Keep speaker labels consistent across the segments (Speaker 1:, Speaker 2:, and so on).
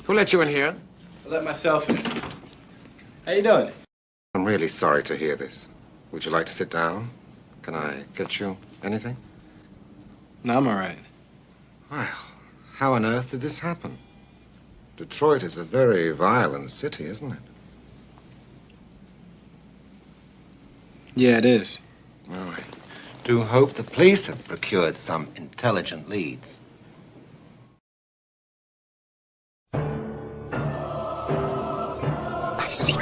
Speaker 1: Who let you in here?
Speaker 2: I let myself in. How you doing?
Speaker 1: I'm really sorry to hear this. Would you like to sit down? Can I get you anything?
Speaker 2: No, I'm all right.
Speaker 1: Well, how on earth did this happen? Detroit is a very violent city, isn't it?
Speaker 2: Yeah, it is.
Speaker 1: Well, I do hope the police have procured some intelligent leads. I see.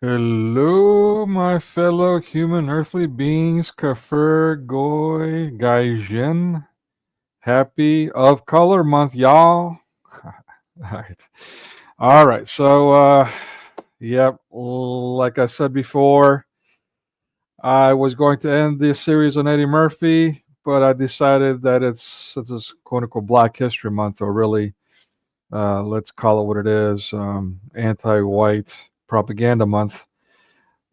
Speaker 3: Hello, my fellow human earthly beings, Kafir, Goy, Gaijin. Happy of Color Month, y'all. All right. So, yep, like I said before, I was going to end this series on Eddie Murphy, but I decided that it's quote unquote Black History Month, or really, let's call it what it is, anti-white propaganda month.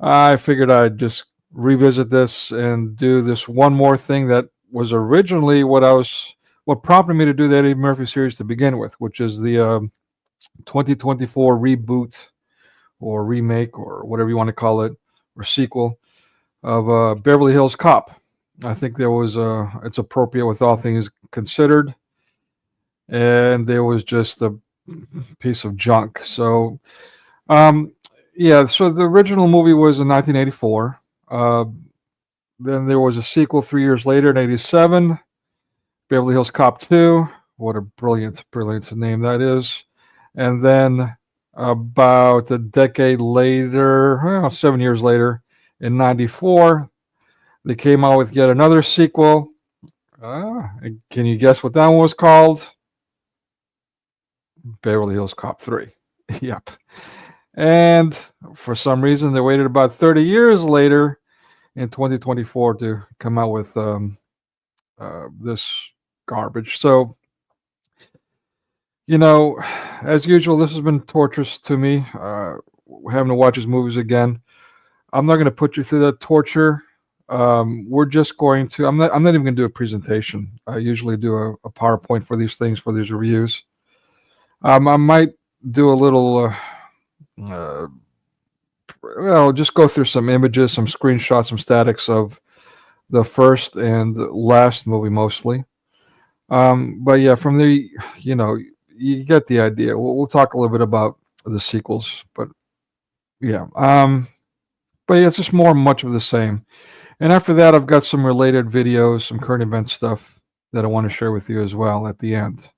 Speaker 3: I figured I'd just revisit this and do this one more thing that was originally what prompted me to do the Eddie Murphy series to begin with, which is the 2024 reboot or remake or whatever you want to call it, or sequel of Beverly Hills Cop. I think it's appropriate with all things considered, and there was just a piece of junk. So, yeah. So the original movie was in 1984. Then there was a sequel 3 years later in '87, Beverly Hills Cop 2. What a brilliant name that is. And then about a decade later, 7 years later, in '94, they came out with yet another sequel. Can you guess what that one was called? Beverly Hills Cop 3. Yep. And for some reason, they waited about 30 years later in 2024 to come out with this garbage. So, as usual, this has been torturous to me, having to watch his movies again. I'm not going to put you through that torture. We're just going to. I'm not even going to do a presentation. I usually do a PowerPoint for these things, for these reviews. I might do a little. Just go through some images, some screenshots, some statics of the first and last movie mostly. But yeah, from there, you get the idea. We'll talk a little bit about the sequels, but yeah. But yeah, it's just much of the same. And after that, I've got some related videos, some current event stuff that I want to share with you as well at the end.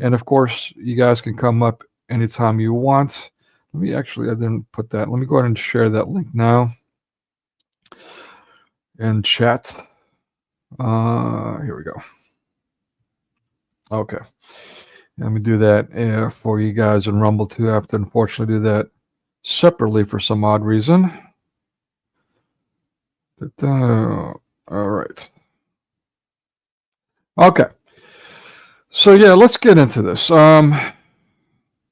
Speaker 3: And of course, you guys can come up anytime you want. Let me actually, I didn't put that. Let me go ahead and share that link now in chat. Here we go. Okay. Let me do that for you guys in Rumble too. I have to unfortunately do that separately for some odd reason. All right. Okay. So yeah, let's get into this.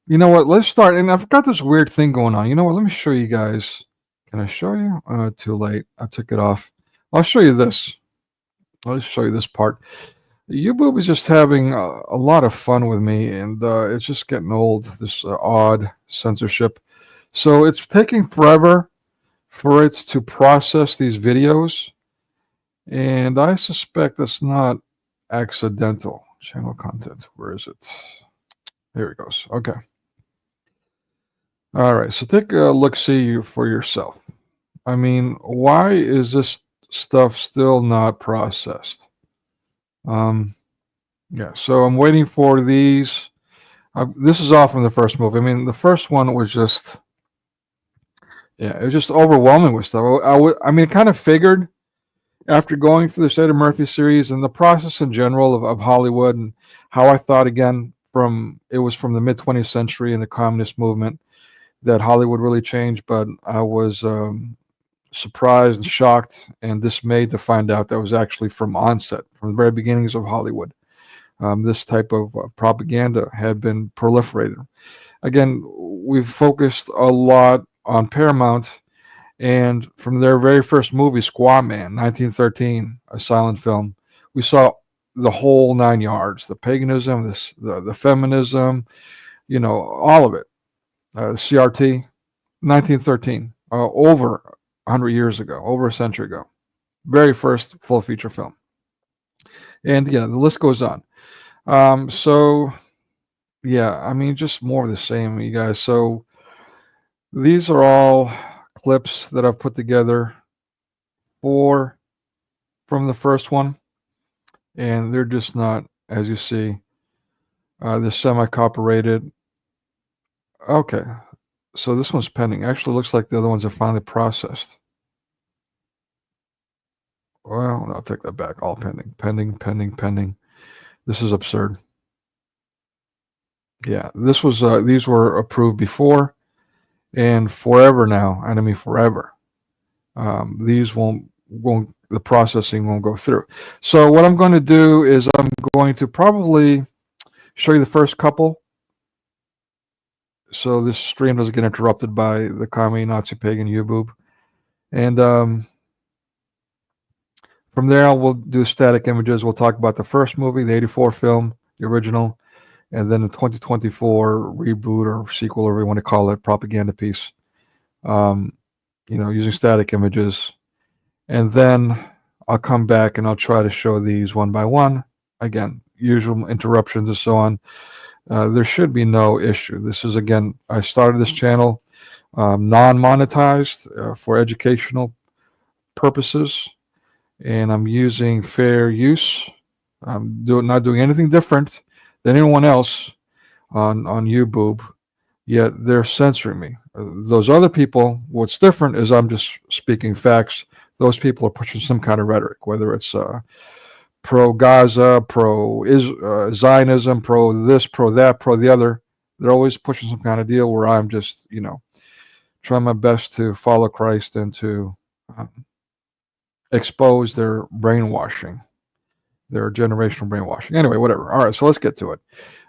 Speaker 3: You know what? Let's start. And I've got this weird thing going on. You know what? Let me show you guys. Can I show you? Too late. I took it off. I'll show you this. I'll show you this part. YouTube is just having a lot of fun with me, and it's just getting old, this odd censorship. So it's taking forever for it to process these videos, and I suspect that's not accidental. Channel content, where is it? Here it goes. Okay. All right, so take a look-see for yourself. I mean, why is this stuff still not processed? Yeah, so I'm waiting for these. This is all from the first movie. I mean, the first one was just, yeah, it was just overwhelming with stuff. I mean, kind of figured after going through the Eddie Murphy series and the process in general of Hollywood and how I thought, again, it was from the mid-20th century and the communist movement that Hollywood really changed, but I was surprised and shocked and dismayed to find out that was actually from onset, from the very beginnings of Hollywood. This type of propaganda had been proliferated. Again, we've focused a lot on Paramount, and from their very first movie, Squaw Man, 1913, a silent film, we saw the whole 9 yards, the paganism, the feminism, all of it. CRT, 1913, over 100 years ago, over a century ago. Very first full feature film. And yeah, the list goes on. So yeah, I mean, just more of the same, you guys. So these are all clips that I've put together from the first one, and they're just not, as you see, they're semi-copyrighted. Okay, so this one's pending. Actually, looks like the other ones are finally processed. Well, I'll take that back. All pending, pending, pending, pending. This is absurd. Yeah, these were approved before, and forever now. I mean, forever. These the processing won't go through. So what I'm going to do is I'm going to probably show you the first couple, so this stream doesn't get interrupted by the commie Nazi pagan YouTube. And from there, we'll do static images. We'll talk about the first movie, the '84 film, the original, and then the 2024 reboot or sequel, or whatever you want to call it, propaganda piece. Using static images. And then I'll come back and I'll try to show these one by one. Again, usual interruptions and so on. There should be no issue. This is, again, I started this channel non-monetized for educational purposes, and I'm using fair use. I'm not doing anything different than anyone else on YouTube, yet they're censoring me. Those other people, what's different is I'm just speaking facts. Those people are pushing some kind of rhetoric, whether it's pro-Gaza, pro-Zionism, pro-this, pro-that, pro-the other. They're always pushing some kind of deal where I'm just, trying my best to follow Christ and to expose their brainwashing, their generational brainwashing. Anyway, whatever. All right, so let's get to it.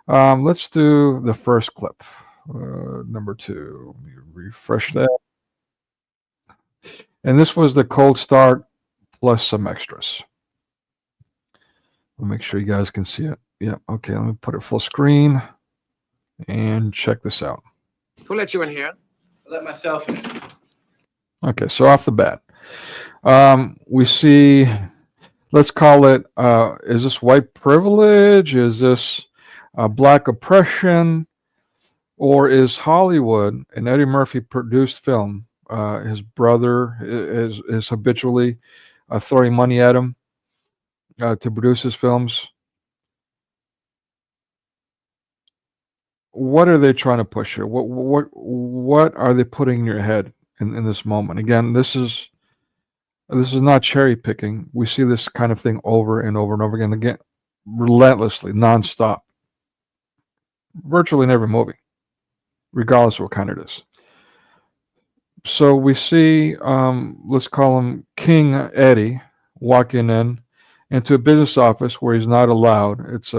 Speaker 3: Let's do the first clip, number 2. Let me refresh that. And this was the cold start plus some extras. I'll make sure you guys can see it. Yeah, okay, let me put it full screen and check this out.
Speaker 4: Who let you in here?
Speaker 2: I let myself in.
Speaker 3: Okay, so off the bat, we see, let's call it, is this white privilege? Is this black oppression? Or is Hollywood, an Eddie Murphy produced film, his brother is habitually throwing money at him to produce his films? what are they trying to push here? What are they putting in your head in this moment? Again, this is not cherry picking. We see this kind of thing over and over and over again, relentlessly, nonstop, virtually in every movie, regardless of what kind it is. So we see, let's call him King Eddie, walking in into a business office where he's not allowed. It's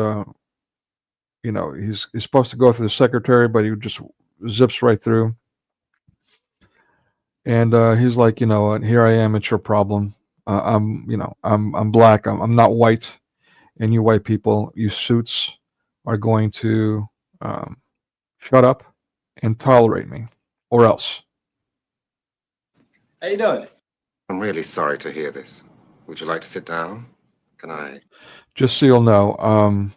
Speaker 3: he's supposed to go through the secretary, but he just zips right through. And he's like, you know what? Here I am. It's your problem. I'm black. I'm not white. And you white people, you suits, are going to shut up and tolerate me, or else.
Speaker 2: How you doing?
Speaker 1: I'm really sorry to hear this. Would you like to sit down? Can I?
Speaker 3: Just so you'll know,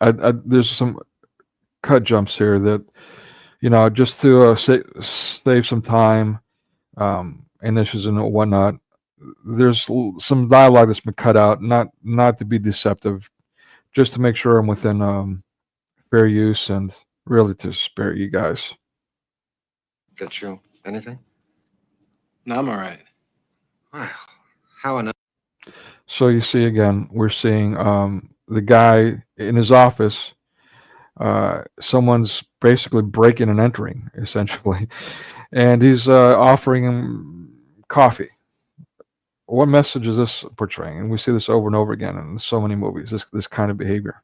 Speaker 3: there's some cut jumps here that, just to save some time, and issues and whatnot. There's some dialogue that's been cut out, not to be deceptive, just to make sure I'm within fair use and really to spare you guys.
Speaker 1: Get you anything?
Speaker 2: No, I'm all right.
Speaker 1: Well, how on earth?
Speaker 3: So you see again, we're seeing the guy in his office. Someone's basically breaking and entering, essentially, and he's offering him coffee. What message is this portraying? And we see this over and over again in so many movies. This kind of behavior.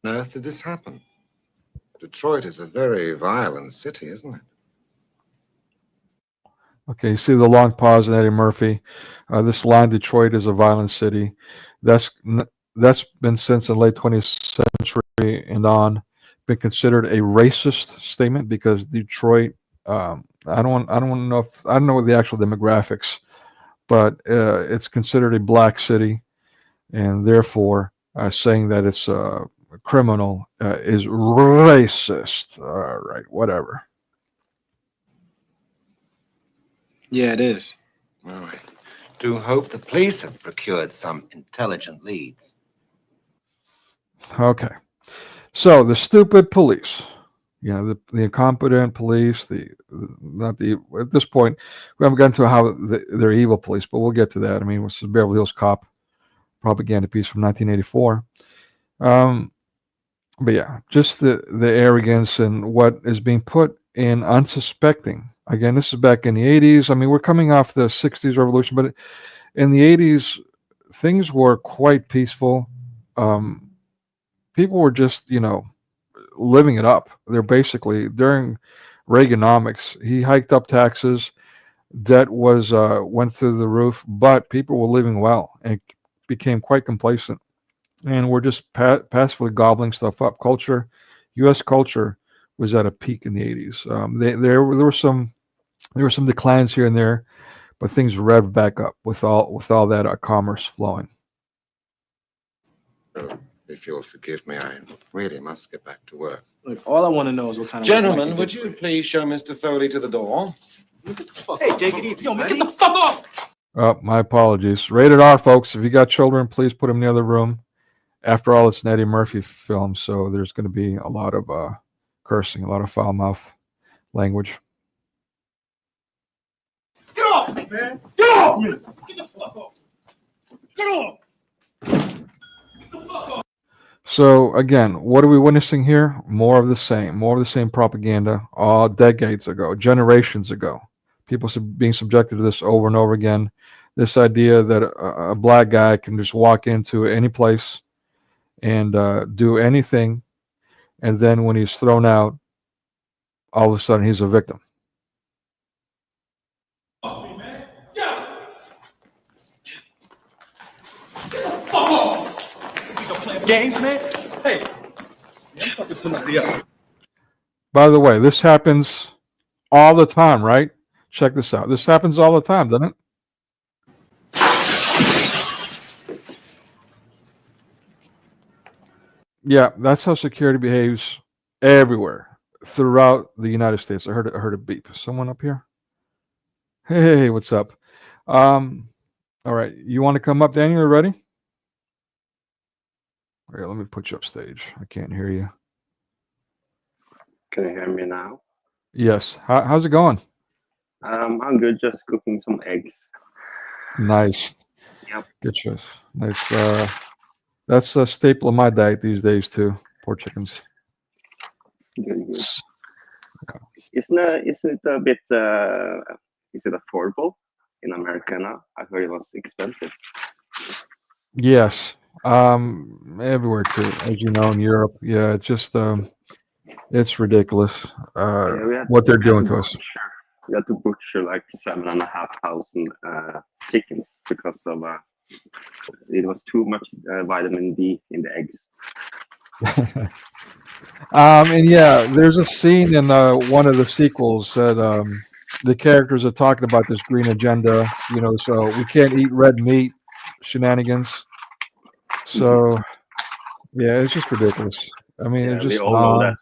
Speaker 1: On earth did this happen? Detroit is a very violent city, isn't it?
Speaker 3: Okay, you see the long pause in Eddie Murphy. This line, Detroit is a violent city. That's been since the late 20th century and on been considered a racist statement because Detroit. I don't know what the actual demographics, but it's considered a black city, and therefore saying that it's a criminal is racist. All right, whatever.
Speaker 2: Yeah, it is.
Speaker 1: Well, I do hope the police have procured some intelligent leads.
Speaker 3: Okay. So the stupid police, the incompetent police, at this point, we haven't gotten to how they're evil police, but we'll get to that. I mean, this is Beverly Hills Cop propaganda piece from 1984. But yeah, just the arrogance and what is being put in unsuspecting. Again, this is back in the 80s. I mean, we're coming off the 60s revolution, but in the 80s, things were quite peaceful. People were just, living it up. They're basically, during Reaganomics, he hiked up taxes. Debt went through the roof, but people were living well and became quite complacent. And we're just passively gobbling stuff up. U.S. culture was at a peak in the 80s. There were some declines here and there, but things revved back up with all that commerce flowing.
Speaker 1: Oh, if you'll forgive me, I really must get back to work.
Speaker 2: Look, all I want to know is what kind of...
Speaker 1: Gentlemen, would you please show Mr. Foley to the door?
Speaker 2: Hey, take it easy. Yo, man, get the fuck off!
Speaker 3: Oh, my apologies. Rated R, folks. If you got children, please put them in the other room. After all, it's an Eddie Murphy film, so there's going to be a lot of cursing, a lot of foul mouth language.
Speaker 2: Get off me, man! Get off me! Get the fuck off! Get off! Get the fuck off!
Speaker 3: So again, what are we witnessing here? More of the same propaganda, all decades ago, generations ago. People being subjected to this over and over again. This idea that a black guy can just walk into any place and do anything, and then when he's thrown out, all of a sudden he's a victim.
Speaker 2: Oh, man. Yeah. Get the fuck off! You think I'm playing games, man? Hey, I'm fucking somebody else.
Speaker 3: By the way, this happens all the time, right? Check this out. This happens all the time, doesn't it? Yeah, that's how security behaves everywhere throughout the United States. I heard a beep. Someone up here? Hey, what's up? All right, you want to come up, Daniel? You ready? All right, let me put you up stage. I can't hear you.
Speaker 4: Can you hear me now?
Speaker 3: Yes. How's it going?
Speaker 4: I'm good, just cooking some eggs.
Speaker 3: Nice.
Speaker 4: Yep.
Speaker 3: Good choice. Nice. That's a staple of my diet these days too. Pork chickens.
Speaker 4: Good, good. Isn't it a bit, is it affordable in America now? I heard it was expensive.
Speaker 3: Yes. Everywhere too, as you know, in Europe. Yeah, it's ridiculous.
Speaker 4: Yeah,
Speaker 3: What they're
Speaker 4: we had
Speaker 3: doing
Speaker 4: to
Speaker 3: to us.
Speaker 4: butcher like 7,500 chickens because of it was too much vitamin D in the eggs.
Speaker 3: And yeah, there's a scene in one of the sequels that the characters are talking about this green agenda, so we can't eat red meat shenanigans. So yeah, it's just ridiculous. I mean,
Speaker 4: Yeah,
Speaker 3: it's
Speaker 4: we
Speaker 3: just
Speaker 4: all know that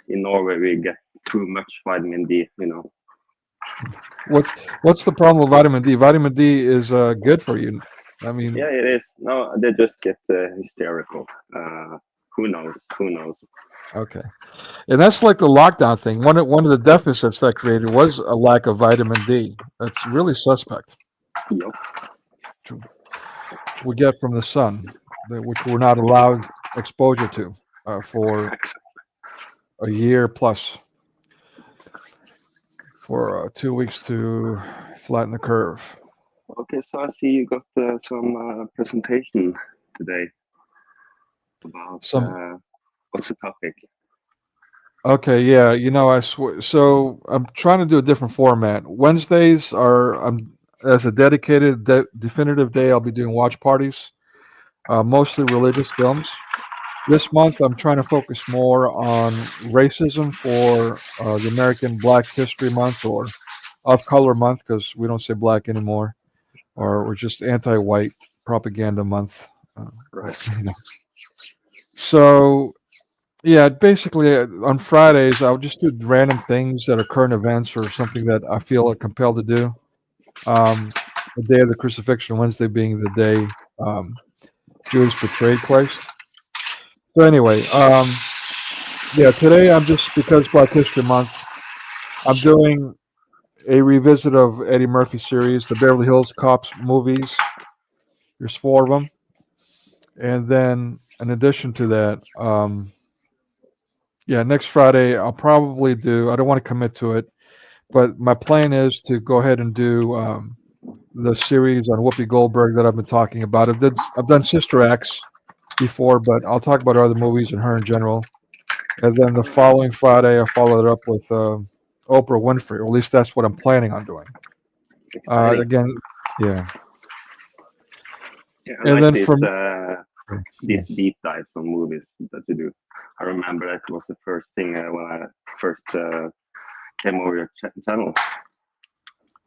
Speaker 4: in Norway we get too much vitamin D.
Speaker 3: what's the problem with vitamin D? Vitamin D is good for you. I mean,
Speaker 4: Yeah, it is. No, they just get hysterical. Who knows? Who knows?
Speaker 3: okay. And that's like the lockdown thing. One of the deficits that created was a lack of vitamin D. That's really suspect.
Speaker 4: Yup.
Speaker 3: We get from the sun, which we're not allowed exposure to for a year plus, for 2 weeks to flatten the curve.
Speaker 4: Okay, so I see you got some presentation today about what's the topic?
Speaker 3: Okay, yeah, I swear. So I'm trying to do a different format. Wednesdays are as a dedicated, definitive day. I'll be doing watch parties, mostly religious films. This month, I'm trying to focus more on racism for the American Black History Month or Of Color Month, because we don't say black anymore, or we're just anti-white propaganda month.
Speaker 4: Right.
Speaker 3: So yeah, basically on Fridays I'll just do random things that are current events or something that I feel compelled to do. The day of the crucifixion, Wednesday being the day Judas betrayed Christ. So anyway, yeah, today I'm just because Black History Month, I'm doing a revisit of Eddie Murphy series, the Beverly Hills Cops movies. There's 4 of them, and then in addition to that, yeah, next Friday I'll probably do. I don't want to commit to it, but my plan is to go ahead and do the series on Whoopi Goldberg that I've been talking about. I've done Sister Acts before, but I'll talk about other movies and her in general. And then the following Friday, I follow it up with Oprah Winfrey, or at least that's what I'm planning on doing. Again, yeah.
Speaker 4: Yeah,
Speaker 3: And
Speaker 4: like
Speaker 3: then
Speaker 4: these deep dives on movies that you do. I remember that was the first thing when I first came over your channel.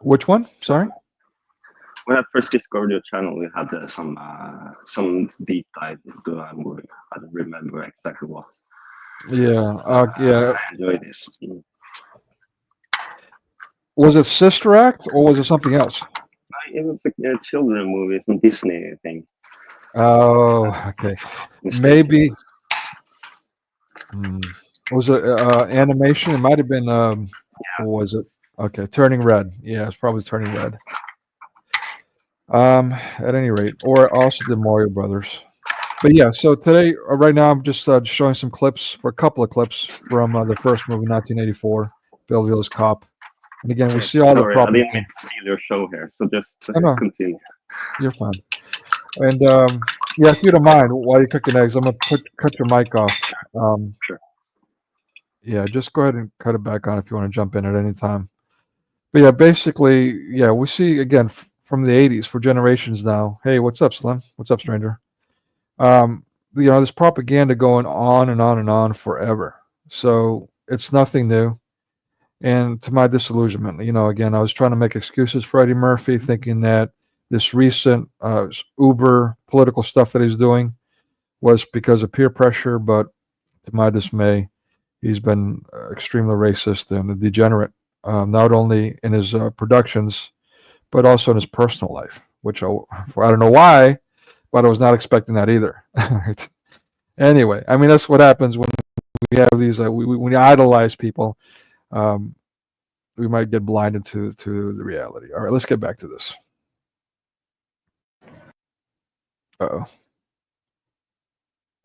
Speaker 3: Which one? Sorry.
Speaker 4: When I first discovered your channel, we had some deep dive into a movie. I don't remember exactly what.
Speaker 3: Yeah. Yeah.
Speaker 4: I enjoy this.
Speaker 3: Was it Sister Act or was it something else?
Speaker 4: It was a children movie, some Disney thing.
Speaker 3: Oh, okay. Maybe. Was it animation? It might have been. What was it? Okay, Turning Red. Yeah, it's probably Turning Red. At any rate, or also the Mario Brothers. But yeah, so today, right now, I'm just showing some clips, for a couple of clips from the first movie, 1984, Beverly Hills Cop. And again, we see all the
Speaker 4: I didn't mean to steal your show here, so just continue.
Speaker 3: You're fine. And yeah, if you don't mind, while you're cooking eggs, I'm gonna cut your mic off.
Speaker 4: Sure.
Speaker 3: Yeah, just go ahead and cut it back on if you want to jump in at any time. But yeah, basically, yeah, we see again from the '80s for generations now. Hey, what's up, Slim? What's up, stranger? This propaganda going on and on and on forever. So it's nothing new. And to my disillusionment, again, I was trying to make excuses for Eddie Murphy, thinking that this recent uber political stuff that he's doing was because of peer pressure, but to my dismay, he's been extremely racist and a degenerate, not only in his productions, but also in his personal life, which I don't know why, but I was not expecting that either. Anyway, I mean, that's what happens when we have these, we idolize people, we might get blinded to the reality. All right, let's get back to this. Uh-oh.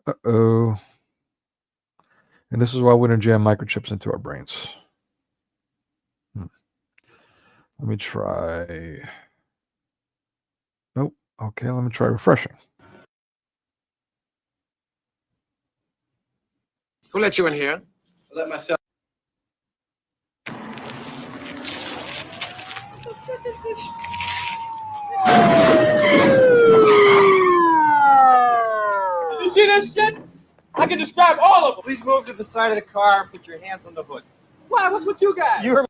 Speaker 3: Uh-oh. And this is why we don't jam microchips into our brains. Let me try. Nope. Okay, let me try refreshing.
Speaker 1: Who let you in here?
Speaker 2: I let myself. Did you see this shit? I can describe all of them.
Speaker 5: Please move to the side of the car and put your hands on the hood.
Speaker 2: Why? What's with you guys? You're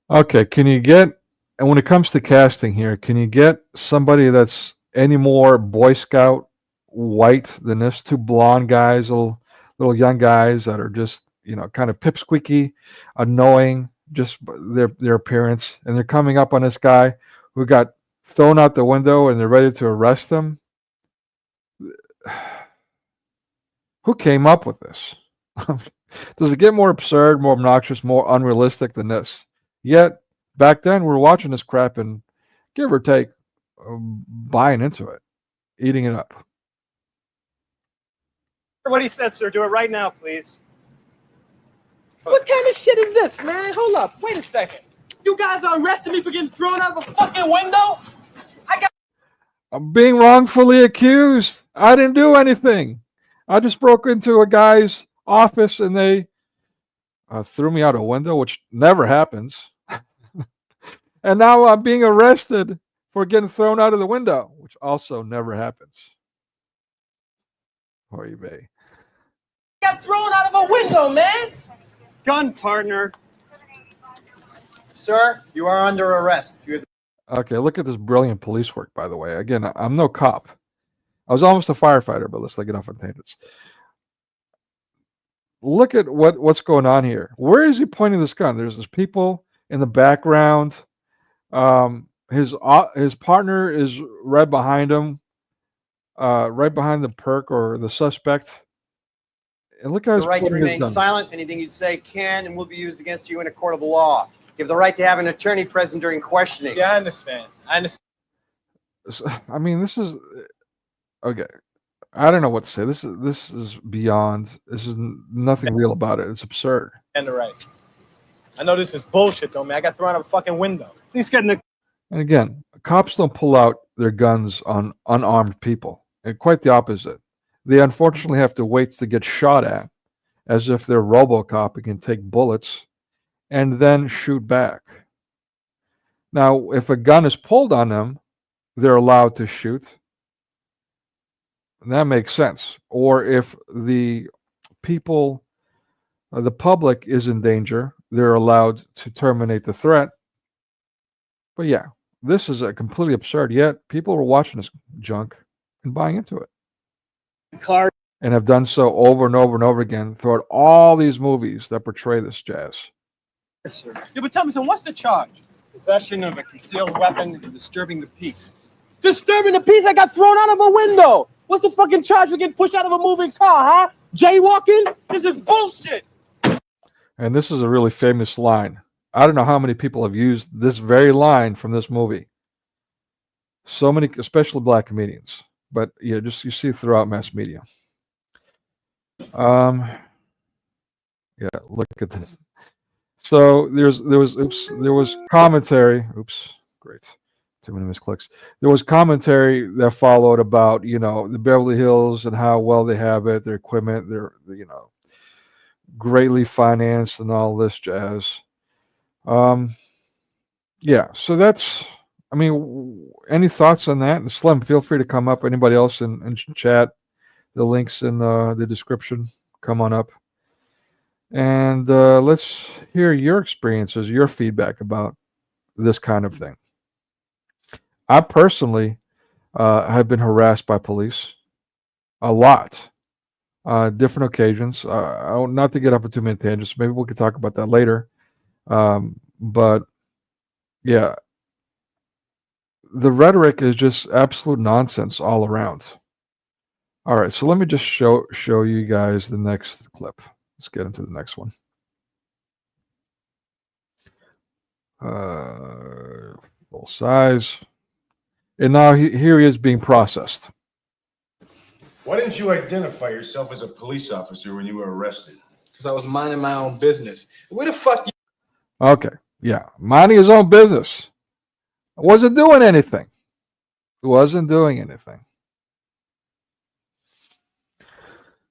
Speaker 3: Okay, can you get, and when it comes to casting here, can you get somebody that's any more Boy Scout white than this? Two blonde guys, little young guys that are just, kind of pipsqueaky, annoying, just their appearance, and they're coming up on this guy who got thrown out the window and they're ready to arrest him. Who came up with this? Does it get more absurd, more obnoxious, more unrealistic than this? Yet back then we were watching this crap and, give or take, buying into it, eating it up.
Speaker 2: what he said, sir. Do it right now, please. What kind of shit is this, man? Hold up. Wait a second. You guys are arresting me for getting thrown out of a fucking window?
Speaker 3: I'm being wrongfully accused. I didn't do anything. I just broke into a guy's office and they threw me out a window, which never happens. And now I'm being arrested for getting thrown out of the window, which also never happens. Oy vey.
Speaker 2: Got thrown out of a window, man. Gun, partner.
Speaker 5: Sir, you are under arrest.
Speaker 3: Okay, look at this brilliant police work, by the way. Again, I'm no cop. I was almost a firefighter, but let's get off on tangents. Look at what's going on here. Where is he pointing this gun? There's people in the background. His partner is right behind him, right behind the perk or the suspect. And look how he's
Speaker 5: the right to
Speaker 3: pointing his
Speaker 5: remain
Speaker 3: gun.
Speaker 5: silent. Anything you say can and will be used against you in a court of law. You have the right to have an attorney present during questioning.
Speaker 2: Yeah, I understand.
Speaker 3: I mean, this is okay. I don't know what to say. This is beyond. This is nothing real about it. It's absurd.
Speaker 2: And the right. I know this is bullshit, though, man. I got thrown out of a fucking window. Please get in the.
Speaker 3: And again, cops don't pull out their guns on unarmed people. And quite the opposite. They unfortunately have to wait to get shot at, as if they're RoboCop and can take bullets, and then shoot back. Now, if a gun is pulled on them, they're allowed to shoot. That makes sense. Or if the people, the public is in danger, they're allowed to terminate the threat. But yeah, this is a completely absurd. Yet people were watching this junk and buying into it.
Speaker 2: Car.
Speaker 3: And have done so over and over and over again throughout all these movies that portray this jazz.
Speaker 2: Yes, sir. Yeah, but tell me, son, what's the charge?
Speaker 5: Possession of a concealed weapon and disturbing the peace.
Speaker 2: Disturbing the peace? I got thrown out of a window. What's the fucking charge for getting pushed out of a moving car, huh? Jaywalking? This is bullshit.
Speaker 3: And this is a really famous line. I don't know how many people have used this very line from this movie. So many, especially black comedians. But yeah, just you see it throughout mass media. Yeah, look at this. So there was commentary. Oops, great. Too many misclicks. There was commentary that followed about, the Beverly Hills and how well they have it, their equipment, they're greatly financed and all this jazz. Yeah, so that's, any thoughts on that? And Slim, feel free to come up. Anybody else in chat? The link's in the description. Come on up. And let's hear your experiences, your feedback about this kind of thing. I personally have been harassed by police a lot, different occasions. Not to get up on too many tangents. Maybe we could talk about that later. But yeah, the rhetoric is just absolute nonsense all around. All right, so let me just show you guys the next clip. Let's get into the next one. Full size. And now here he is being processed.
Speaker 6: Why didn't you identify yourself as a police officer when you were arrested?
Speaker 2: Because I was minding my own business. Where the fuck you?
Speaker 3: Okay, yeah, minding his own business. Wasn't doing anything. Wasn't doing anything.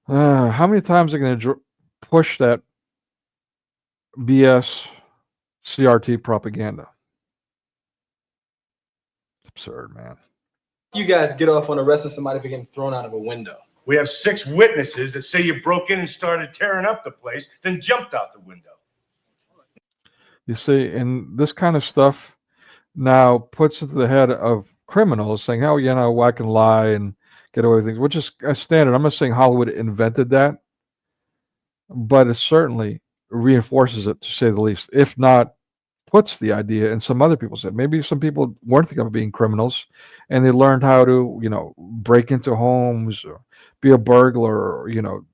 Speaker 3: How many times are going to push that BS CRT propaganda? Absurd, man.
Speaker 2: You guys get off on arresting somebody for getting thrown out of a window.
Speaker 6: We have 6 witnesses that say you broke in and started tearing up the place, then jumped out the window.
Speaker 3: You see, and this kind of stuff now puts into the head of criminals saying, oh, you know, I can lie and get away with things, which is a standard. I'm not saying Hollywood invented that, but it certainly reinforces it, to say the least, if not puts the idea in some other people's head. Maybe some people weren't thinking of being criminals and they learned how to, you know, break into homes or be a burglar or, you know,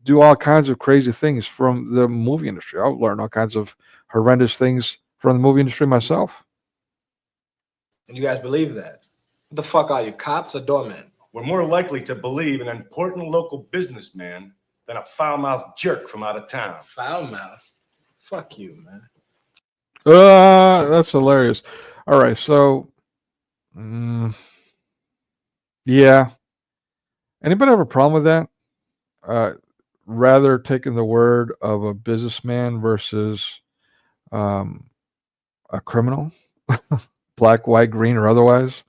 Speaker 3: do all kinds of crazy things from the movie industry. I've learned all kinds of horrendous things from the movie industry myself.
Speaker 2: And you guys believe that? What the fuck are you, cops or doormen?
Speaker 6: We're more likely to believe an important local businessman than a foul-mouthed jerk from out of town.
Speaker 2: Foul mouth? Fuck you, man.
Speaker 3: That's hilarious. All right, so yeah. Anybody have a problem with that? Rather taking the word of a businessman versus a criminal, black, white, green, or otherwise.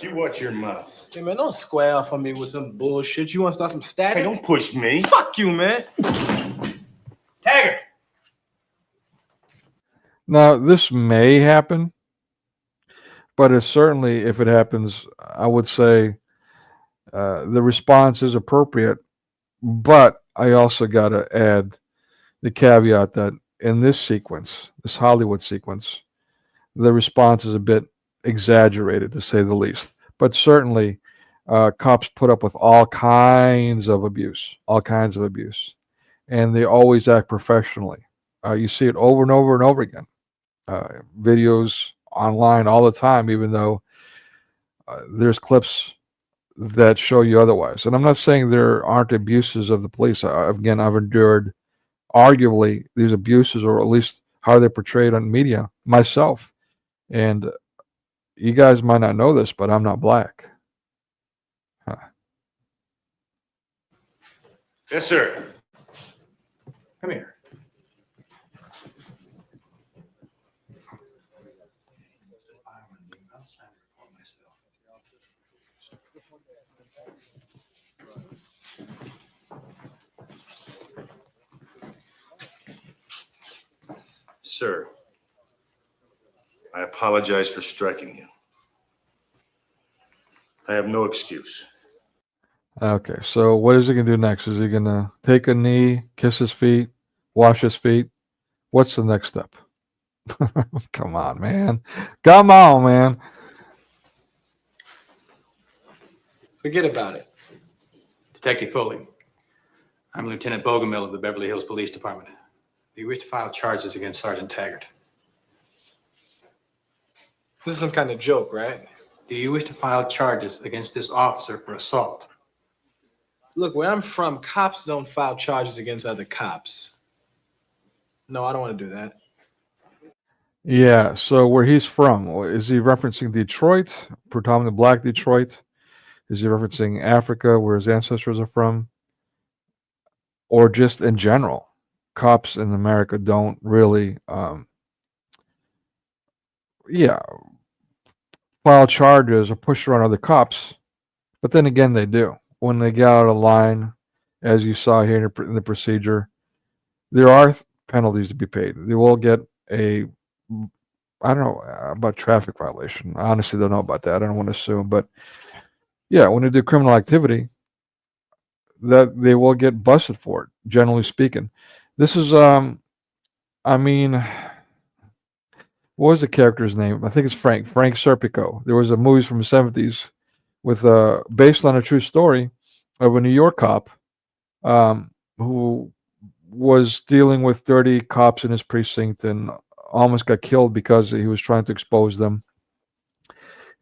Speaker 6: You watch your mouth.
Speaker 2: Hey, man, don't square off on me with some bullshit. You want to start some static?
Speaker 6: Hey, don't push me.
Speaker 2: Fuck you, man. Taggart.
Speaker 3: Now, this may happen, but it's certainly, if it happens, I would say the response is appropriate. But I also got to add the caveat that in this sequence, this Hollywood sequence, the response is a bit exaggerated, to say the least. But certainly, cops put up with all kinds of abuse, and they always act professionally. You see it over and over and over again. Videos online all the time, even though there's clips that show you otherwise. And I'm not saying there aren't abuses of the police. Again, I've endured arguably these abuses, or at least how they're portrayed on media myself. And you guys might not know this, but I'm not black. Huh.
Speaker 6: Yes, sir. Come here. Sir, I apologize for striking you. I have no excuse.
Speaker 3: Okay, so what is he going to do next? Is he going to take a knee, kiss his feet, wash his feet? What's the next step? Come on, man. Come on, man.
Speaker 2: Forget about it.
Speaker 7: Detective Foley, I'm Lieutenant Bogomil of the Beverly Hills Police Department. Do you wish to file charges against Sergeant Taggart?
Speaker 2: This is some kind of joke, right?
Speaker 7: Do you wish to file charges against this officer for assault?
Speaker 2: Look, where I'm from, cops don't file charges against other cops. No, I don't want to do that.
Speaker 3: Yeah, so where he's from, is he referencing Detroit, predominantly black Detroit? Is he referencing Africa, where his ancestors are from? Or just in general, cops in America don't really, file charges or push around other cops. But then again, they do. When they get out of line, as you saw here in the procedure, there are penalties to be paid. They will get I don't know about traffic violation. I honestly don't know about that. I don't want to assume. But yeah, when they do criminal activity, that they will get busted for it, generally speaking. This is, I mean, what was the character's name? I think it's Frank Serpico. There was a movie from the 70s with based on a true story of a New York cop who was dealing with dirty cops in his precinct and almost got killed because he was trying to expose them.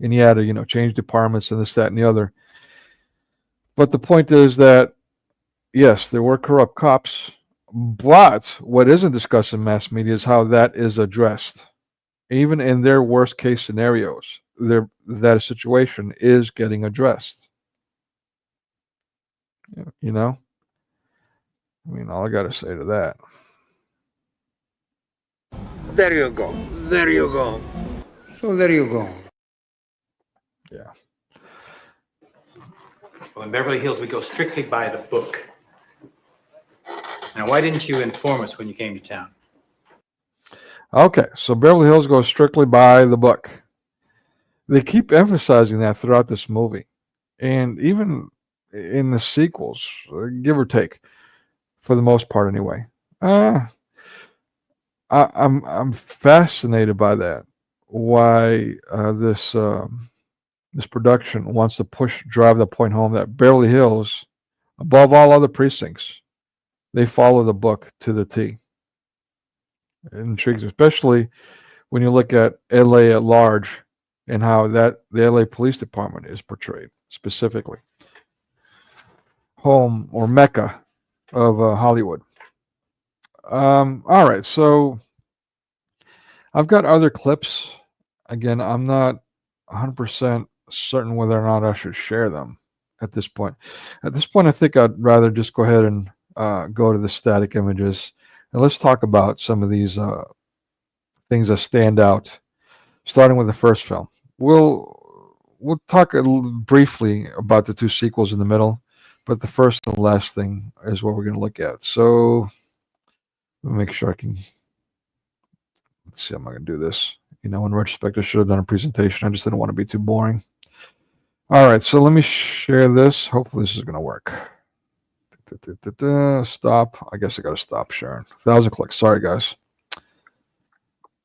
Speaker 3: And he had to, change departments and this, that, and the other. But the point is that, yes, there were corrupt cops, but what isn't discussed in mass media is how that is addressed. Even in their worst case scenarios, that situation is getting addressed. All I got to say to that.
Speaker 8: There you go. There you go. So there you go.
Speaker 3: Yeah.
Speaker 7: Well, in Beverly Hills, we go strictly by the book. Now, why didn't you inform us when you came to town?
Speaker 3: Okay, so Beverly Hills goes strictly by the book. They keep emphasizing that throughout this movie. And even in the sequels, give or take, for the most part anyway. I'm fascinated by that. Why this production wants to drive the point home that Beverly Hills, above all other precincts, they follow the book to the T. It intrigues me, especially when you look at LA at large and how the LA Police Department is portrayed specifically. Home or Mecca of Hollywood. All right, so I've got other clips. Again, I'm not 100% certain whether or not I should share them at this point. At this point, I think I'd rather just go ahead and go to the static images. And let's talk about some of these things that stand out, starting with the first film. We'll talk briefly about the two sequels in the middle, but the first and last thing is what we're going to look at. So let me make sure I can. Let's see how I'm going to do this. In retrospect, I should have done a presentation. I just didn't want to be too boring. All right, so let me share this. Hopefully this is going to work. Stop. I guess I got to stop sharing. 1,000 clicks. Sorry, guys. Of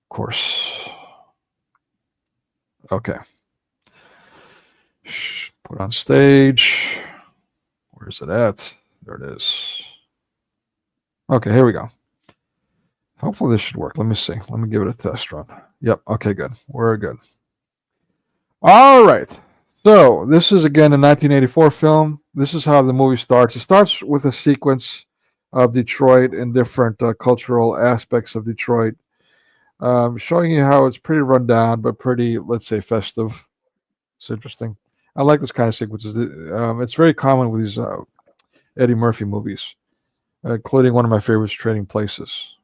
Speaker 3: course. Okay. Put on stage. Where's it at? There it is. Okay, here we go. Hopefully this should work. Let me see. Let me give it a test run. Yep. Okay, good. We're good. All right. So this is, again, a 1984 film. This is how the movie starts. It starts with a sequence of Detroit and different cultural aspects of Detroit, showing you how it's pretty run down, but pretty, let's say, festive. It's interesting. I like this kind of sequences. It's very common with these Eddie Murphy movies, including one of my favorites, Trading Places.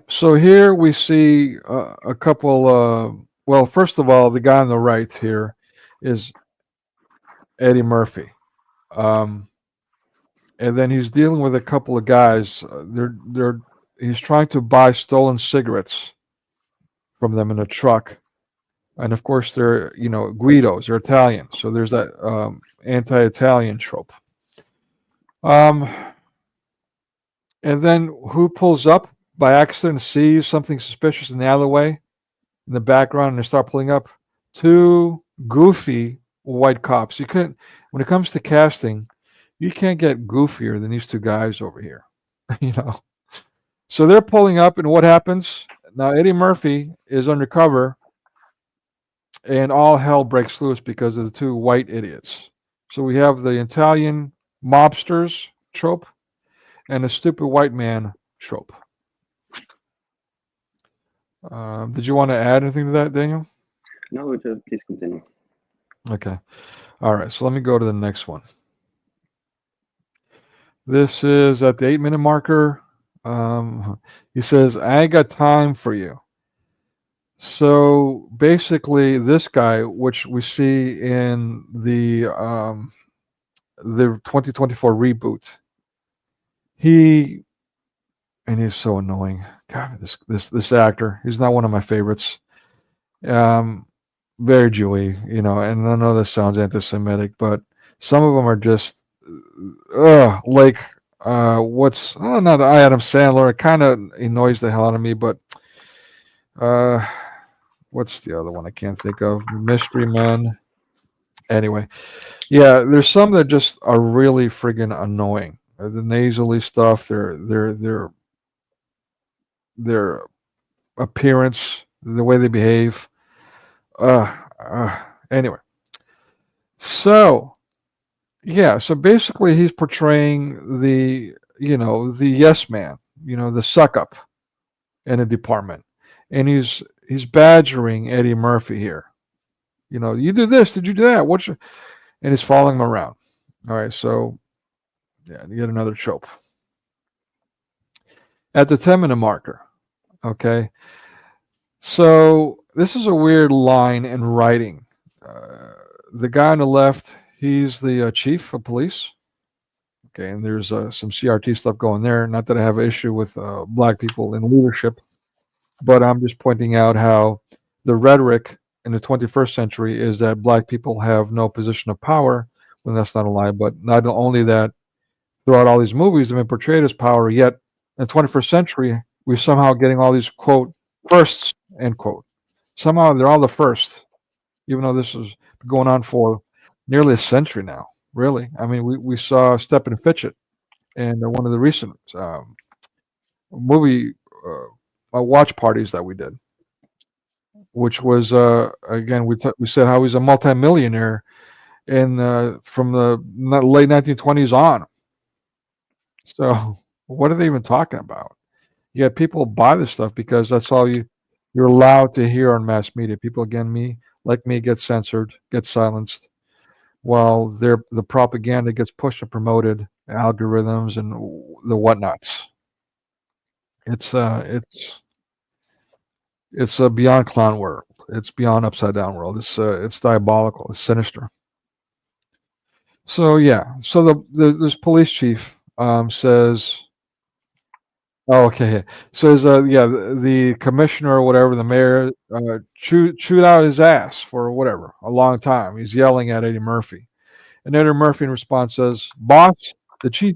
Speaker 3: So here we see a couple. Well, first of all, the guy on the right here is Eddie Murphy, and then he's dealing with a couple of guys. He's trying to buy stolen cigarettes from them in a truck, and of course they're Guidos. They're Italian, so there's that anti-Italian trope. And then who pulls up by accident, sees something suspicious in the alleyway in the background, and they start pulling up? Two goofy white cops. You couldn't, when it comes to casting, you can't get goofier than these two guys over here. So they're pulling up, and what happens? Now Eddie Murphy is undercover, and all hell breaks loose because of the two white idiots. So we have the Italian mobsters trope and a stupid white man trope. Did you want to add anything to that, Daniel?
Speaker 4: No, just please continue.
Speaker 3: Okay. All right. So let me go to the next one. This is at the 8-minute marker. He says, "I ain't got time for you." So basically, this guy, which we see in the 2024 reboot, he's so annoying. God, this actor, he's not one of my favorites. Very Jewy, and I know this sounds anti-Semitic, but some of them are just like not Adam Sandler. It kind of annoys the hell out of me, but what's the other one I can't think of? Mystery Men. Anyway, yeah, there's some that just are really friggin' annoying. The nasally stuff, their appearance, the way they behave. Anyway, so yeah, so basically he's portraying the the yes man, the suck up in a department, and he's badgering Eddie Murphy here. You do this, did you do that? And he's following him around. All right, so yeah, yet another trope. At the 10-minute marker, okay. So this is a weird line in writing. The guy on the left, he's the chief of police. Okay, and there's some CRT stuff going there. Not that I have an issue with black people in leadership, but I'm just pointing out how the rhetoric in the 21st century is that black people have no position of power, when that's not a lie. But not only that, throughout all these movies, they've been portrayed as power, yet in the 21st century, we're somehow getting all these, quote, firsts, end quote. Somehow they're all the first, even though this has been going on for nearly a century now, really. I mean, we saw Step and Fitch It in one of the recent movie watch parties that we did, which was, again, we said how he's a multimillionaire from the late 1920s on. So what are they even talking about? Yet people buy this stuff because that's all you're allowed to hear on mass media. People, again, like me, get censored, get silenced, while the propaganda gets pushed and promoted, algorithms and the whatnots. It's a beyond clown world. It's beyond upside down world. It's diabolical. It's sinister. So yeah. So this police chief says, oh, okay. Says, yeah, the commissioner or whatever, the mayor, chewed out his ass for whatever, a long time. He's yelling at Eddie Murphy. And Eddie Murphy in response says, boss, the chief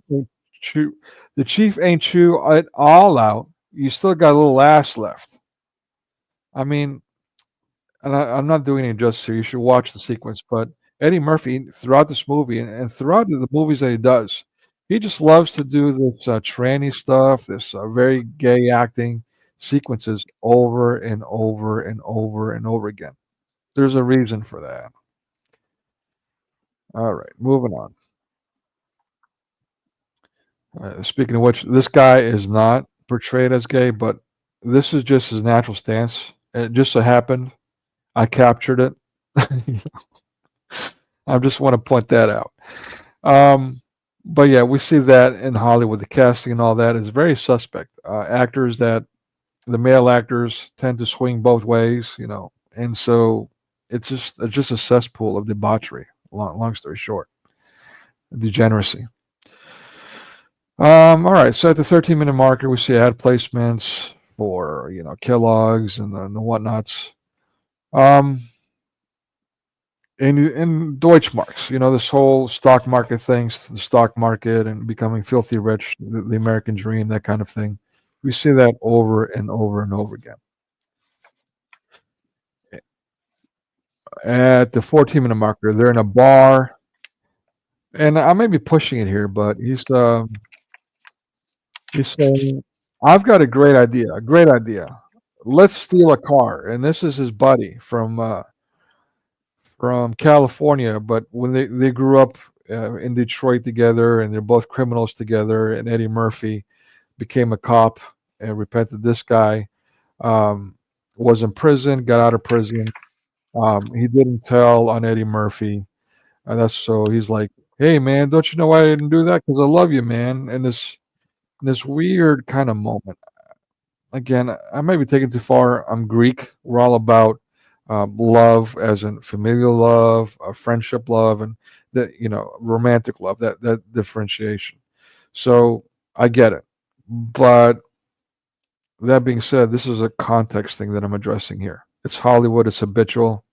Speaker 3: ain't chew it all out. You still got a little ass left. I mean, and I'm not doing any justice here. You should watch the sequence. But Eddie Murphy, throughout this movie and throughout the movies that he does, he just loves to do this tranny stuff, this very gay acting sequences over and over and over and over again. There's a reason for that. All right, moving on. Speaking of which, this guy is not portrayed as gay, but this is just his natural stance. It just so happened I captured it. I just want to point that out. But yeah, we see that in Hollywood. The casting and all that is very suspect. The male actors tend to swing both ways, and so it's just a cesspool of debauchery. Long story short, degeneracy. All right, so at the 13-minute marker, we see ad placements for Kellogg's and the whatnots. In Deutschmarks, this whole stock market thing, the stock market and becoming filthy rich, the American dream, that kind of thing. We see that over and over and over again. At the 14-minute marker, they're in a bar, and I may be pushing it here, but he's saying, "I've got a great idea. Let's steal a car." And this is his buddy from California, but when they grew up in Detroit together, and they're both criminals together, and Eddie Murphy became a cop and repented. This guy was in prison, got out of prison. He didn't tell on Eddie Murphy. So he's like, "Hey man, don't you know why I didn't do that? Because I love you, man." And this weird kind of moment. Again, I may be taking too far. I'm Greek. We're all about love, as in familial love, friendship love, and romantic love. That differentiation. So I get it, but that being said, this is a context thing that I'm addressing here. It's Hollywood. It's habitual,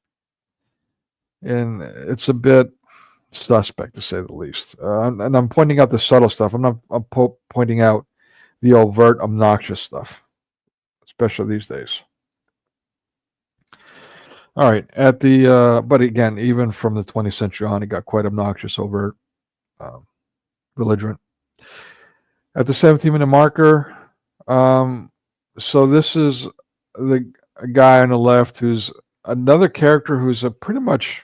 Speaker 3: and it's a bit suspect, to say the least. And I'm pointing out the subtle stuff. I'm pointing out the overt, obnoxious stuff, especially these days. All right. At the but again, even from the 20th century on, it got quite obnoxious, overt, belligerent. At the 17-minute marker, so this is the guy on the left who's another character who's a pretty much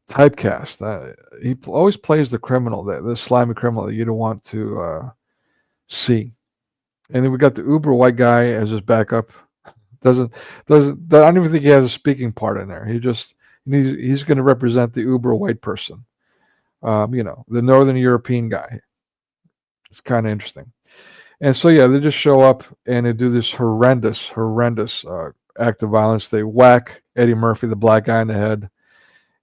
Speaker 3: typecast. He always plays the criminal, the slimy criminal that you don't want to see. And then we got the uber white guy as his backup. Doesn't I don't even think he has a speaking part in there. He's going to represent the uber white person. The Northern European guy. It's kind of interesting. And so yeah, they just show up and they do this horrendous act of violence. They whack Eddie Murphy, the black guy, in the head,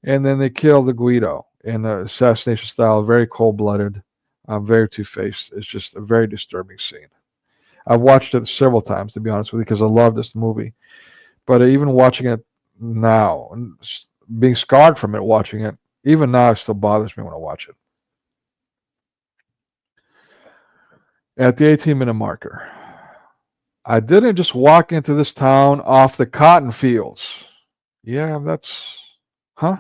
Speaker 3: and then they kill the Guido in assassination style, very cold-blooded, very two-faced. It's just a very disturbing scene. I've watched it several times, to be honest with you, because I love this movie. But even watching it now, and being scarred from it, watching it, even now it still bothers me when I watch it. At the 18-minute marker, I didn't just walk into this town off the cotton fields. Yeah, that's... Huh?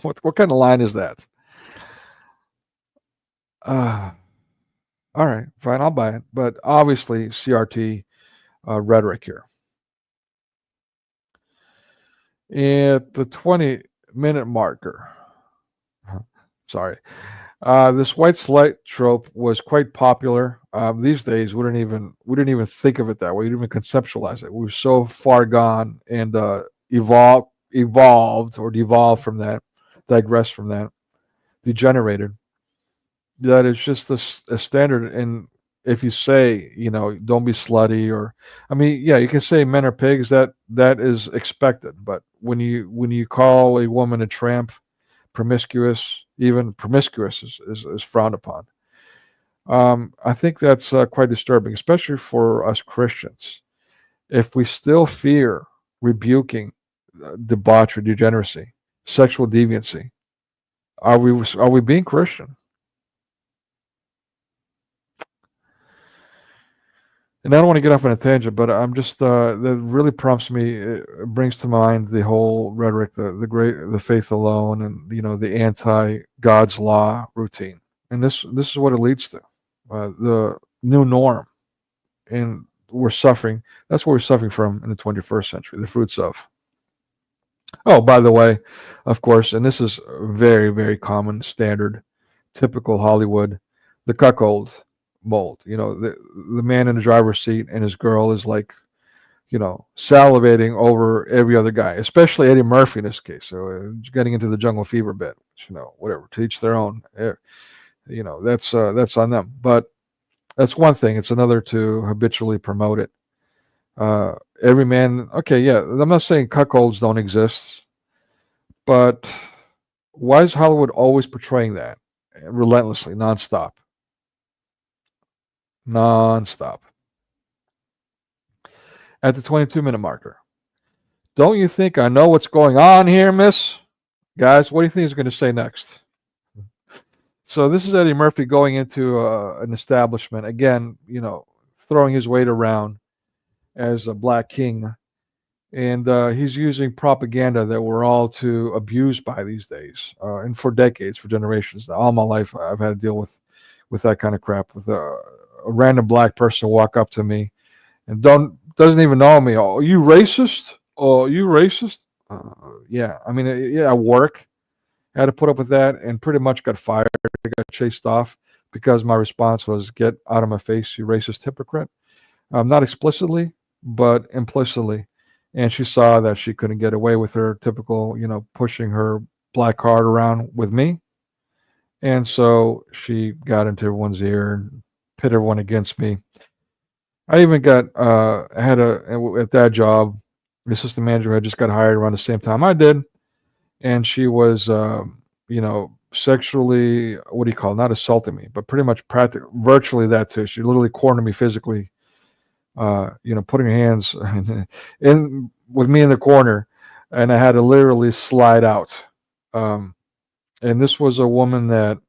Speaker 3: What kind of line is that? All right, fine, I'll buy it. But obviously, CRT rhetoric here. At the 20-minute marker, sorry, this white slight trope was quite popular. These days, we didn't even think of it that way. We didn't even conceptualize it. We were so far gone and evolved or devolved from that, digressed from that, degenerated. That is just a standard. And if you say, don't be slutty, or, I mean, yeah, you can say men are pigs. That is expected. But when you call a woman a tramp, promiscuous, even promiscuous is frowned upon. I think that's quite disturbing, especially for us Christians. If we still fear rebuking debauchery, degeneracy, sexual deviancy, are we being Christian? And I don't want to get off on a tangent, but I'm just that really prompts me. It brings to mind the whole rhetoric, the faith alone, and the anti-God's law routine. And this is what it leads to, the new norm, and we're suffering. That's what we're suffering from in the 21st century. The fruits of. Oh, by the way, of course, and this is very, very common, standard, typical Hollywood, the cuckold mold. The man in the driver's seat and his girl is like, salivating over every other guy, especially Eddie Murphy in this case. So getting into the jungle fever bit, whatever, to each their own. That's on them. But that's one thing. It's another to habitually promote it. Every man, okay, yeah, I'm not saying cuckolds don't exist, but why is Hollywood always portraying that relentlessly, nonstop? At the 22-minute marker, don't you think I know what's going on here, miss? Guys, what do you think he's going to say next? So this is Eddie Murphy going into an establishment, again, throwing his weight around as a black king. And he's using propaganda that we're all too abused by these days. And for decades, for generations now. All my life, I've had to deal with that kind of crap. With a random black person walk up to me and doesn't even know me. Oh, you racist? Oh, you racist? Yeah. I mean, yeah, at work, I had to put up with that and pretty much got fired. I got chased off because my response was, "Get out of my face, you racist hypocrite." Not explicitly, but implicitly. And she saw that she couldn't get away with her typical, pushing her black card around with me. And so she got into everyone's ear and pit everyone against me. I even got, at that job, the assistant manager had just got hired around the same time I did. And she was, sexually, what do you call it? Not assaulting me, but pretty much virtually that too. She literally cornered me physically, putting her hands in with me in the corner, and I had to literally slide out. And this was a woman that,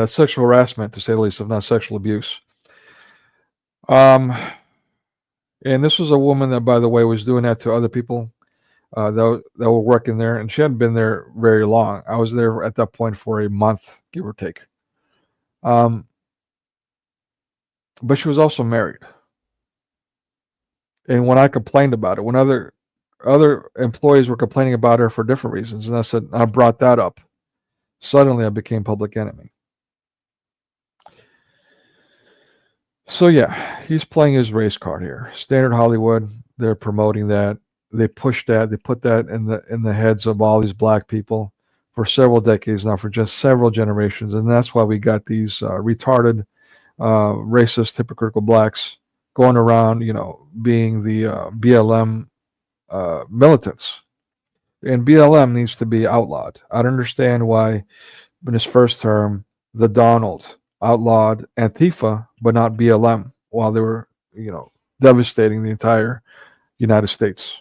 Speaker 3: sexual harassment, to say the least, if not sexual abuse. And this was a woman that, by the way, was doing that to other people that were working there, and she hadn't been there very long. I was there at that point for a month, give or take. But she was also married. And when I complained about it, when other employees were complaining about her for different reasons, and I brought that up. Suddenly, I became public enemy. So yeah, he's playing his race card here. Standard Hollywood, they're promoting that. They push that. They put that in the heads of all these black people for several decades now, for just several generations, and that's why we got these retarded, racist, hypocritical blacks going around, being the BLM militants. And BLM needs to be outlawed. I don't understand why, in his first term, the Donald outlawed Antifa, but not BLM, while they were, devastating the entire United States.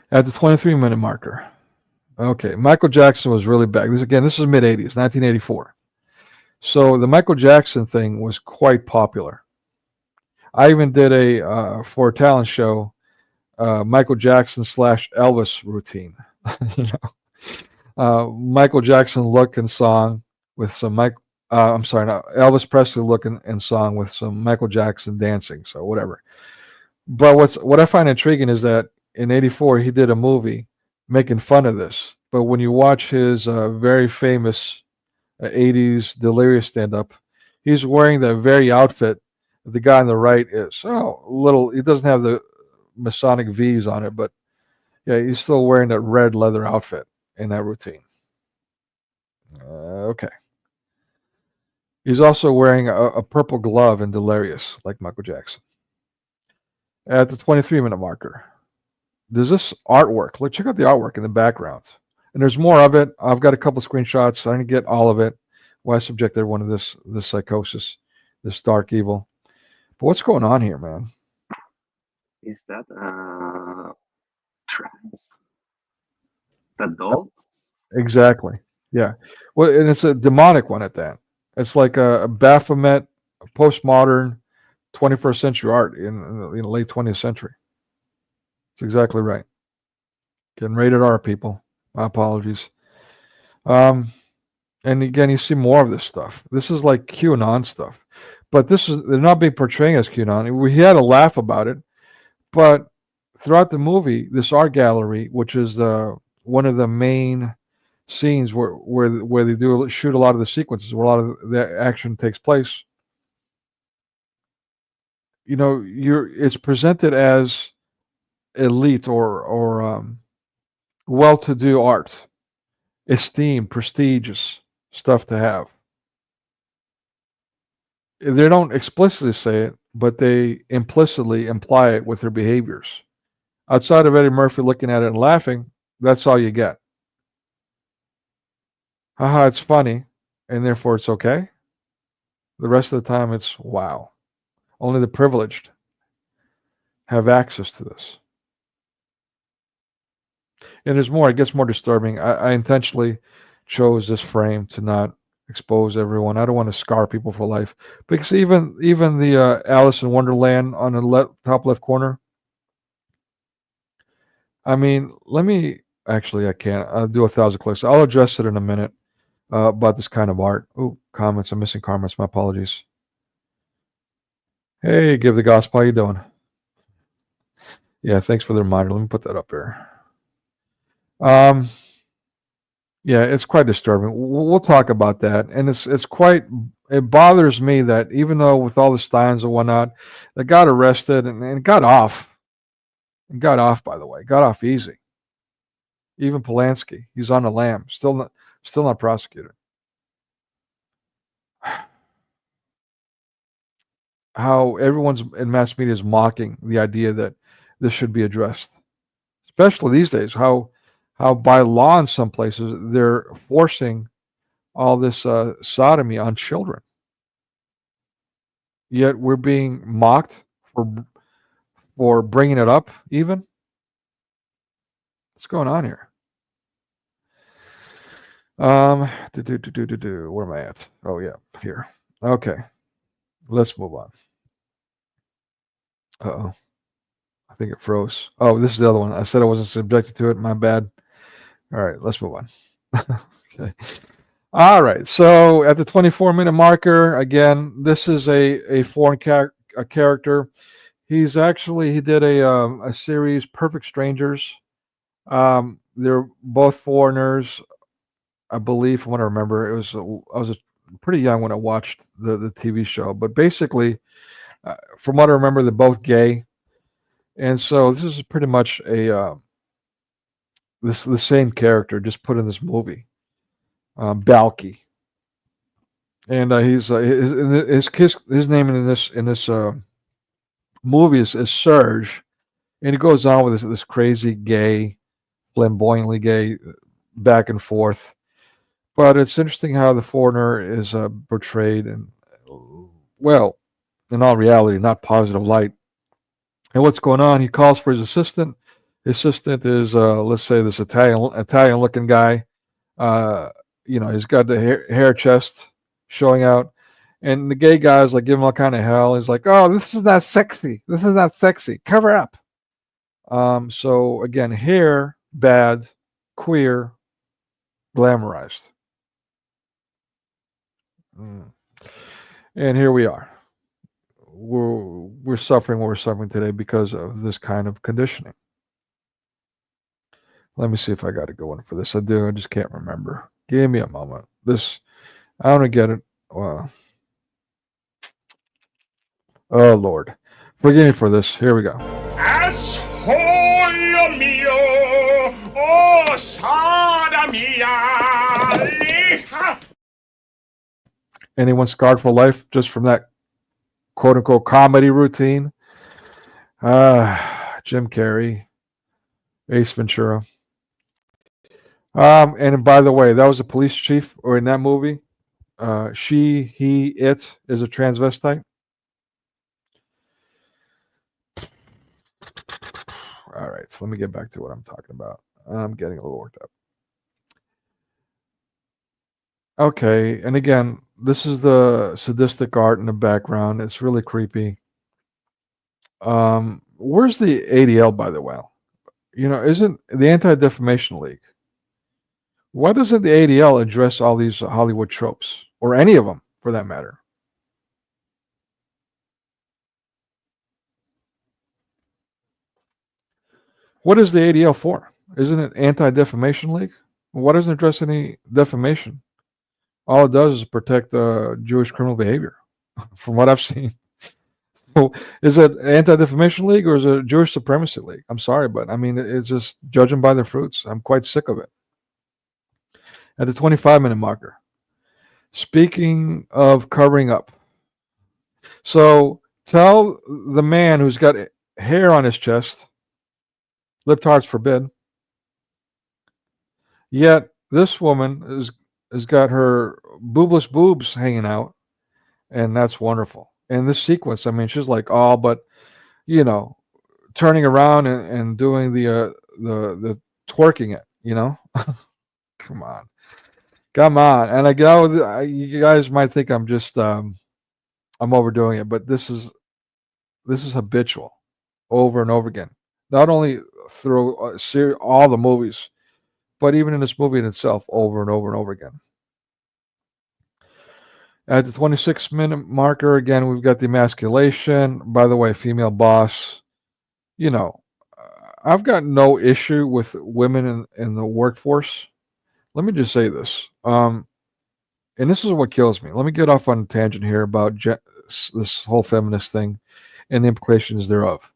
Speaker 3: At the 23-minute marker, okay, Michael Jackson was really back. This is mid-'80s, 1984. So the Michael Jackson thing was quite popular. I even did for a talent show, Michael Jackson / Elvis routine. Michael Jackson look and song with some Elvis Presley look and song with some Michael Jackson dancing. So whatever. But what I find intriguing is that in '84 he did a movie making fun of this. But when you watch his very famous '80s Delirious stand-up, he's wearing that very outfit that the guy on the right is. He doesn't have the Masonic V's on it, but yeah, he's still wearing that red leather outfit in that routine. Okay. He's also wearing a purple glove in Delirious, like Michael Jackson. At the 23-minute marker, there's this artwork. Look, check out the artwork in the background. And there's more of it. I've got a couple of screenshots. I didn't get all of it. Why subject everyone to this psychosis, this dark evil. But what's going on here, man?
Speaker 4: Is that trans? That doll?
Speaker 3: Exactly. Yeah. Well, and it's a demonic one at that. It's like a Baphomet, postmodern, 21st century art in the late 20th century. That's exactly right. Getting rated R, people. My apologies. And again, you see more of this stuff. This is like QAnon stuff. But they're not being portraying as QAnon. We had a laugh about it. But throughout the movie, this art gallery, which is one of the main scenes where they shoot a lot of the sequences, where a lot of the action takes place, it's presented as elite or well-to-do art, esteemed, prestigious stuff to have. They don't explicitly say it, but they implicitly imply it with their behaviors. Outside of Eddie Murphy looking at it and laughing, that's all you get. Haha, it's funny, and therefore it's okay. The rest of the time, it's wow. Only the privileged have access to this. And there's more. It gets more disturbing. I intentionally chose this frame to not expose everyone. I don't want to scar people for life. Because even the Alice in Wonderland on the top left corner. I mean, I can't. I'll do 1,000 clicks. I'll address it in a minute about this kind of art. Oh, comments. I'm missing comments. My apologies. Hey, Give the Gospel. How you doing? Yeah, thanks for the reminder. Let me put that up there. Yeah, it's quite disturbing. We'll talk about that. And it bothers me that even though with all the Steins and whatnot, they got arrested and got off. And got off, by the way. Got off easy. Even Polanski, he's on the lam. Still not prosecuted. How everyone's in mass media is mocking the idea that this should be addressed. Especially these days, how by law in some places they're forcing all this sodomy on children. Yet we're being mocked for bringing it up even. What's going on here? Where am I at? Oh yeah, here. Okay. Let's move on. Uh-oh. I think it froze. Oh, this is the other one. I said I wasn't subjected to it. My bad. All right, let's move on. Okay. All right. So at the 24-minute marker, again, this is a foreign character. He did a series, Perfect Strangers. They're both foreigners, I believe, from what I remember. I was pretty young when I watched the TV show, but basically, from what I remember, they're both gay, and so this is pretty much the same character just put in this movie, Balky, and his name in this movie is Serge, and he goes on with this crazy gay, flamboyantly gay, back and forth. But it's interesting how the foreigner is portrayed in, well, in all reality, not positive light. And what's going on? He calls for his assistant. His assistant is, let's say, this Italian-looking guy. He's got the hair chest showing out, and the gay guy's like giving him all kind of hell. He's like, "Oh, this is not sexy. This is not sexy. Cover up." So again, hair bad, queer, glamorized. And here we are. We're suffering what we're suffering today because of this kind of conditioning. Let me see if I got a good one for this. I do. I just can't remember. Give me a moment. I want to get it. Wow. Oh, Lord. Forgive me for this. Here we go.
Speaker 9: Asshole mio, oh, sada mia.
Speaker 3: Anyone scarred for life just from that quote-unquote comedy routine? Jim Carrey, Ace Ventura. And by the way, that was a police chief, or in that movie, she, he, it is a transvestite. All right, so let me get back to what I'm talking about. I'm getting a little worked up. Okay, and again, this is the sadistic art in the background. It's really creepy. Where's the ADL, by the way? Isn't the Anti-Defamation League? Why doesn't the ADL address all these Hollywood tropes, or any of them, for that matter? What is the ADL for? Isn't it Anti-Defamation League? Why doesn't it address any defamation? All it does is protect Jewish criminal behavior, from what I've seen. So, is it Anti-Defamation League or is it Jewish Supremacy League? I'm sorry, but I mean, it's just judging by their fruits. I'm quite sick of it. At the 25-minute marker, speaking of covering up, so tell the man who's got hair on his chest, libtards forbid, yet this woman has got her boobless boobs hanging out, and that's wonderful. And this sequence, I mean, she's like all but, turning around and doing the twerking it, Come on. And you guys might think I'm just I'm overdoing it, but this is habitual, over and over again. Not only through all the movies, but even in this movie in itself, over and over and over again. At the 26-minute marker, again, we've got the emasculation. By the way, female boss. I've got no issue with women in the workforce. Let me just say this. And this is what kills me. Let me get off on a tangent here about this whole feminist thing and the implications thereof.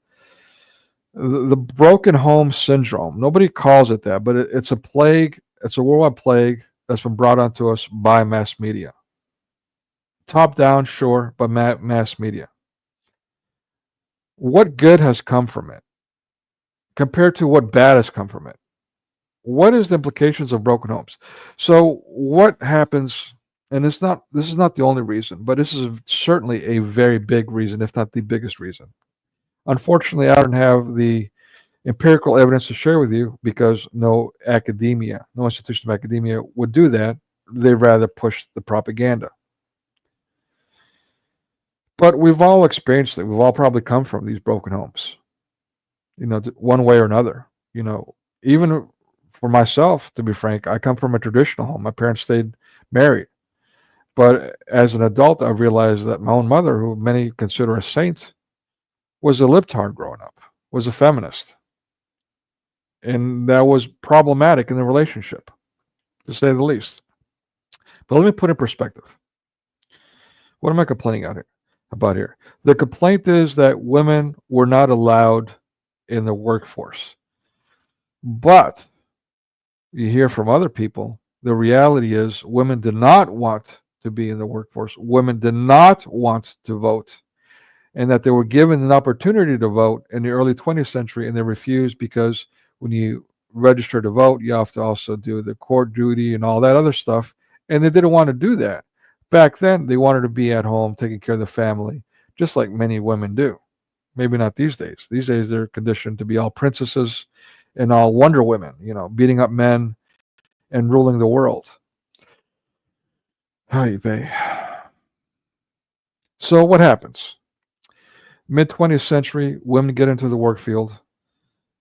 Speaker 3: The broken home syndrome. Nobody calls it that, but it's a plague. It's a worldwide plague that's been brought onto us by mass media. Top down, sure, but mass media. What good has come from it compared to what bad has come from it? What is the implications of broken homes? So what happens, and this is not the only reason, but this is certainly a very big reason, if not the biggest reason. Unfortunately, I don't have the empirical evidence to share with you because no institution of academia would do that. They'd rather push the propaganda. But we've all experienced it. We've all probably come from these broken homes, one way or another. Even for myself, to be frank, I come from a traditional home. My parents stayed married. But as an adult, I've realized that my own mother, who many consider a saint, was a libtard growing up, was a feminist. And that was problematic in the relationship, to say the least. But let me put in perspective. What am I complaining about here? The complaint is that women were not allowed in the workforce. But you hear from other people, the reality is women did not want to be in the workforce. Women did not want to vote, and that they were given an opportunity to vote in the early 20th century, and they refused because when you register to vote, you have to also do the court duty and all that other stuff, and they didn't want to do that. Back then, they wanted to be at home taking care of the family, just like many women do. Maybe not these days. These days, they're conditioned to be all princesses and all Wonder Women, beating up men and ruling the world. So what happens? Mid-20th century, women get into the work field,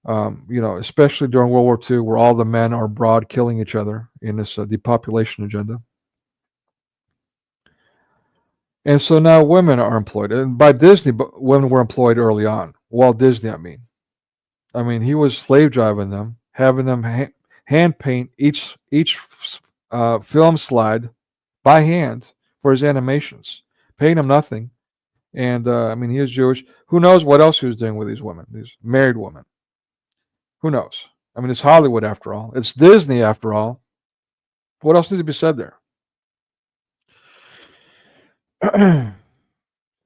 Speaker 3: especially during World War II, where all the men are abroad killing each other in this depopulation agenda. And so now women are employed. And by Disney, women were employed early on. Walt Disney, I mean, he was slave driving them, having them hand paint each film slide by hand for his animations, paying him nothing. And he is Jewish. Who knows what else he was doing with these women, these married women? Who knows? It's Hollywood after all. It's Disney after all. What else needs to be said there?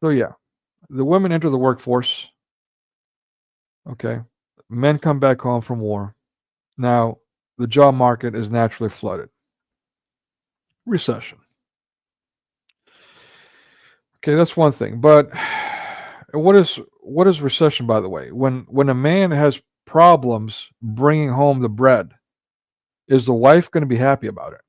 Speaker 3: So yeah, the women enter the workforce. Okay. Men come back home from war. Now, the job market is naturally flooded. Recession. Okay, that's one thing. But what is recession, by the way? When a man has problems bringing home the bread, is the wife going to be happy about it?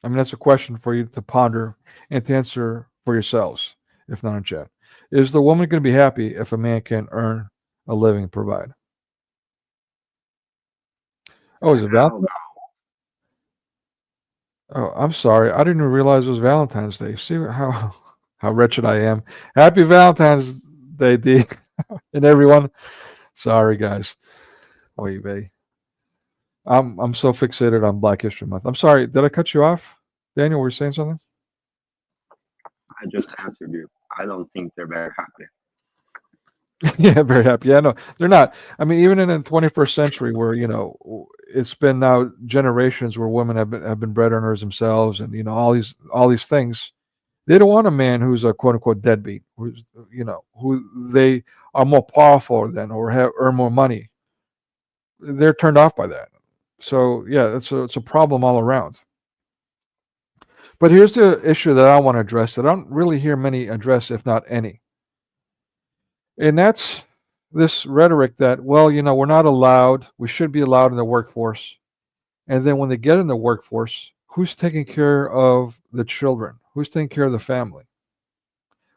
Speaker 3: That's a question for you to ponder and to answer for yourselves, if not in chat. Is the woman going to be happy if a man can earn a living and provide? Oh, is it Valentine's? Oh, I'm sorry. I didn't even realize it was Valentine's Day. See how wretched I am. Happy Valentine's Day, D, and everyone. Sorry, guys. Oy vey. I'm so fixated on Black History Month. I'm sorry. Did I cut you off, Daniel? Were you saying something?
Speaker 4: I just answered you. I don't think they're very happy.
Speaker 3: Yeah, very happy. Yeah, no, they're not. Even in the 21st century, where it's been now generations where women have been bread earners themselves, and all these things. They don't want a man who's a quote unquote deadbeat, who's who they are more powerful than or earn more money. They're turned off by that. So yeah, it's a problem all around. But here's the issue that I want to address that I don't really hear many address, if not any. And that's this rhetoric that, we're not allowed, we should be allowed in the workforce. And then when they get in the workforce, who's taking care of the children? Who's taking care of the family?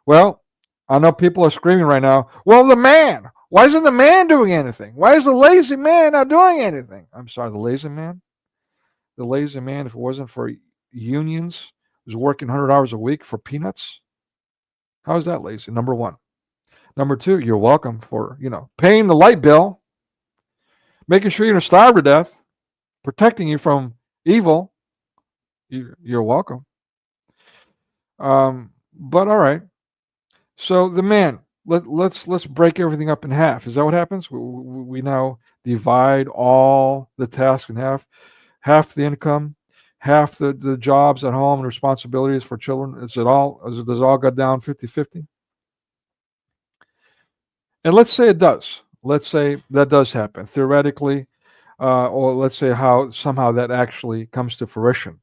Speaker 3: Well, I know people are screaming right now, well, the man. Why isn't the man doing anything? Why is the lazy man not doing anything? I'm sorry, the lazy man? The lazy man, if it wasn't for unions, was working 100 hours a week for peanuts? How is that lazy? Number one. Number two, you're welcome for, paying the light bill, making sure you don't starve to death, protecting you from evil. You're welcome. But all right. So the man, let's break everything up in half. Is that what happens? We now divide all the tasks in half the income, half the jobs at home and responsibilities for children. Does it all go down 50-50? And let's say it does. Let's say that does happen theoretically, or let's say how somehow that actually comes to fruition.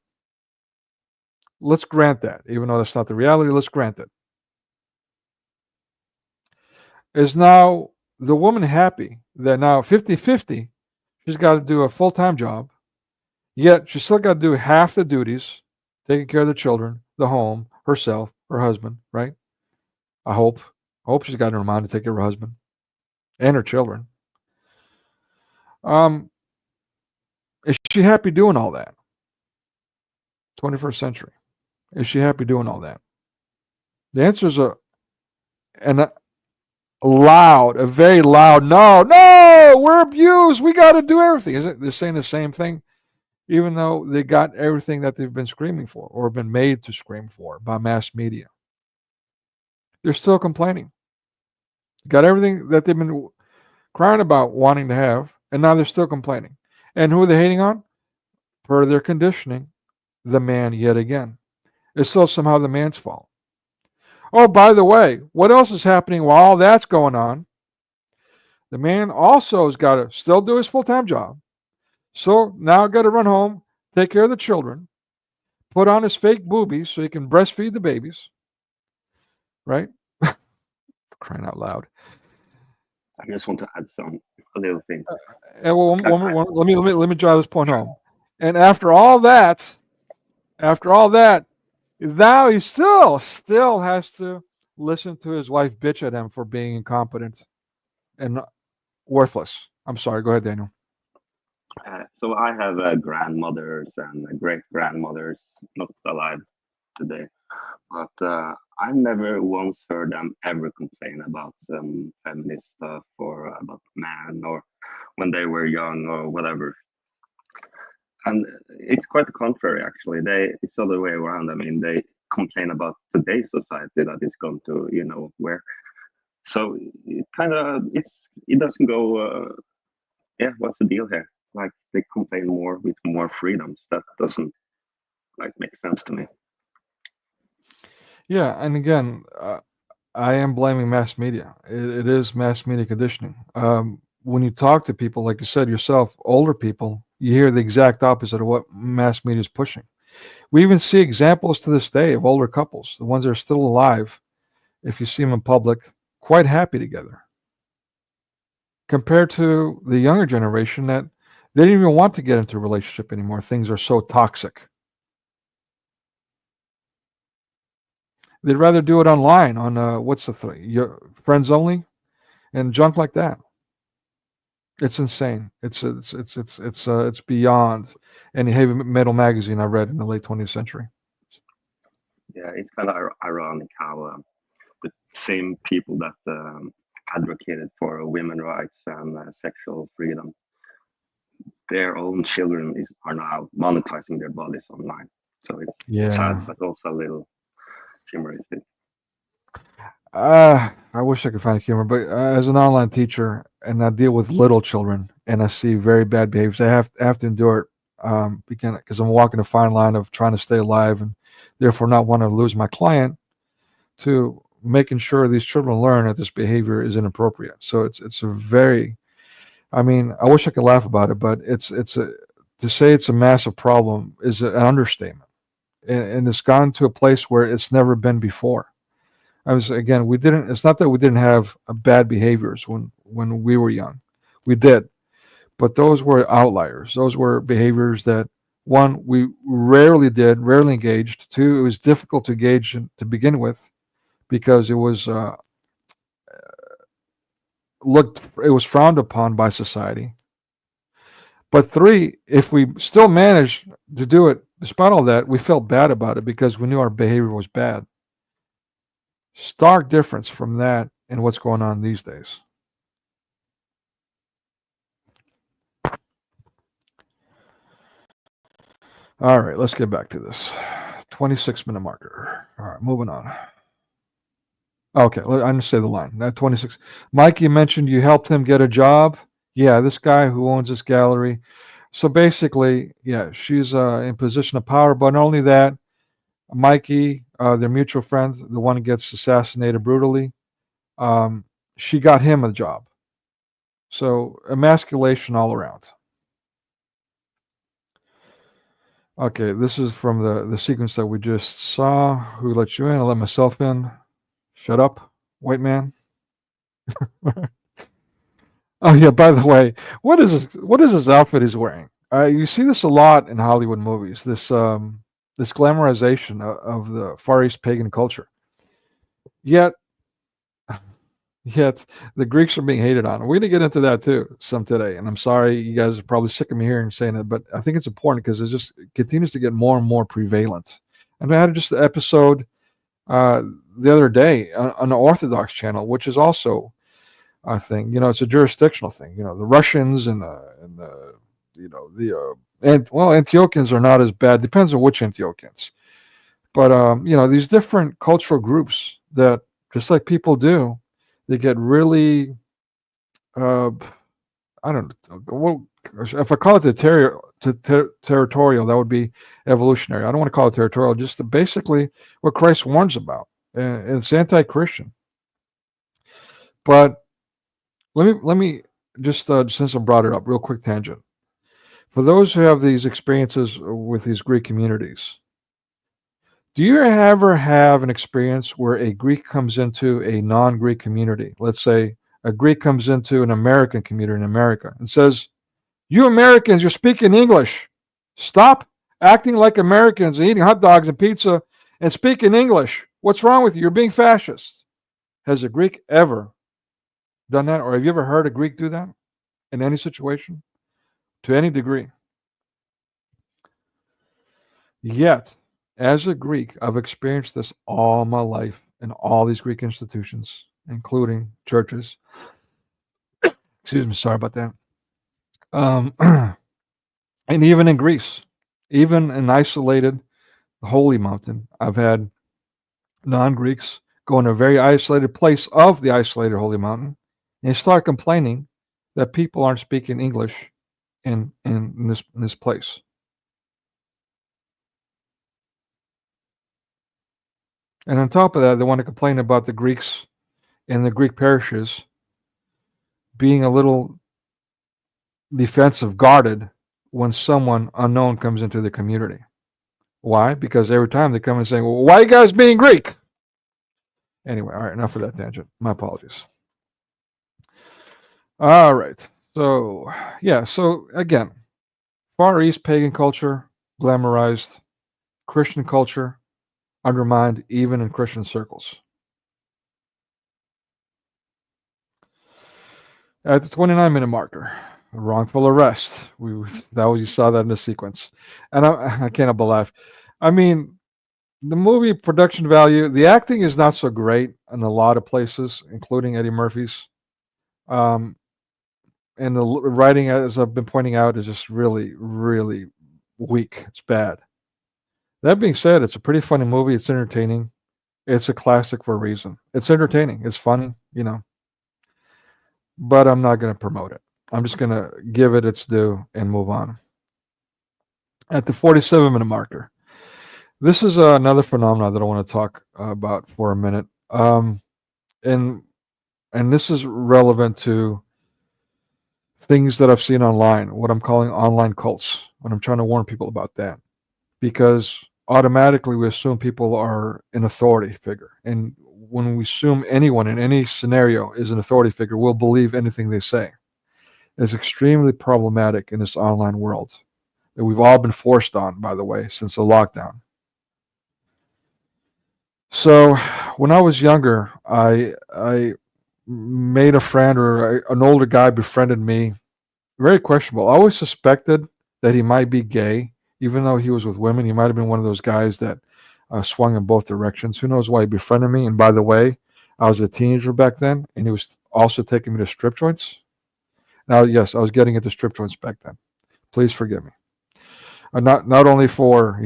Speaker 3: Let's grant that, even though that's not the reality. Let's grant it. Is now the woman happy that now 50-50, she's got to do a full-time job, yet she's still got to do half the duties, taking care of the children, the home, herself, her husband, right? I hope. I hope she's got in her mind to take care of her husband and her children. Is she happy doing all that? 21st century. Is she happy doing all that? The answer is a very loud no. No, we're abused. We got to do everything. Isn't it? They're saying the same thing, even though they got everything that they've been screaming for or been made to scream for by mass media. They're still complaining. Got everything that they've been crying about wanting to have, and now they're still complaining. And who are they hating on? Per their conditioning, the man yet again. It's still somehow the man's fault. Oh, by the way, what else is happening while all that's going on? The man also has got to still do his full-time job. So now got to run home, take care of the children, put on his fake boobies so he can breastfeed the babies. Right? Crying out loud.
Speaker 4: I just want to add a little thing.
Speaker 3: And let me drive this point home. And after all that, now he still has to listen to his wife bitch at him for being incompetent and worthless. I'm sorry. Go ahead, Daniel.
Speaker 4: So I have grandmothers and great grandmothers not alive today, but I never once heard them ever complain about some feminist stuff or about man or when they were young or whatever. And it's quite the contrary, actually. It's the other way around. I mean, they complain about today's society that is going to, where. So it doesn't go. What's the deal here? Like they complain more with more freedoms. That doesn't make sense to me.
Speaker 3: Yeah, and again, I am blaming mass media. It is mass media conditioning. When you talk to people, like you said yourself, older people, you hear the exact opposite of what mass media is pushing. We even see examples to this day of older couples, the ones that are still alive, if you see them in public, quite happy together. Compared to the younger generation that they didn't even want to get into a relationship anymore. Things are so toxic. They'd rather do it online on your friends only, and junk like that. It's insane. It's beyond any heavy metal magazine I read in the late 20th century.
Speaker 4: Yeah, it's kind of ironic how the same people that advocated for women's rights and sexual freedom, their own children are now monetizing their bodies online. So it's sad, but also a little humoristic.
Speaker 3: I wish I could find humor, but as an online teacher, and I deal with little children, and I see very bad behaviors, I have to endure it because I'm walking a fine line of trying to stay alive and therefore not want to lose my client to making sure these children learn that this behavior is inappropriate. So it's a very, I mean, I wish I could laugh about it, but to say it's a massive problem is an understatement, and it's gone to a place where it's never been before. It's not that we didn't have bad behaviors when we were young. We did. But those were outliers. Those were behaviors that, one, we rarely engaged. Two, it was difficult to engage to begin with because it was frowned upon by society. But three, if we still managed to do it, despite all that, we felt bad about it because we knew our behavior was bad. Stark difference from that and what's going on these days. All right, let's get back to this. 26-minute marker. All right, moving on. Okay, I'm going to say the line. That 26. Mike, you mentioned you helped him get a job. Yeah, this guy who owns this gallery. So basically, yeah, she's in position of power. But not only that, Mikey, their mutual friend, the one who gets assassinated brutally, she got him a job. So emasculation all around. Okay, this is from the sequence that we just saw. Who let you in? I let myself in. Shut up, white man. Oh yeah, by the way, what is this outfit he's wearing? You see this a lot in Hollywood movies. This glamorization of the Far East pagan culture. Yet, yet the Greeks are being hated on. We're going to get into that too some today. And I'm sorry, you guys are probably sick of me hearing saying it, but I think it's important because it just continues to get more and more prevalent. And I had just an episode the other day on the Orthodox channel, which is also a thing. It's a jurisdictional thing. The Russians and Antiochians are not as bad. Depends on which Antiochians. But these different cultural groups that, just like people do, they get really, I don't know. Well, if I call it territorial, that would be evolutionary. I don't want to call it territorial. Just basically what Christ warns about, and it's anti-Christian. But let me just since I brought it up, real quick tangent. For those who have these experiences with these Greek communities, do you ever have an experience where a Greek comes into a non-Greek community? Let's say a Greek comes into an American community in America and says, "You Americans, you're speaking English. Stop acting like Americans and eating hot dogs and pizza and speaking English. What's wrong with you? You're being fascist." Has a Greek ever done that? Or have you ever heard a Greek do that in any situation? To any degree? Yet, as a Greek, I've experienced this all my life in all these Greek institutions, including churches. Excuse me, sorry about that. And even in Greece, even in isolated Holy Mountain, I've had non-Greeks go in a very isolated place of the isolated Holy Mountain and start complaining that people aren't speaking English in this place. And on top of that, they want to complain about the Greeks and the Greek parishes being a little defensive, guarded when someone unknown comes into the community. Why? Because every time they come and say, "Well, why are you guys being Greek?" Anyway, all right, enough of that tangent. My apologies. All right. So, yeah, so again, Far East pagan culture, glamorized, Christian culture, undermined even in Christian circles. At the 29-minute marker, a wrongful arrest. You saw that in the sequence, and I can't help but laugh. I mean, the movie production value, the acting is not so great in a lot of places, including Eddie Murphy's. And the writing, as I've been pointing out, is just really, really weak. It's bad. That being said, it's a pretty funny movie. It's entertaining. It's a classic for a reason. It's entertaining. It's funny, but I'm not going to promote it. I'm just going to give it its due and move on. At the 47-minute marker, this is another phenomenon that I want to talk about for a minute. And this is relevant to things that I've seen online, what I'm calling online cults, when I'm trying to warn people about that. Because automatically we assume people are an authority figure. And when we assume anyone in any scenario is an authority figure, we'll believe anything they say. It's extremely problematic in this online world that we've all been forced on, by the way, since the lockdown. So when I was younger, I made a friend, or an older guy befriended me. Very questionable. I always suspected that he might be gay, even though he was with women. He might have been one of those guys that swung in both directions. Who knows why he befriended me? And by the way, I was a teenager back then, and he was also taking me to strip joints. Now, yes, I was getting into strip joints back then. Please forgive me. Not only for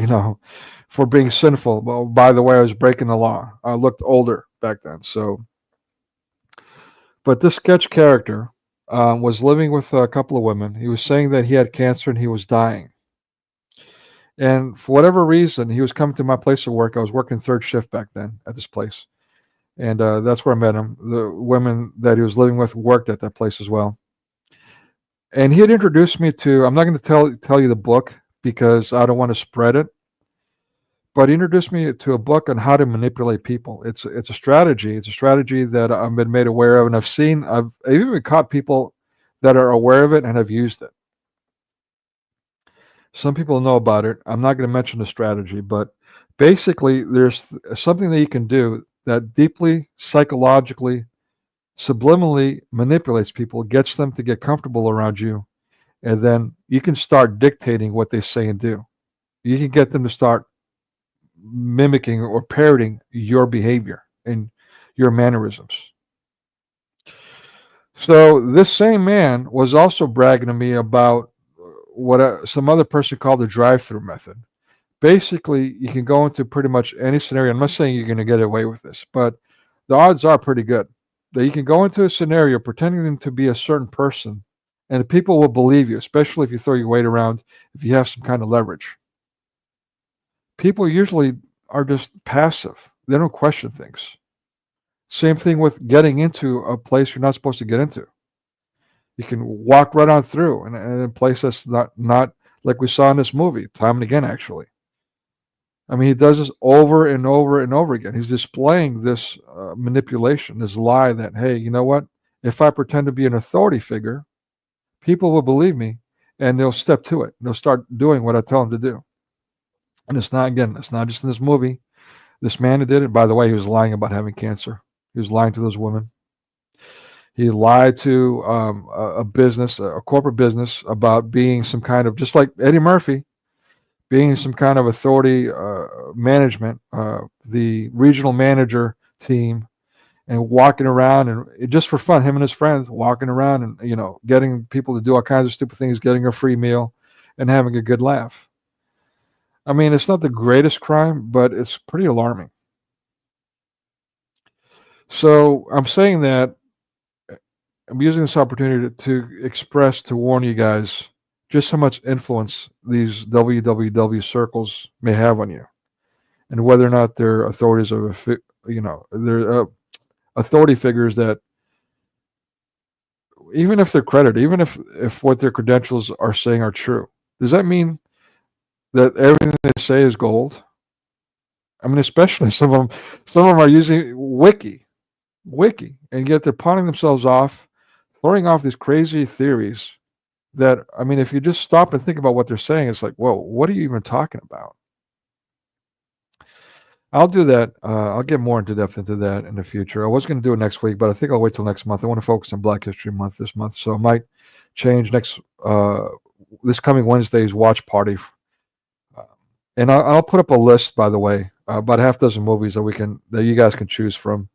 Speaker 3: for being sinful, but by the way, I was breaking the law. I looked older back then, so. But this sketch character was living with a couple of women. He was saying that he had cancer and he was dying. And for whatever reason, he was coming to my place of work. I was working third shift back then at this place. And that's where I met him. The women that he was living with worked at that place as well. And he had introduced me to, I'm not going to tell you the book because I don't want to spread it. But he introduced me to a book on how to manipulate people. It's a strategy. It's a strategy that I've been made aware of, and I've even caught people that are aware of it and have used it. Some people know about it. I'm not going to mention the strategy, but basically there's something that you can do that deeply psychologically, subliminally manipulates people, gets them to get comfortable around you, and then you can start dictating what they say and do. You can get them to start mimicking or parroting your behavior and your mannerisms. So this same man was also bragging to me about what some other person called the drive-through method. Basically, you can go into pretty much any scenario. I'm not saying you're going to get away with this, but the odds are pretty good that you can go into a scenario pretending to be a certain person, and people will believe you, especially if you throw your weight around, if you have some kind of leverage. People usually are just passive. They don't question things. Same thing with getting into a place you're not supposed to get into. You can walk right on through, and in a place that's not like we saw in this movie, time and again, actually. I mean, he does this over and over and over again. He's displaying this manipulation, this lie that, hey, you know what? If I pretend to be an authority figure, people will believe me, and they'll step to it. They'll start doing what I tell them to do. And it's not just in this movie. This man who did it, by the way, he was lying about having cancer. He was lying to those women. He lied to a business, a corporate business, about being some kind of, just like Eddie Murphy, being some kind of authority management, the regional manager team, and walking around and just for fun, him and his friends walking around and getting people to do all kinds of stupid things, getting a free meal, and having a good laugh. I mean, it's not the greatest crime, but it's pretty alarming. So I'm saying that I'm using this opportunity to warn you guys just how much influence these WWW circles may have on you, and whether or not they're authorities of they're authority figures that, even if they're credited, even if what their credentials are saying are true, does that mean that everything they say is gold? I mean, especially some of them are using wiki, and yet they're pawning themselves off, throwing off these crazy theories that, I mean, if you just stop and think about what they're saying, it's like, whoa, what are you even talking about? I'll do that. I'll get more into depth into that in the future. I was going to do it next week, but I think I'll wait till next month. I want to focus on Black History Month this month, so I might change this coming Wednesday's watch party. And I'll put up a list, by the way, about a half dozen movies that you guys can choose from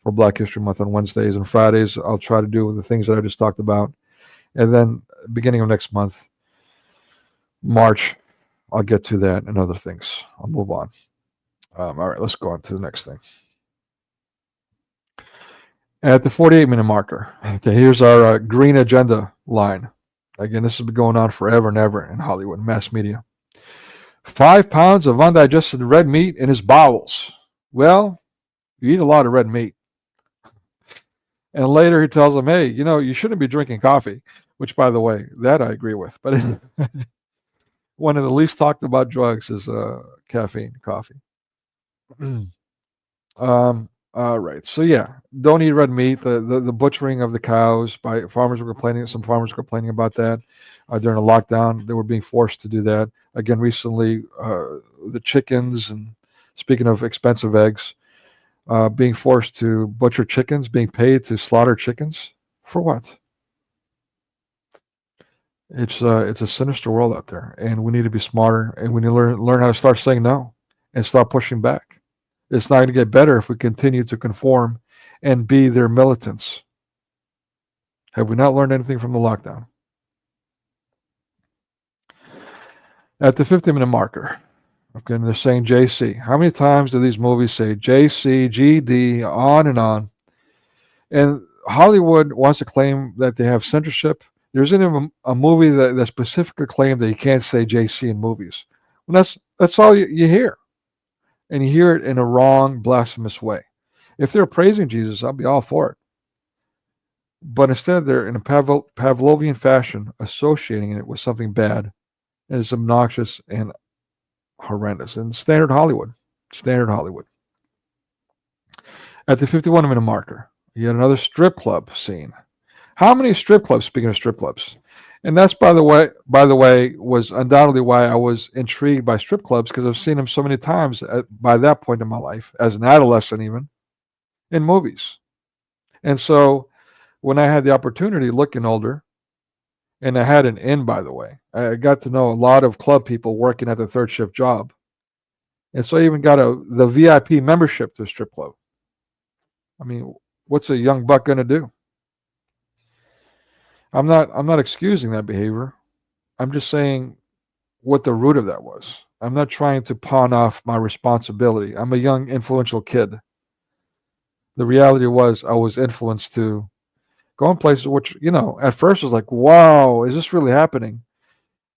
Speaker 3: for Black History Month on Wednesdays and Fridays. I'll try to do the things that I just talked about. And then beginning of next month, March, I'll get to that and other things. I'll move on. All right, let's go on to the next thing. At the 48-minute marker, okay, here's our green agenda line. Again, this has been going on forever and ever in Hollywood, mass media. 5 pounds of undigested red meat in his bowels. Well, you eat a lot of red meat. And later he tells them, hey, you shouldn't be drinking coffee, which, by the way, that I agree with. But one of the least talked about drugs is caffeine, coffee. All right. So, yeah, don't eat red meat. The butchering of the cows by farmers were complaining. Some farmers were complaining about that during a lockdown. They were being forced to do that. Again, recently, the chickens, and speaking of expensive eggs, being forced to butcher chickens, being paid to slaughter chickens. For what? It's a sinister world out there, and we need to be smarter, and we need to learn how to start saying no and stop pushing back. It's not going to get better if we continue to conform and be their militants. Have we not learned anything from the lockdown? At the 50-minute marker, okay, and they're saying JC. How many times do these movies say JC, GD, on and on? And Hollywood wants to claim that they have censorship. There's even a movie that specifically claimed that you can't say JC in movies. Well, that's all you hear. And you hear it in a wrong, blasphemous way. If they're praising Jesus, I'll be all for it. But instead, they're in a Pavlovian fashion associating it with something bad, and it's obnoxious and horrendous. And standard Hollywood. At the 51-minute marker, you had another strip club scene. How many strip clubs, speaking of strip clubs? And that's, by the way, was undoubtedly why I was intrigued by strip clubs, because I've seen them so many times by that point in my life, as an adolescent even. in movies. And so when I had the opportunity, looking older, and I had an in, by the way, I got to know a lot of club people working at the third shift job. And so I even got the VIP membership to a strip club. I mean, what's a young buck going to do? I'm not excusing that behavior. I'm just saying what the root of that was. I'm not trying to pawn off my responsibility. I'm a young, influential kid. The reality was I was influenced to go in places which, at first was like, wow, is this really happening?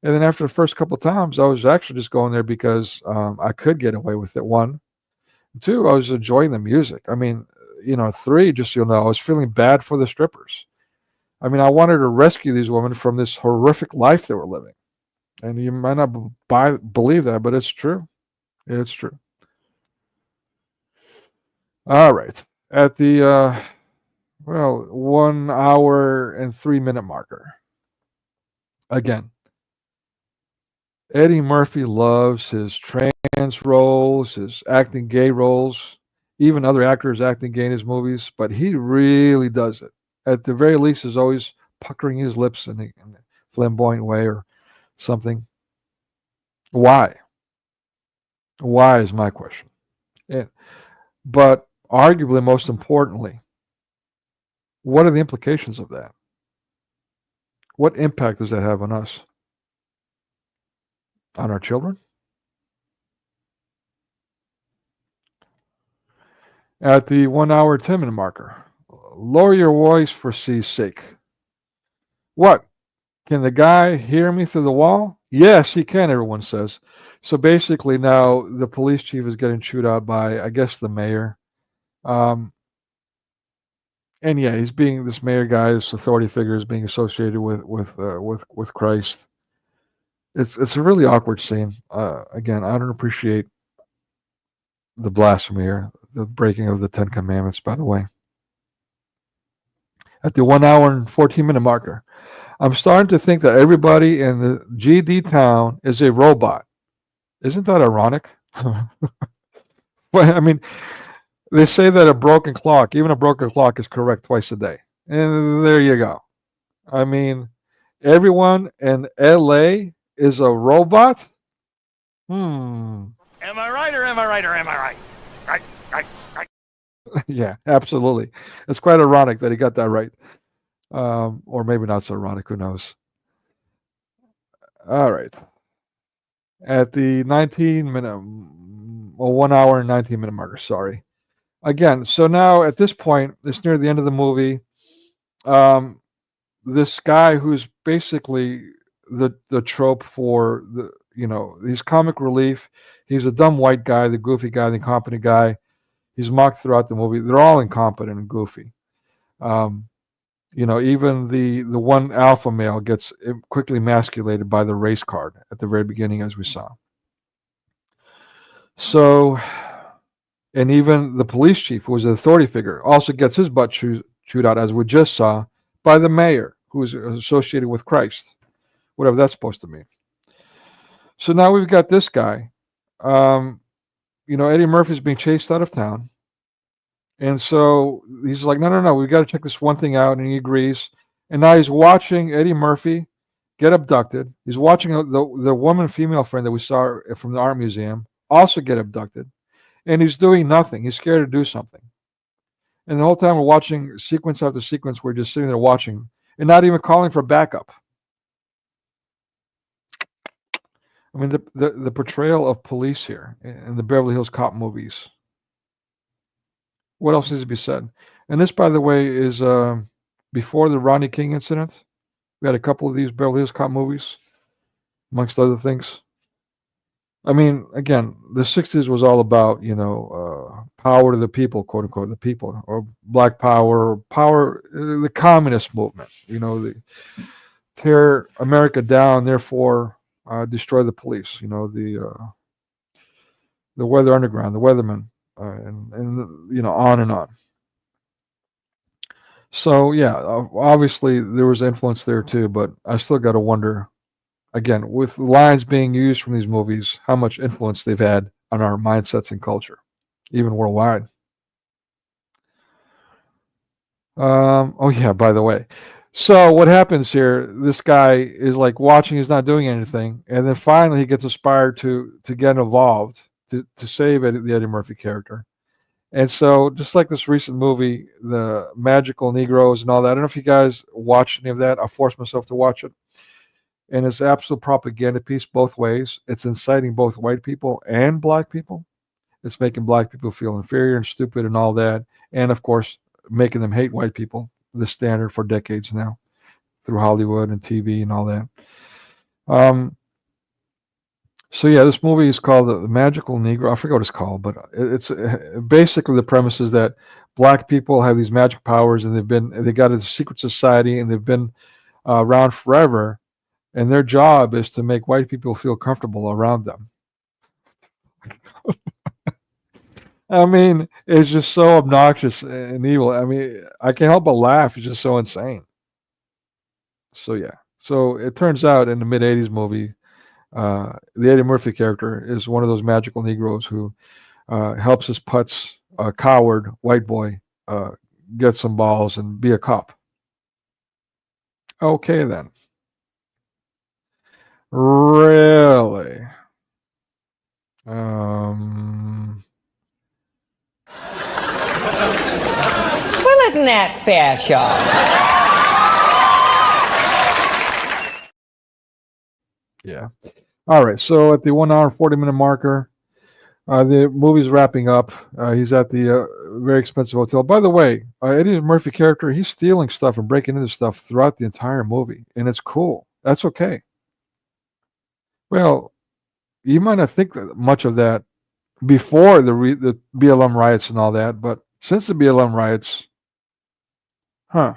Speaker 3: And then after the first couple of times, I was actually just going there because I could get away with it, one. Two, I was enjoying the music. I mean, three, just so I was feeling bad for the strippers. I mean, I wanted to rescue these women from this horrific life they were living. And you might not believe that, but it's true. It's true. All right. At the, 1 hour and 3 minute marker. Again, Eddie Murphy loves his trans roles, his acting gay roles, even other actors acting gay in his movies, but he really does it. At the very least, he's always puckering his lips in a flamboyant way or something. Why? Why is my question. But arguably, most importantly, what are the implications of that? What impact does that have on us? On our children? At the 1 hour 10 minute marker, lower your voice for C's sake. What? Can the guy hear me through the wall? Yes, he can, everyone says. So basically now the police chief is getting chewed out by, I guess, the mayor. And yeah, this mayor guy, this authority figure is being associated with Christ. It's a really awkward scene. Again, I don't appreciate the blasphemy here, the breaking of the 10 Commandments, by the way. At the 1 hour and 14 minute marker, I'm starting to think that everybody in the GD town is a robot. Isn't that ironic? Well, I mean, they say that even a broken clock is correct twice a day. And there you go. I mean, everyone in LA is a robot?
Speaker 9: Am I right or am I right or am I right? Right.
Speaker 3: Yeah, absolutely. It's quite ironic that he got that right. Or maybe not so ironic, who knows. All right. At the 1 hour and 19 minute marker, sorry. Again, so now at this point, it's near the end of the movie. This guy who's basically the trope for he's comic relief. He's a dumb white guy, the goofy guy, the incompetent guy. He's mocked throughout the movie. They're all incompetent and goofy. Even the one alpha male gets quickly emasculated by the race card at the very beginning, as we saw. So, and even the police chief, who was an authority figure, also gets his butt chewed out, as we just saw, by the mayor, who is associated with Christ, whatever that's supposed to mean. So now we've got this guy. Eddie Murphy's being chased out of town. And so he's like, no, we've got to check this one thing out. And he agrees. And now he's watching Eddie Murphy get abducted. He's watching the female friend that we saw from the art museum also get abducted. And he's doing nothing. He's scared to do something. And the whole time we're watching sequence after sequence, we're just sitting there watching and not even calling for backup. I mean, the portrayal of police here in the Beverly Hills Cop movies. What else needs to be said? And this, by the way, is before the Rodney King incident. We had a couple of these Beverly Hills Cop movies, amongst other things. I mean, again, the 60s was all about, power to the people, quote unquote, the people, or black power, the communist movement, the tear America down, therefore destroy the police, the Weather Underground, the Weathermen, and on and on. So, yeah, obviously there was influence there too, but I still got to wonder, again, with lines being used from these movies, how much influence they've had on our mindsets and culture, even worldwide. Oh yeah, by the way. So what happens here? This guy is like watching, he's not doing anything, and then finally he gets inspired to get involved to save the Eddie Murphy character. And so just like this recent movie, the Magical Negroes and all that. I don't know if you guys watched any of that. I forced myself to watch it. And it's absolute propaganda piece both ways. It's inciting both white people and black people. It's making black people feel inferior and stupid and all that. And of course, making them hate white people, the standard for decades now through Hollywood and TV and all that. Um, so yeah, this movie is called the Magical Negro. I forget what it's called, but it's basically the premise is that black people have these magic powers, and they got a secret society, and they've been around forever, and their job is to make white people feel comfortable around them. I mean, it's just so obnoxious and evil. I mean, I can't help but laugh. It's just so insane. So yeah. So it turns out in the mid '80s movie, the Eddie Murphy character is one of those magical Negroes who helps his putz, coward white boy, uh, get some balls and be a cop. Okay then. Really?
Speaker 10: Well, isn't that special?
Speaker 3: Yeah. All right. So at the 1 hour 40-minute marker, the movie's wrapping up. He's at the very expensive hotel. By the way, Eddie Murphy character, he's stealing stuff and breaking into stuff throughout the entire movie, and it's cool. That's okay. Well, you might not think much of that before the BLM riots and all that, but since the BLM riots, huh?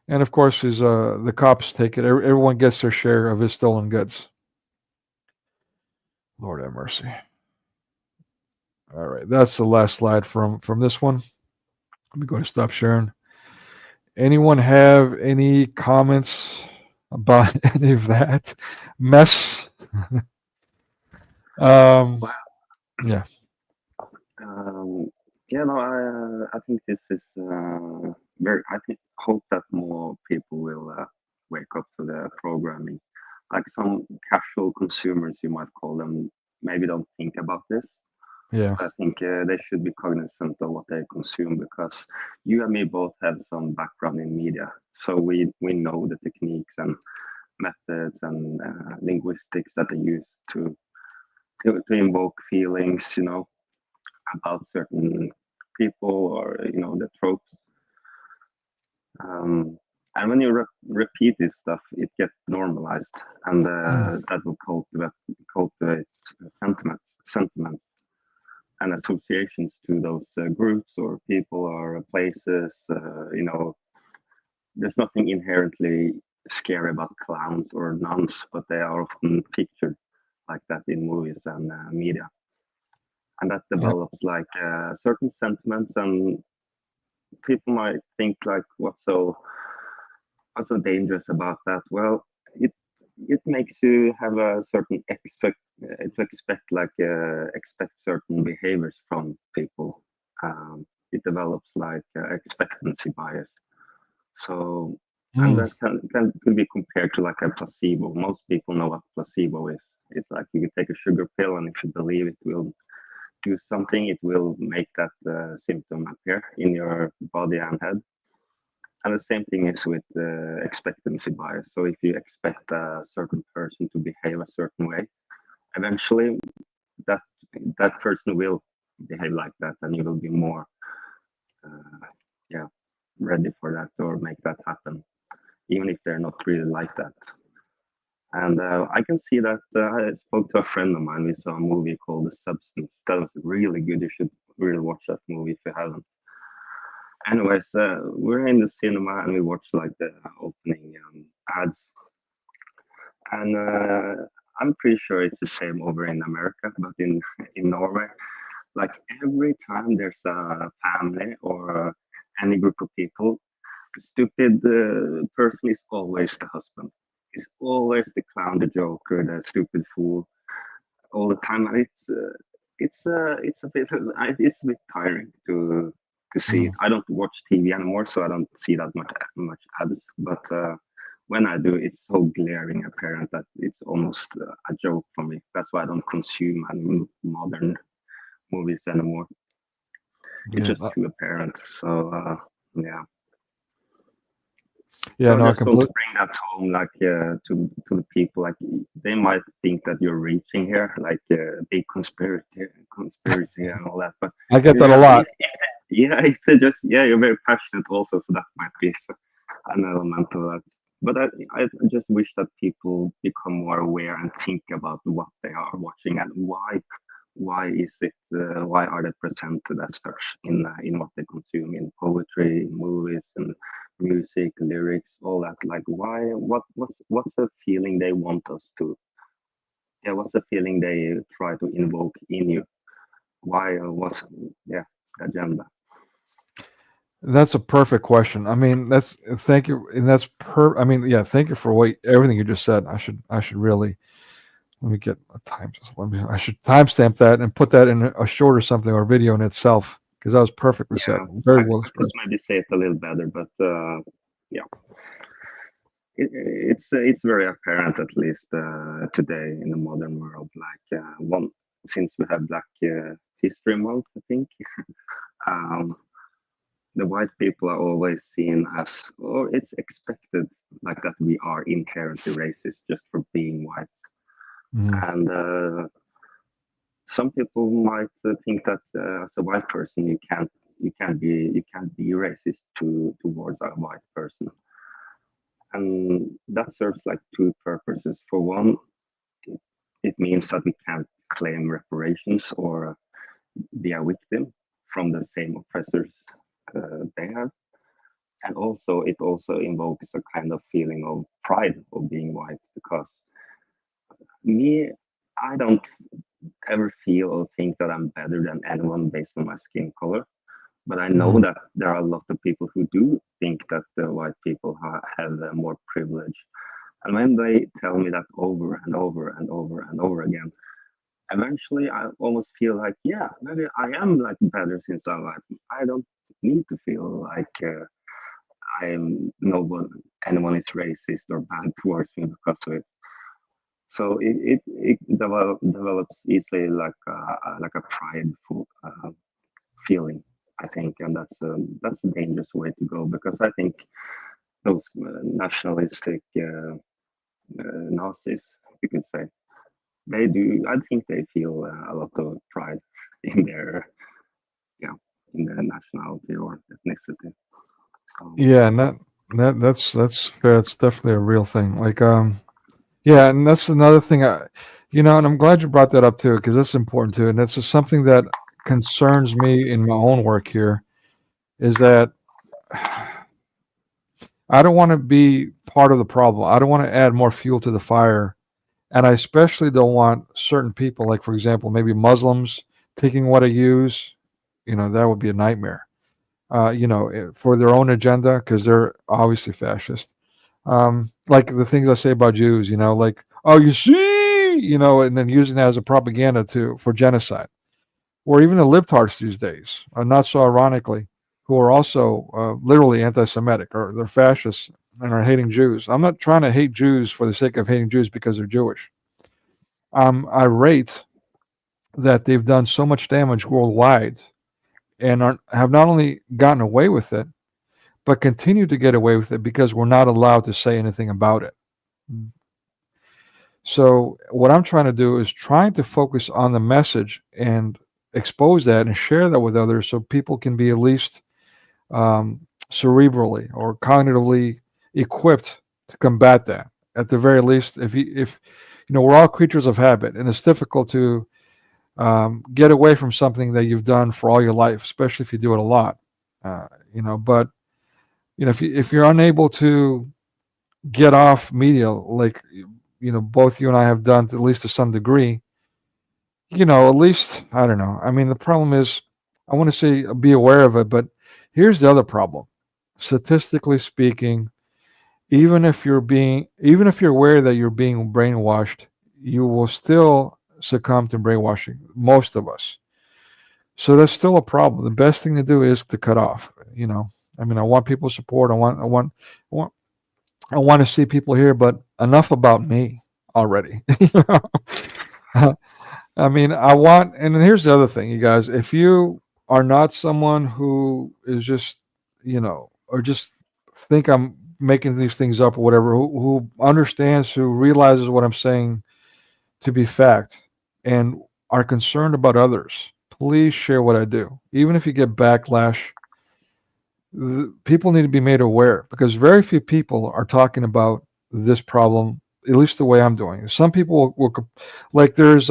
Speaker 3: And of course, the cops take it. Everyone gets their share of his stolen goods. Lord have mercy. All right, that's the last slide from this one. Let me go to stop sharing. Anyone have any comments about any of that mess?
Speaker 4: Wow.
Speaker 3: Yeah.
Speaker 4: Yeah, no, I think this is very. I think hope that more people will wake up to the programming. Like some casual consumers, you might call them, maybe don't think about this.
Speaker 3: Yeah.
Speaker 4: I think they should be cognizant of what they consume because you and me both have some background in media, so we know the techniques and methods and linguistics that they use to invoke feelings, about certain people or the tropes. And when you repeat this stuff, it gets normalized, and that will cultivate sentiments and associations to those groups or people or places. There's nothing inherently scary about clowns or nuns, but they are often pictured like that in movies and media. And that
Speaker 3: Yep.
Speaker 4: develops like certain sentiments, and people might think like, what's so dangerous about that? Well, it makes you have a certain expect certain behaviors from people. It develops like expectancy bias. So, and that could be compared to like a placebo. Most people know what placebo is. It's like you can take a sugar pill, and if you believe it will do something, it will make that symptom appear in your body and head. And the same thing is with expectancy bias. So if you expect a certain person to behave a certain way, eventually that that person will behave like that, and you will be more, yeah, ready for that or make that happen, even if they're not really like that. And I can see that. I spoke to a friend of mine. We saw a movie called The Substance. That was really good. You should really watch that movie if you haven't. Anyways, we're in the cinema and we watched like the opening ads, and I'm pretty sure it's the same over in America, but in Norway, like every time there's a family or any group of people, the stupid person is always the husband. He's always the clown, the joker, the stupid fool, all the time, and it's a bit tiring to to see it. I don't watch TV anymore, so I don't see that much ads. But when I do, it's so glaring apparent that it's almost a joke for me. That's why I don't consume any modern movies anymore. It's just too apparent. So yeah.
Speaker 3: Yeah,
Speaker 4: so
Speaker 3: no, I
Speaker 4: just to
Speaker 3: completely.
Speaker 4: bring that home, like to the people, like they might think that you're reaching here, like big conspiracy and all that. But
Speaker 3: I get that a lot.
Speaker 4: it's just you're very passionate also, so that might be an element of that. But I just wish that people become more aware and think about what they are watching and why is it why are they presented as such in what they consume in poetry, movies, and music, lyrics, all that. Like what's the feeling they want us to? Yeah, what's the feeling they try to invoke in you? Why? What's the agenda?
Speaker 3: That's a perfect question. I mean, thank you, and that's I mean, yeah, thank you for everything you just said. I should really let me get a time. I should timestamp that and put that in a short or something or video in itself because that was perfectly said. Very well expressed.
Speaker 4: I could maybe say it a little better, but yeah, it's very apparent at least today in the modern world. Like since we have Black History Month, I think. The white people are always seen as, or it's expected like that we are inherently racist just for being white. And some people might think that as a white person you can't be racist towards a white person, and that serves like two purposes. For one, it means that we can't claim reparations or be a victim from the same oppressors they have. And also, it also invokes a kind of feeling of pride of being white, because I don't ever feel or think that I'm better than anyone based on my skin color. But I know that there are a lot of people who do think that the white people have more privilege. And when they tell me that over and over and over and over again, eventually I almost feel like, yeah, maybe I am like better since I'm white. I don't need to feel like anyone is racist or bad towards me because of it. So it develops easily like a prideful feeling, I think, and that's a dangerous way to go, because I think those nationalistic Nazis, you could say, they do. I think they feel a lot of pride in their nationality or ethnicity.
Speaker 3: Yeah, and that's fair. That's definitely a real thing. Like, yeah, and that's another thing. And I'm glad you brought that up too, because that's important too, and that's just something that concerns me in my own work here. Is that I don't want to be part of the problem. I don't want to add more fuel to the fire, and I especially don't want certain people, like for example, maybe Muslims, taking what I use. That would be a nightmare. For their own agenda, because they're obviously fascist. Like the things I say about Jews, like, oh, you see, and then using that as a propaganda for genocide. Or even the libtards these days, not so ironically, who are also literally anti-Semitic, or they're fascists and are hating Jews. I'm not trying to hate Jews for the sake of hating Jews because they're Jewish. I'm irate that they've done so much damage worldwide and have not only gotten away with it, but continue to get away with it because we're not allowed to say anything about it. So what I'm trying to do is trying to focus on the message and expose that and share that with others, so people can be at least cerebrally or cognitively equipped to combat that. At the very least, if we're all creatures of habit, and it's difficult to get away from something that you've done for all your life, especially if you do it a lot. But if you're unable to get off media, like both you and I have done, at least to some degree, at least, I don't know. I mean, the problem is, I want to say be aware of it, but here's the other problem. Statistically speaking, even if you're aware that you're being brainwashed, you will still succumb to brainwashing. Most of us. So that's still a problem. The best thing to do is to cut off. You know, I mean, I want people's support. I want, I want to see people here, but enough about me already. You know? I mean, I want, and here's the other thing, you guys. If you are not someone who is just, you know, or just think I'm making these things up or whatever, who understands, who realizes what I'm saying to be fact, and are concerned about others, please share what I do. Even if you get backlash, people need to be made aware because very few people are talking about this problem, at least the way I'm doing it. Some people will like there's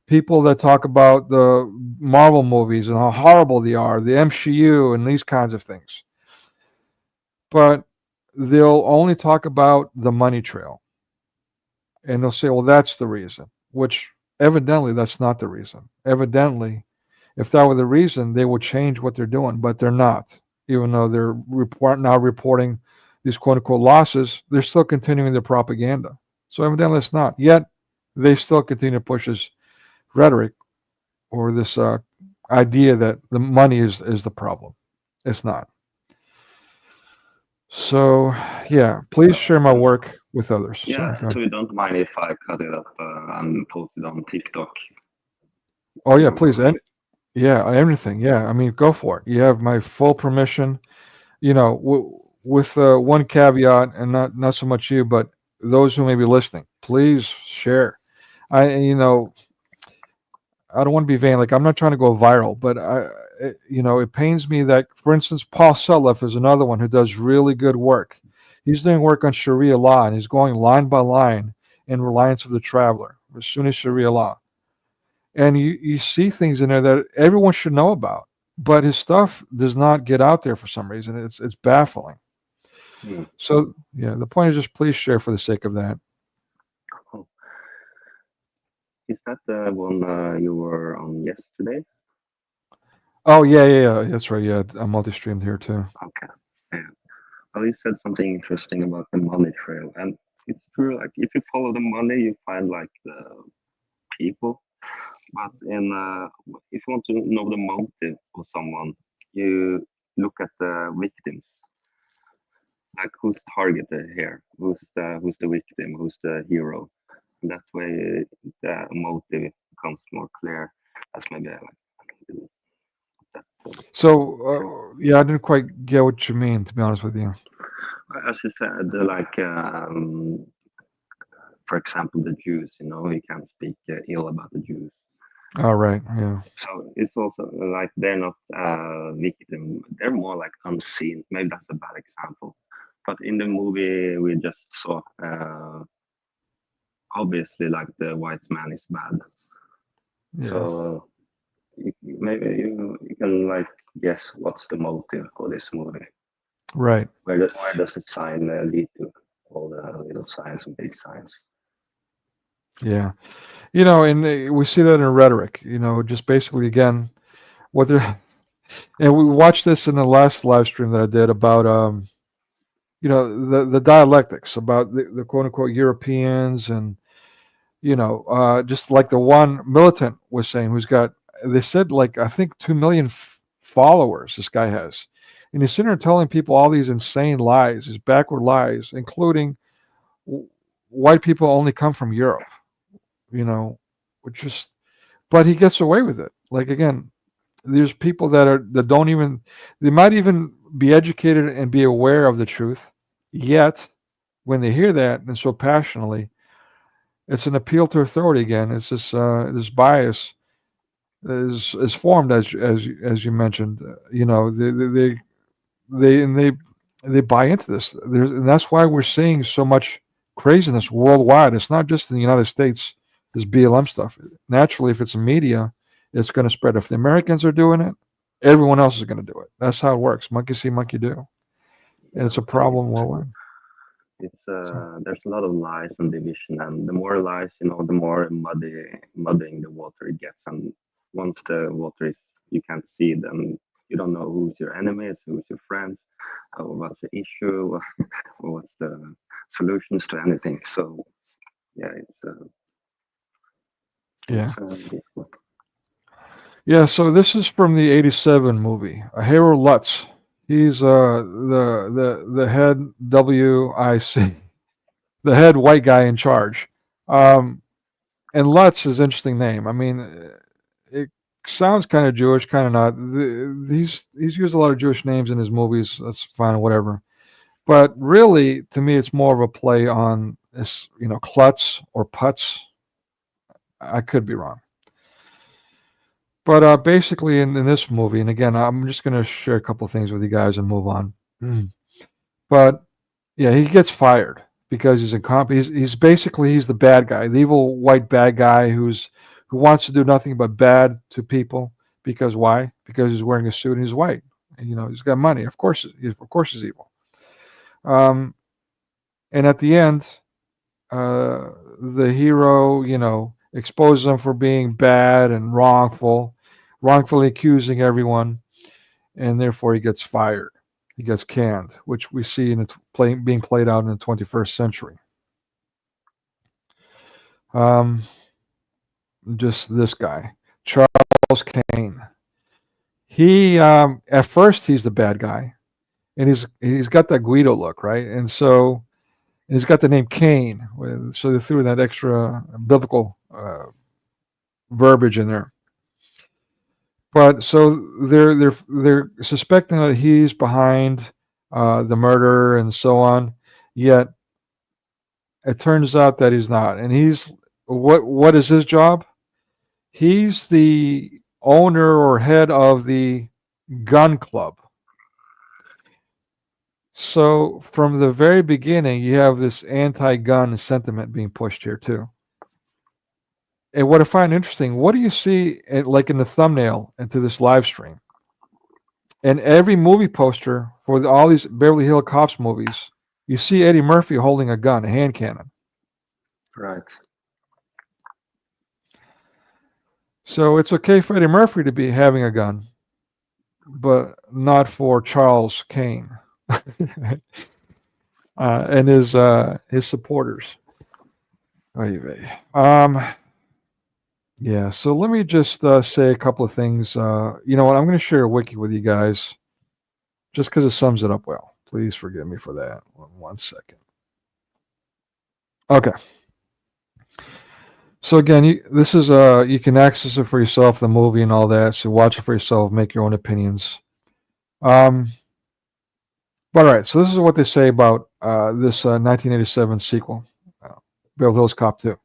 Speaker 3: people that talk about the Marvel movies and how horrible they are, the MCU and these kinds of things. But they'll only talk about the money trail. And they'll say, well, that's the reason, which evidently that's not the reason. Evidently, if that were the reason, they would change what they're doing, but they're not. Even though they're now reporting these quote unquote losses, they're still continuing their propaganda. So evidently it's not. Yet they still continue to push this rhetoric or this idea that the money is the problem. It's not. So yeah, please share my work with others.
Speaker 4: Yeah,
Speaker 3: Sorry,
Speaker 4: so you don't mind if I cut it up and post it on TikTok?
Speaker 3: oh yeah, please. Yeah, everything. Yeah, I mean, go for it. You have my full permission. You know, with one caveat, and not so much you, but those who may be listening, please share. You know, I don't want to be vain. Like I'm not trying to go viral, but you know, it pains me that, for instance, Paul Sutliff is another one who does really good work. He's doing work on Sharia law, and he's going line by line in Reliance of the Traveler, or Sunni Sharia law. And you see things in there that everyone should know about, but his stuff does not get out there for some reason. It's baffling. So yeah, the point is just please share for the sake of that.
Speaker 4: Oh. Is that the one you were on yesterday?
Speaker 3: Oh yeah, that's right. Yeah, I'm multi-streamed here too.
Speaker 4: Okay. Yeah. Well, you said something interesting about the money trail, and it's true. Like if you follow the money, you find like the people. But if you want to know the motive of someone, you look at the victims. Like who's targeted here? Who's the victim? Who's the hero? And that way, the motive becomes more clear. That's maybe I like that.
Speaker 3: So yeah, I didn't quite get what you mean, to be honest with you.
Speaker 4: As you said, like for example, the Jews. You know, you can't speak ill about the Jews.
Speaker 3: All right, yeah.
Speaker 4: So it's also like they're not a victim; they're more like unseen. Maybe that's a bad example. But in the movie, we just saw obviously like the white man is bad.
Speaker 3: Yeah.
Speaker 4: So maybe you can like guess what's the motive for this movie.
Speaker 3: Right.
Speaker 4: Where does the sign lead to? All the little signs and big signs.
Speaker 3: Yeah. You know, and we see that in rhetoric. You know, just basically again, what they're and we watched this in the last live stream that I did about you know, the dialectics about the quote unquote Europeans and you know, just like the one militant was saying who's got, they said like I think 2 million followers this guy has, and he's sitting there telling people all these insane lies, these backward lies, including white people only come from Europe, you know, which is, but he gets away with it. Like again, there's people that don't even, they might even be educated and be aware of the truth, yet when they hear that and so passionately, it's an appeal to authority again. It's this bias is formed as you mentioned. You know, they buy into this. And that's why we're seeing so much craziness worldwide. It's not just in the United States. This BLM stuff. Naturally, if it's in media, it's going to spread. If the Americans are doing it, everyone else is going to do it. That's how it works. Monkey see, monkey do. And it's a problem worldwide.
Speaker 4: It's there's a lot of lies and division, and the more lies, you know, the more muddying the water it gets. And once the water is, you can't see, then you don't know who's your enemies, who's your friends, or what's the issue, or what's the solutions to anything. So yeah, it's
Speaker 3: yeah.
Speaker 4: difficult.
Speaker 3: Yeah, so this is from the '87 movie. Hero Lutz. He's the head WIC, the head white guy in charge. Um, and Lutz is an interesting name. I mean, it sounds kind of Jewish, kind of not. He's used a lot of Jewish names in his movies. That's fine, whatever. But really, to me, it's more of a play on this, klutz or putz. I could be wrong. But basically, in this movie, and again, I'm just going to share a couple of things with you guys and move on. But yeah, he gets fired because he's he's basically he's the bad guy, the evil white bad guy who wants to do nothing but bad to people. Because why? Because he's wearing a suit and he's white. And, he's got money. Of course he's evil. And at the end, the hero, exposes him for being bad and wrongfully accusing everyone, and therefore he gets fired. He gets canned, which we see being played out in the 21st century. Just this guy, Charles Kane. He at first he's the bad guy, and he's got that Guido look, right? And so he's got the name Cain, so they threw that extra biblical verbiage in there. But so they're suspecting that he's behind the murder and so on. Yet it turns out that he's not. And he's what is his job? He's the owner or head of the gun club. So from the very beginning, you have this anti-gun sentiment being pushed here too. And what I find interesting, what do you see like in the thumbnail into this live stream? And every movie poster for all these Beverly Hills Cops movies, you see Eddie Murphy holding a gun, a hand cannon.
Speaker 4: Right.
Speaker 3: So it's okay for Eddie Murphy to be having a gun, but not for Charles Kane and his supporters. Yeah, so let me just say a couple of things. You know what? I'm going to share a wiki with you guys just because it sums it up well. Please forgive me for that. One second. Okay. So again, this is you can access it for yourself, the movie and all that. So watch it for yourself, make your own opinions. But all right, so this is what they say about this 1987 sequel, Beverly Hills Cop 2.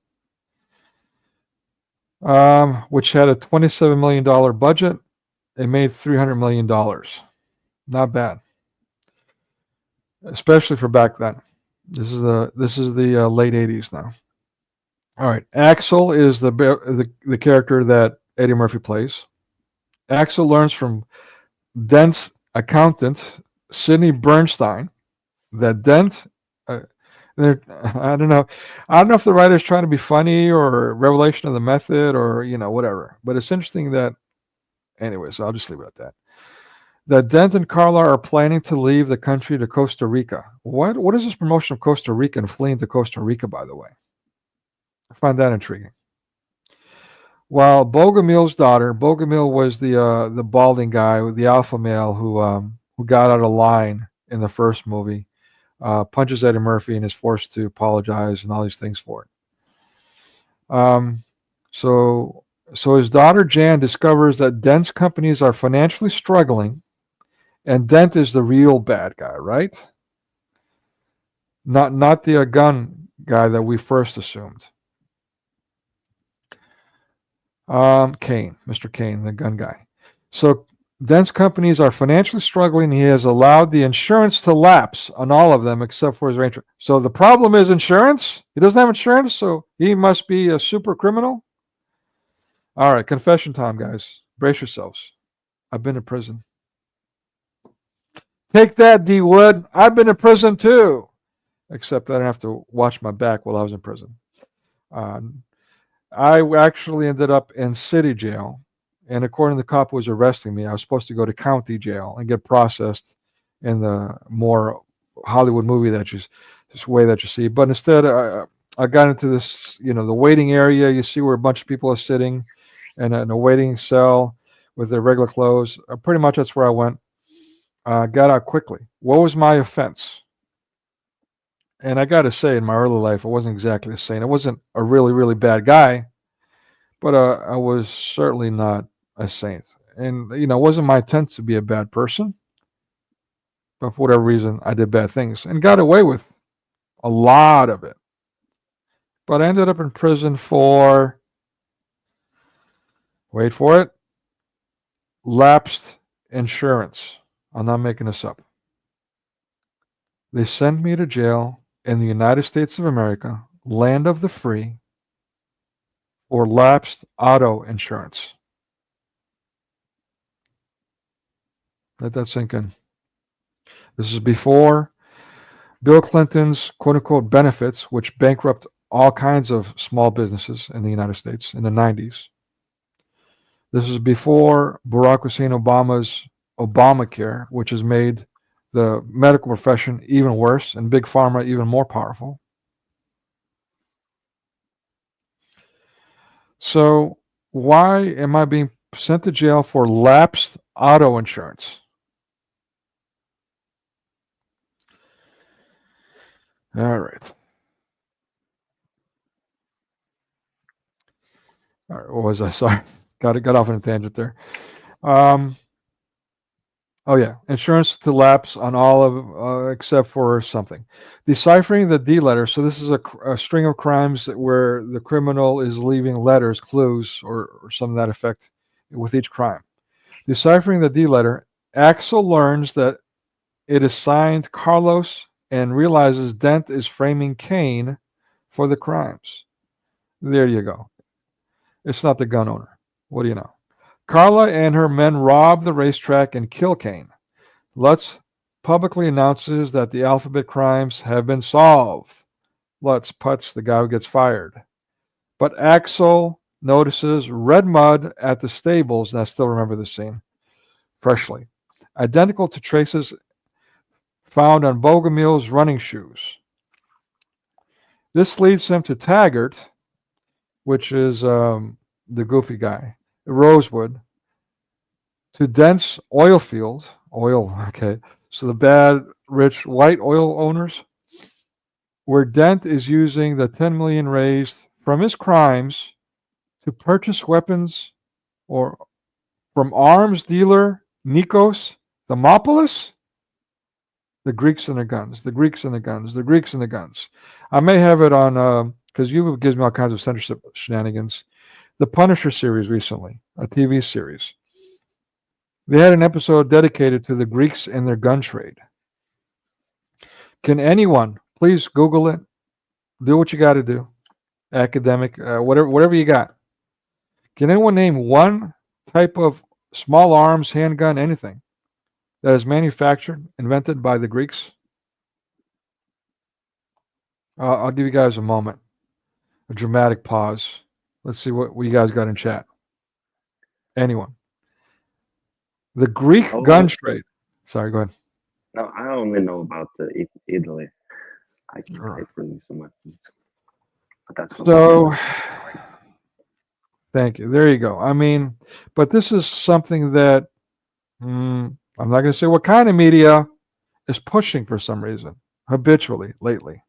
Speaker 3: Which had a $27 million budget. It made $300 million. Not bad, especially for back then. This is the late '80s now. All right, Axel is the character that Eddie Murphy plays. Axel learns from Dent's accountant Sidney Bernstein that Dent. I don't know if the writer's trying to be funny or a revelation of the method or whatever. But it's interesting that, anyways, I'll just leave it at that. That Dent and Carla are planning to leave the country to Costa Rica. What is this promotion of Costa Rica and fleeing to Costa Rica, by the way? I find that intriguing. While Bogomil's daughter, Bogomil was the balding guy, the alpha male who got out of line in the first movie. Punches Eddie Murphy and is forced to apologize and all these things for it. So his daughter Jan discovers that Dent's companies are financially struggling, and Dent is the real bad guy, right? Not the gun guy that we first assumed. Kane, Mr. Kane, the gun guy. So Dent's companies are financially struggling. He has allowed the insurance to lapse on all of them except for his range. So the problem is insurance? He doesn't have insurance, so he must be a super criminal? All right, confession time, guys. Brace yourselves. I've been in prison. Take that, D. Wood. I've been in prison too. Except I didn't have to watch my back while I was in prison. I actually ended up in city jail. And according to the cop who was arresting me, I was supposed to go to county jail and get processed in the more Hollywood movie this way that you see. But instead, I got into this, the waiting area. You see where a bunch of people are sitting in a waiting cell. with their regular clothes. Pretty much that's where I went. Got out quickly. What was my offense? And I got to say, in my early life, I wasn't exactly a saint. I wasn't a really, really bad guy, but I was certainly not a saint. And, it wasn't my intent to be a bad person. But for whatever reason, I did bad things and got away with a lot of it. But I ended up in prison for, wait for it, lapsed insurance. I'm not making this up. They sent me to jail in the United States of America, land of the free, for lapsed auto insurance. Let that sink in. This is before Bill Clinton's quote-unquote benefits, which bankrupt all kinds of small businesses in the United States in the 90s. This is before Barack Hussein Obama's Obamacare, which has made the medical profession even worse and Big Pharma even more powerful. So why am I being sent to jail for lapsed auto insurance? All right. All right, what was I? Sorry. Got off on a tangent there. Oh yeah, insurance to lapse on all of except for something. Deciphering the D letter. So this is a string of crimes where the criminal is leaving letters, clues, or something to that effect with each crime. Deciphering the D letter, Axel learns that it is signed Carlos and realizes Dent is framing Kane for the crimes. There you go. It's not the gun owner. What do you know? Carla and her men rob the racetrack and kill Kane. Lutz publicly announces that the alphabet crimes have been solved. Lutz puts the guy who gets fired. But Axel notices red mud at the stables, and I still remember this scene freshly, identical to traces found on Bogomil's running shoes. This leads him to Taggart, which is the goofy guy, Rosewood, to Dent's oil field. Okay. So the bad, rich, white oil owners, where Dent is using the 10 million raised from his crimes to purchase weapons or from arms dealer Nikos Thermopoulos. The Greeks and the guns, the Greeks and the guns, the Greeks and the guns. I may have it on, because YouTube gives me all kinds of censorship shenanigans. The Punisher series recently, a TV series. They had an episode dedicated to the Greeks and their gun trade. Can anyone, please Google it, do what you got to do, academic, whatever you got. Can anyone name one type of small arms, handgun, anything that is manufactured, invented by the Greeks? I'll give you guys a moment, a dramatic pause. Let's see what you guys got in chat. Anyone? The Greek gun trade. Sorry, go ahead.
Speaker 4: No, I only know about Italy. I produce so much. But that's
Speaker 3: so, thank you. There you go. I mean, but this is something that I'm not going to say what kind of media is pushing for some reason, habitually, lately.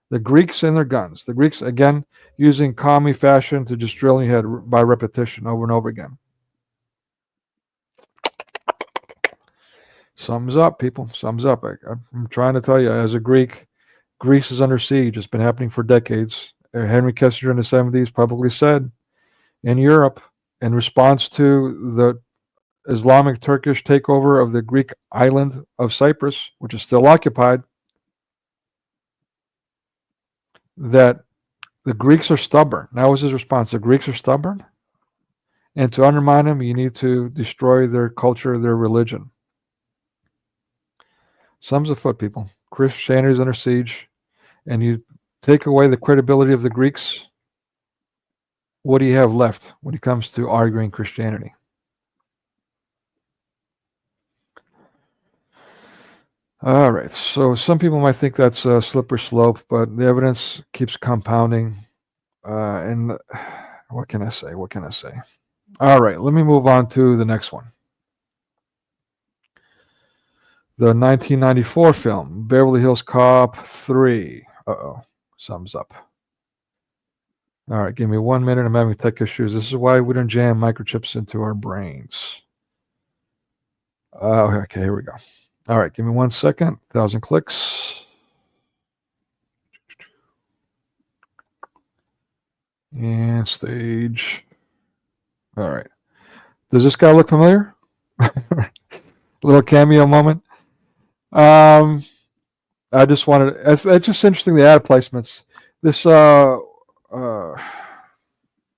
Speaker 3: The Greeks and their guns. The Greeks, again, using commie fashion to just drill in your head by repetition over and over again. Sums up, people. Sums up. I'm trying to tell you, as a Greek, Greece is under siege. It's been happening for decades. Henry Kissinger in the 70s publicly said, in Europe, in response to the Islamic Turkish takeover of the Greek island of Cyprus, which is still occupied, that the Greeks are stubborn. That was his response. The Greeks are stubborn. And to undermine them, you need to destroy their culture, their religion. Sums afoot, people. Christianity is under siege. And you take away the credibility of the Greeks, what do you have left when it comes to arguing Christianity? All right, so some people might think that's a slippery slope, but the evidence keeps compounding. And what can I say? All right, let me move on to the next one. The 1994 film, Beverly Hills Cop 3. Uh-oh, something's up. All right, give me 1 minute. I'm having tech issues. This is why we don't jam microchips into our brains. Okay, here we go. All right, give me 1 second. 1,000 clicks. And stage. All right. Does this guy look familiar? Little cameo moment. I just wanted. It's just interesting, the ad placements. This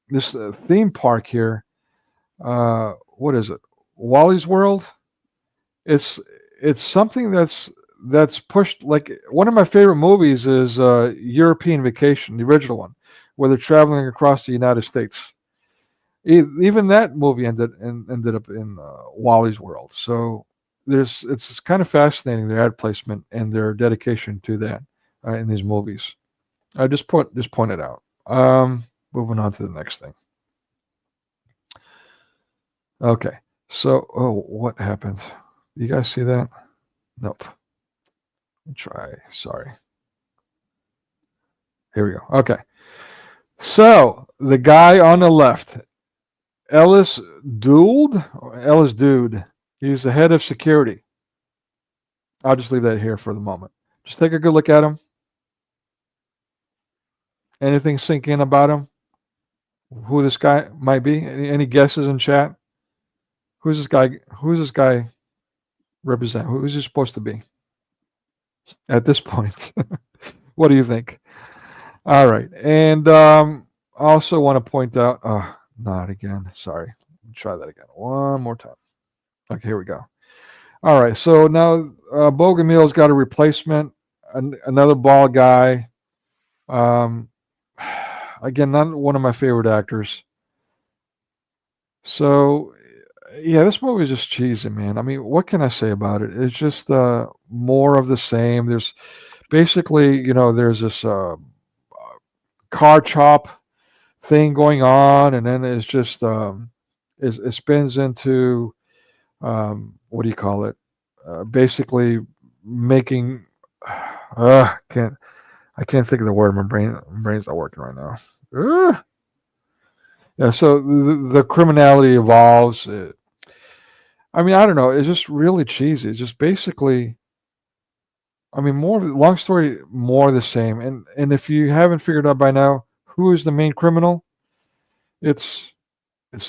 Speaker 3: this theme park here. What is it? Wally's World. It's something that's pushed. Like one of my favorite movies is European Vacation, the original one, where they're traveling across the United States. Even that movie ended up in Wally's World. So it's kind of fascinating, their ad placement and their dedication to that in these movies. I just point it out. Moving on to the next thing. Okay, so what happened? You guys see that? Nope. Let me try. Sorry. Here we go. Okay. So the guy on the left, Ellis Dude. He's the head of security. I'll just leave that here for the moment. Just take a good look at him. Anything sink in about him? Who this guy might be? Any guesses in chat? Who's this guy? Who's this guy represent? Who's he supposed to be? At this point, what do you think? All right, and I also want to point out. Not again. Sorry. Try that again. One more time. Okay, here we go. All right, so now Bogomil's got a replacement, another bald guy. Again, not one of my favorite actors. So, yeah, this movie is just cheesy, man. I mean, what can I say about it? It's just more of the same. There's basically, there's this car chop thing going on, and then it's just it spins into what do you call it? Basically making I can't think of the word. My brain's not working right now. Yeah, so the criminality evolves. I mean, I don't know. It's just really cheesy. It's just basically, I mean, long story, more the same. And if you haven't figured out by now, who is the main criminal? It's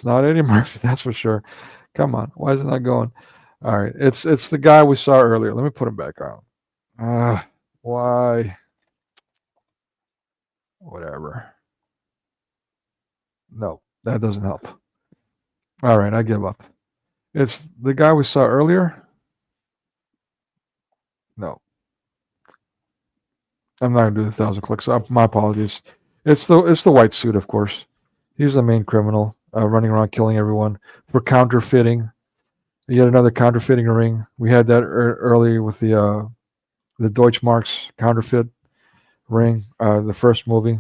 Speaker 3: not Eddie Murphy, that's for sure. Come on, why is it not going? All right, it's the guy we saw earlier. Let me put him back on. Why? Whatever. No, that doesn't help. All right, I give up. It's the guy we saw earlier. No, I'm not gonna do the 1,000 clicks. My apologies. It's the white suit, of course. He's the main criminal, running around killing everyone for counterfeiting. Yet another counterfeiting ring. We had that earlier with the Deutschmarks counterfeit ring, the first movie.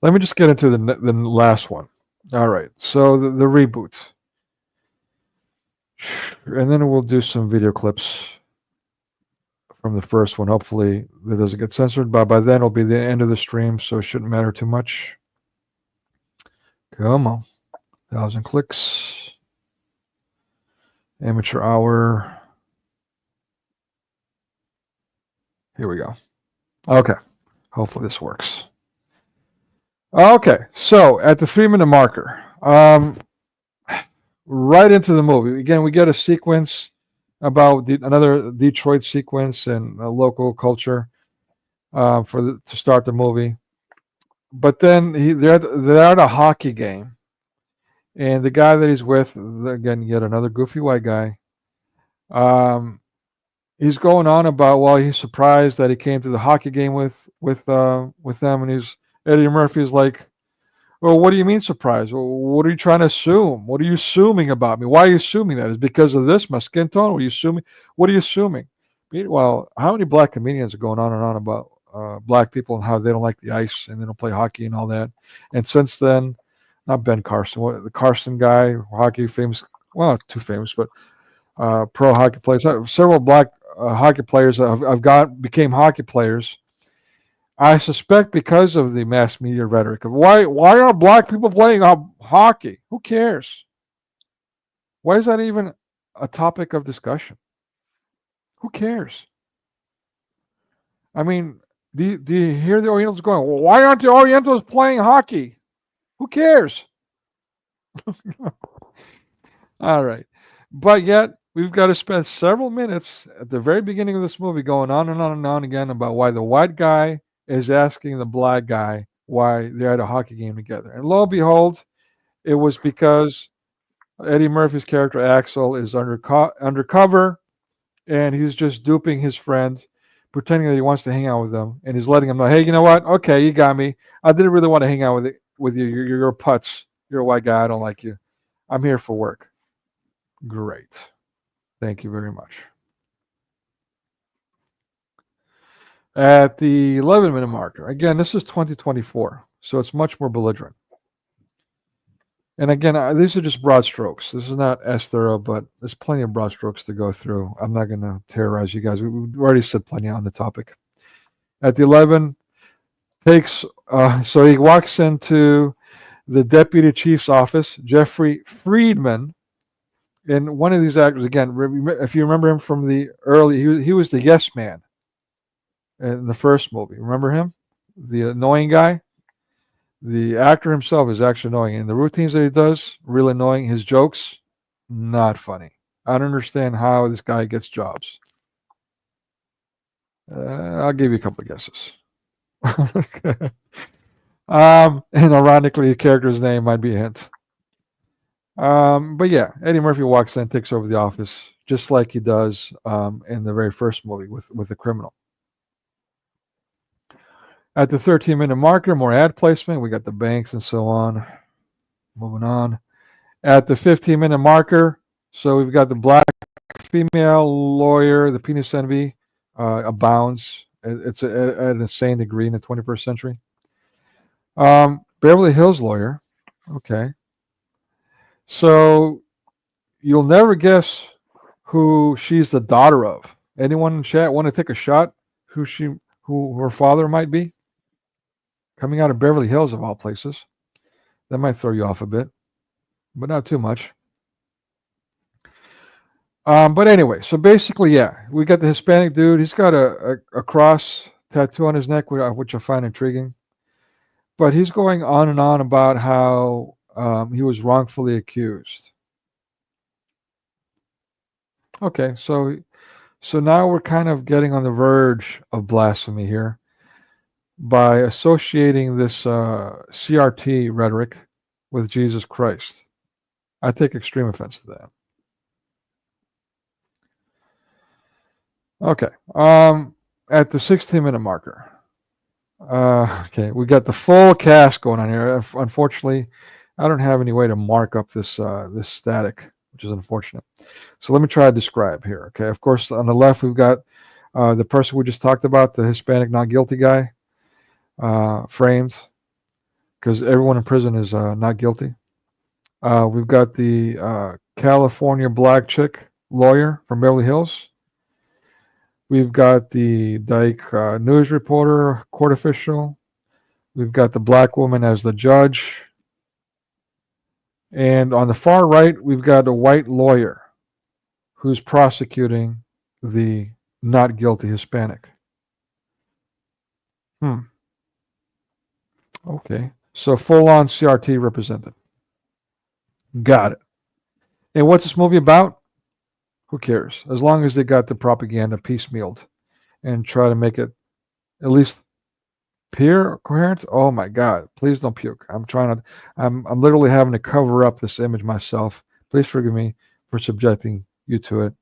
Speaker 3: Let me just get into the last one. All right, so the reboot. And then we'll do some video clips from the first one. Hopefully that doesn't get censored, but by then it'll be the end of the stream, so it shouldn't matter too much. Come on. 1,000 clicks. Amateur hour. Here we go. Okay. Hopefully this works. Okay. So at the 3-minute marker, right into the movie. Again, we get a sequence about another Detroit sequence and local culture to start the movie. But then they're at a hockey game, and the guy that he's with, again, yet another goofy white guy, he's going on about, he's surprised that he came to the hockey game with them, and Eddie Murphy's like, well, what do you mean surprised? Well, what are you trying to assume? What are you assuming about me? Why are you assuming that? Is it because of this, my skin tone? What are you assuming? What are you assuming? Meanwhile, how many black comedians are going on and on about black people and how they don't like the ice and they don't play hockey and all that? And since then, not Ben Carson, the Carson guy, hockey famous, well, not too famous, but pro hockey players. Several black hockey players became hockey players. I suspect because of the mass media rhetoric of why are black people playing hockey? Who cares? Why is that even a topic of discussion? Who cares? I mean, do you hear the Orientals going, well, why aren't the Orientals playing hockey? Who cares? All right. But yet, we've got to spend several minutes at the very beginning of this movie going on and on and on again about why the white guy is asking the black guy why they're at a hockey game together. And lo and behold, it was because Eddie Murphy's character Axel is undercover, and he's just duping his friend, pretending that he wants to hang out with them, and he's letting him know, hey, you know what? Okay, you got me. I didn't really want to hang out with you. You're putz. You're a white guy. I don't like you. I'm here for work. Great. Thank you very much. At the 11-minute marker, again, this is 2024, so it's much more belligerent. And again, these are just broad strokes. This is not as thorough, but there's plenty of broad strokes to go through. I'm not going to terrorize you guys. We've already said plenty on the topic. At the 11, so he walks into the deputy chief's office, Jeffrey Friedman. And one of these actors, again, if you remember him from the early, he was the yes man in the first movie. Remember him? The annoying guy? The actor himself is actually annoying. And the routines that he does, really annoying. His jokes, not funny. I don't understand how this guy gets jobs. I'll give you a couple of guesses. And ironically, the character's name might be a hint. But yeah, Eddie Murphy walks in, takes over the office, just like he does in the very first movie with the criminal. At the 13-minute marker, more ad placement. We got the banks and so on. Moving on. At the 15-minute marker, so we've got the black female lawyer, the penis envy abounds. It's at an insane degree in the 21st century. Beverly Hills lawyer. Okay. So you'll never guess who she's the daughter of. Anyone in chat want to take a shot who her father might be? Coming out of Beverly Hills, of all places. That might throw you off a bit, but not too much. But anyway, so basically, yeah, we got the Hispanic dude. He's got a cross tattoo on his neck, which I find intriguing. But he's going on and on about how he was wrongfully accused. Okay, so now we're kind of getting on the verge of blasphemy here by associating this CRT rhetoric with Jesus Christ. I take extreme offense to that. Okay, at the 16-minute marker. Okay, we got the full cast going on here. Unfortunately, I don't have any way to mark up this static, which is unfortunate. So let me try to describe here. Okay, of course, on the left we've got the person we just talked about, the Hispanic not guilty guy, framed, because everyone in prison is not guilty. We've got the California black chick lawyer from Beverly Hills. We've got the Dyke news reporter, court official. We've got the black woman as the judge. And on the far right, we've got a white lawyer who's prosecuting the not guilty Hispanic. Okay. So full-on CRT represented. Got it. And what's this movie about? Who cares? As long as they got the propaganda piecemealed and try to make it at least appear coherent. Oh my God! Please don't puke. I'm literally having to cover up this image myself. Please forgive me for subjecting you to it.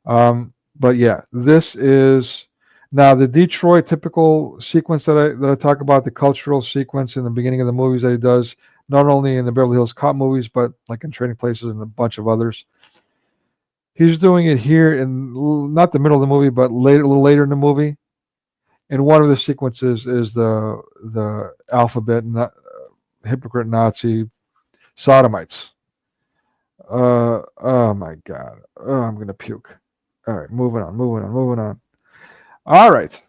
Speaker 3: But yeah, this is now the Detroit typical sequence that I talk about, the cultural sequence in the beginning of the movies that he does, not only in the Beverly Hills Cop movies, but like in Trading Places and a bunch of others. He's doing it here in not the middle of the movie, but a little later in the movie. And one of the sequences is the alphabet hypocrite Nazi sodomites. Oh my God. Oh, I'm gonna puke. All right, moving on. All right.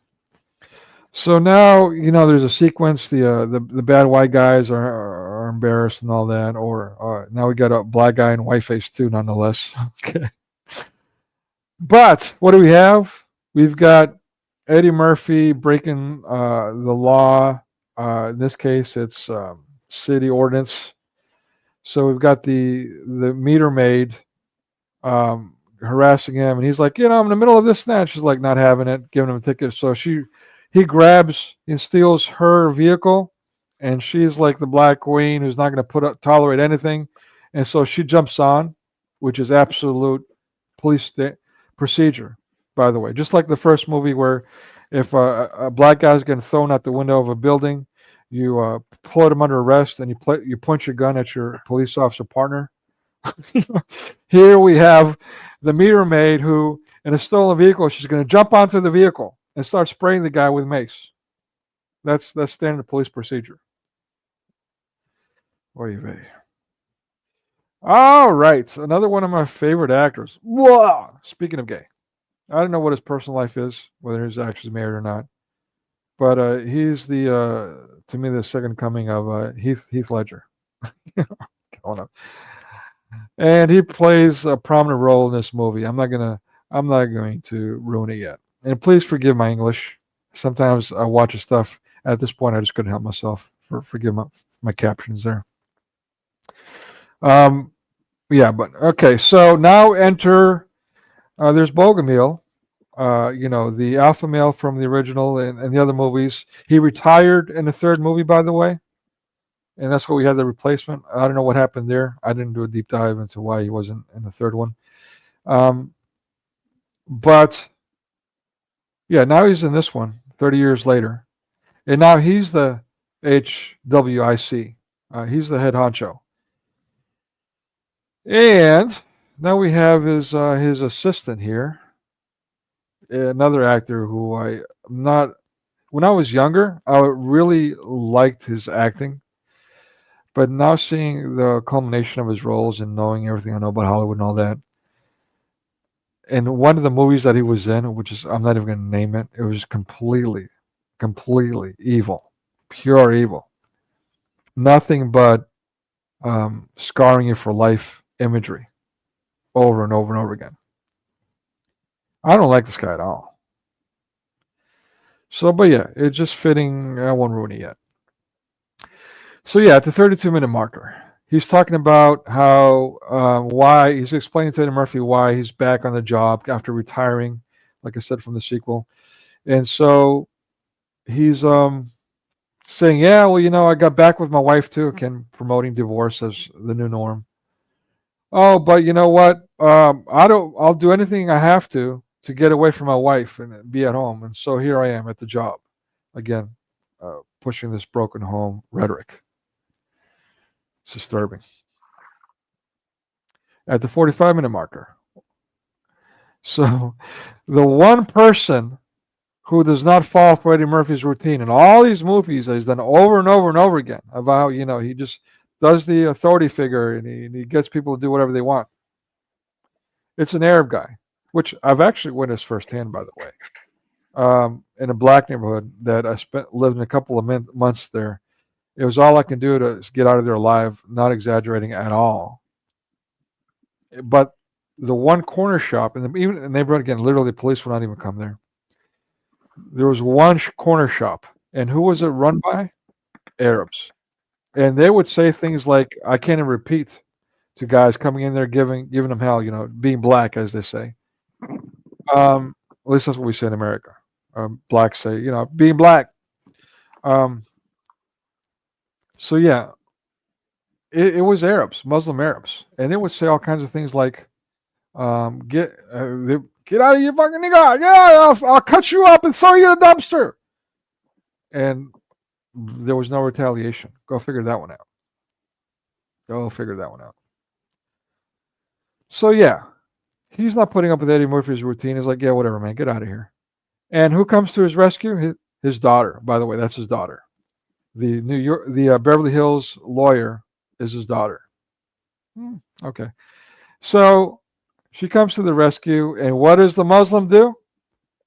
Speaker 3: So now there's a sequence. The bad white guys are embarrassed and all that. Or now we got a black guy and white face too, nonetheless. Okay. But what do we have? We've got Eddie Murphy breaking the law. In this case, it's city ordinance. So we've got the meter maid harassing him, and he's like, I'm in the middle of this and that. She's like, not having it, giving him a ticket. So he grabs and steals her vehicle, and she's like the black queen who's not going to tolerate anything, and so she jumps on, which is absolute police procedure, by the way. Just like the first movie where if a black guy's getting thrown out the window of a building, you put him under arrest and you point your gun at your police officer partner. Here we have the meter maid who, in a stolen vehicle, she's going to jump onto the vehicle and start spraying the guy with mace. That's standard police procedure. Oy vey. All right, another one of my favorite actors. Whoa! Speaking of gay, I don't know what his personal life is, whether he's actually married or not, but he's to me the second coming of Heath Ledger. And he plays a prominent role in this movie. I'm not going to ruin it yet. And please forgive my English. Sometimes I watch stuff at this point I just couldn't help myself. Forgive my captions there. Yeah, but okay. So now enter. There's Bogomil. The alpha male from the original and the other movies. He retired in the third movie, by the way. And that's what we had the replacement. I don't know what happened there. I didn't do a deep dive into why he wasn't in the third one. But yeah, now he's in this one 30 years later. And now he's the HWIC. He's the head honcho. And now we have his assistant here. Another actor who when I was younger, I really liked his acting. But now seeing the culmination of his roles and knowing everything I know about Hollywood and all that, and one of the movies that he was in, which is, I'm not even going to name it, it was completely evil, pure evil. Nothing but scarring you for life imagery over and over and over again. I don't like this guy at all. So, but yeah, it's just fitting. I won't ruin it yet. So yeah, at the 32-minute marker, he's talking about how why he's explaining to Eddie Murphy why he's back on the job after retiring, like I said from the sequel, and so he's saying, yeah, well, I got back with my wife too, again promoting divorce as the new norm. Oh, but you know what? I'll do anything I have to get away from my wife and be at home, and so here I am at the job, again, pushing this broken home rhetoric. It's disturbing. At the 45-minute marker. So the one person who does not fall for Eddie Murphy's routine in all these movies that he's done over and over and over again about how, he just does the authority figure and he gets people to do whatever they want. It's an Arab guy, which I've actually witnessed firsthand, by the way, in a black neighborhood that I lived in a couple of months there. It was all I can do to get out of there alive, not exaggerating at all. But the one corner shop, and even in the neighborhood, again, literally the police would not even come there. There was one corner shop, and who was it run by? Arabs. And they would say things like, I can't even repeat to guys coming in there giving them hell, being black, as they say. At least that's what we say in America. Blacks say, being black. So yeah, it was Arabs, Muslim Arabs, and they would say all kinds of things like, "Get out of your fucking nigga! Yeah, I'll cut you up and throw you in a dumpster." And there was no retaliation. Go figure that one out. So yeah, he's not putting up with Eddie Murphy's routine. He's like, yeah, whatever, man, get out of here. And who comes to his rescue? His daughter. By the way, that's his daughter. The Beverly Hills lawyer is his daughter. Okay. So she comes to the rescue, and what does the Muslim do?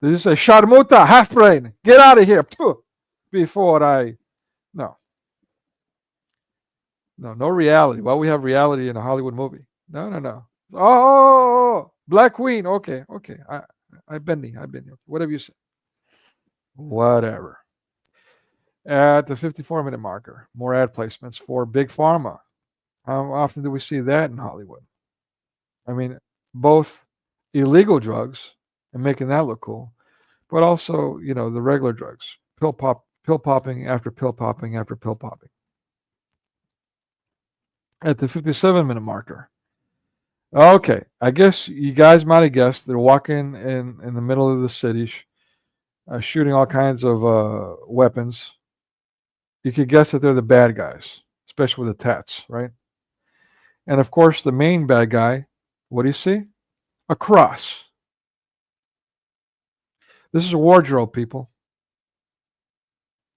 Speaker 3: They just say, Sharmuta, half brain, get out of here. Before I. No. No reality. Well, we have reality in a Hollywood movie. No. Oh, Black Queen. Okay. I've been here. Whatever you say. Whatever. At the 54-minute marker, more ad placements for Big Pharma. How often do we see that in Hollywood? I mean, both illegal drugs and making that look cool, but also, the regular drugs, pill popping after pill popping after pill popping. At the 57-minute marker. Okay, I guess you guys might have guessed they're walking in the middle of the city, shooting all kinds of weapons. You could guess that they're the bad guys, especially with the tats, right? And of course, the main bad guy, what do you see? A cross. This is a wardrobe, people.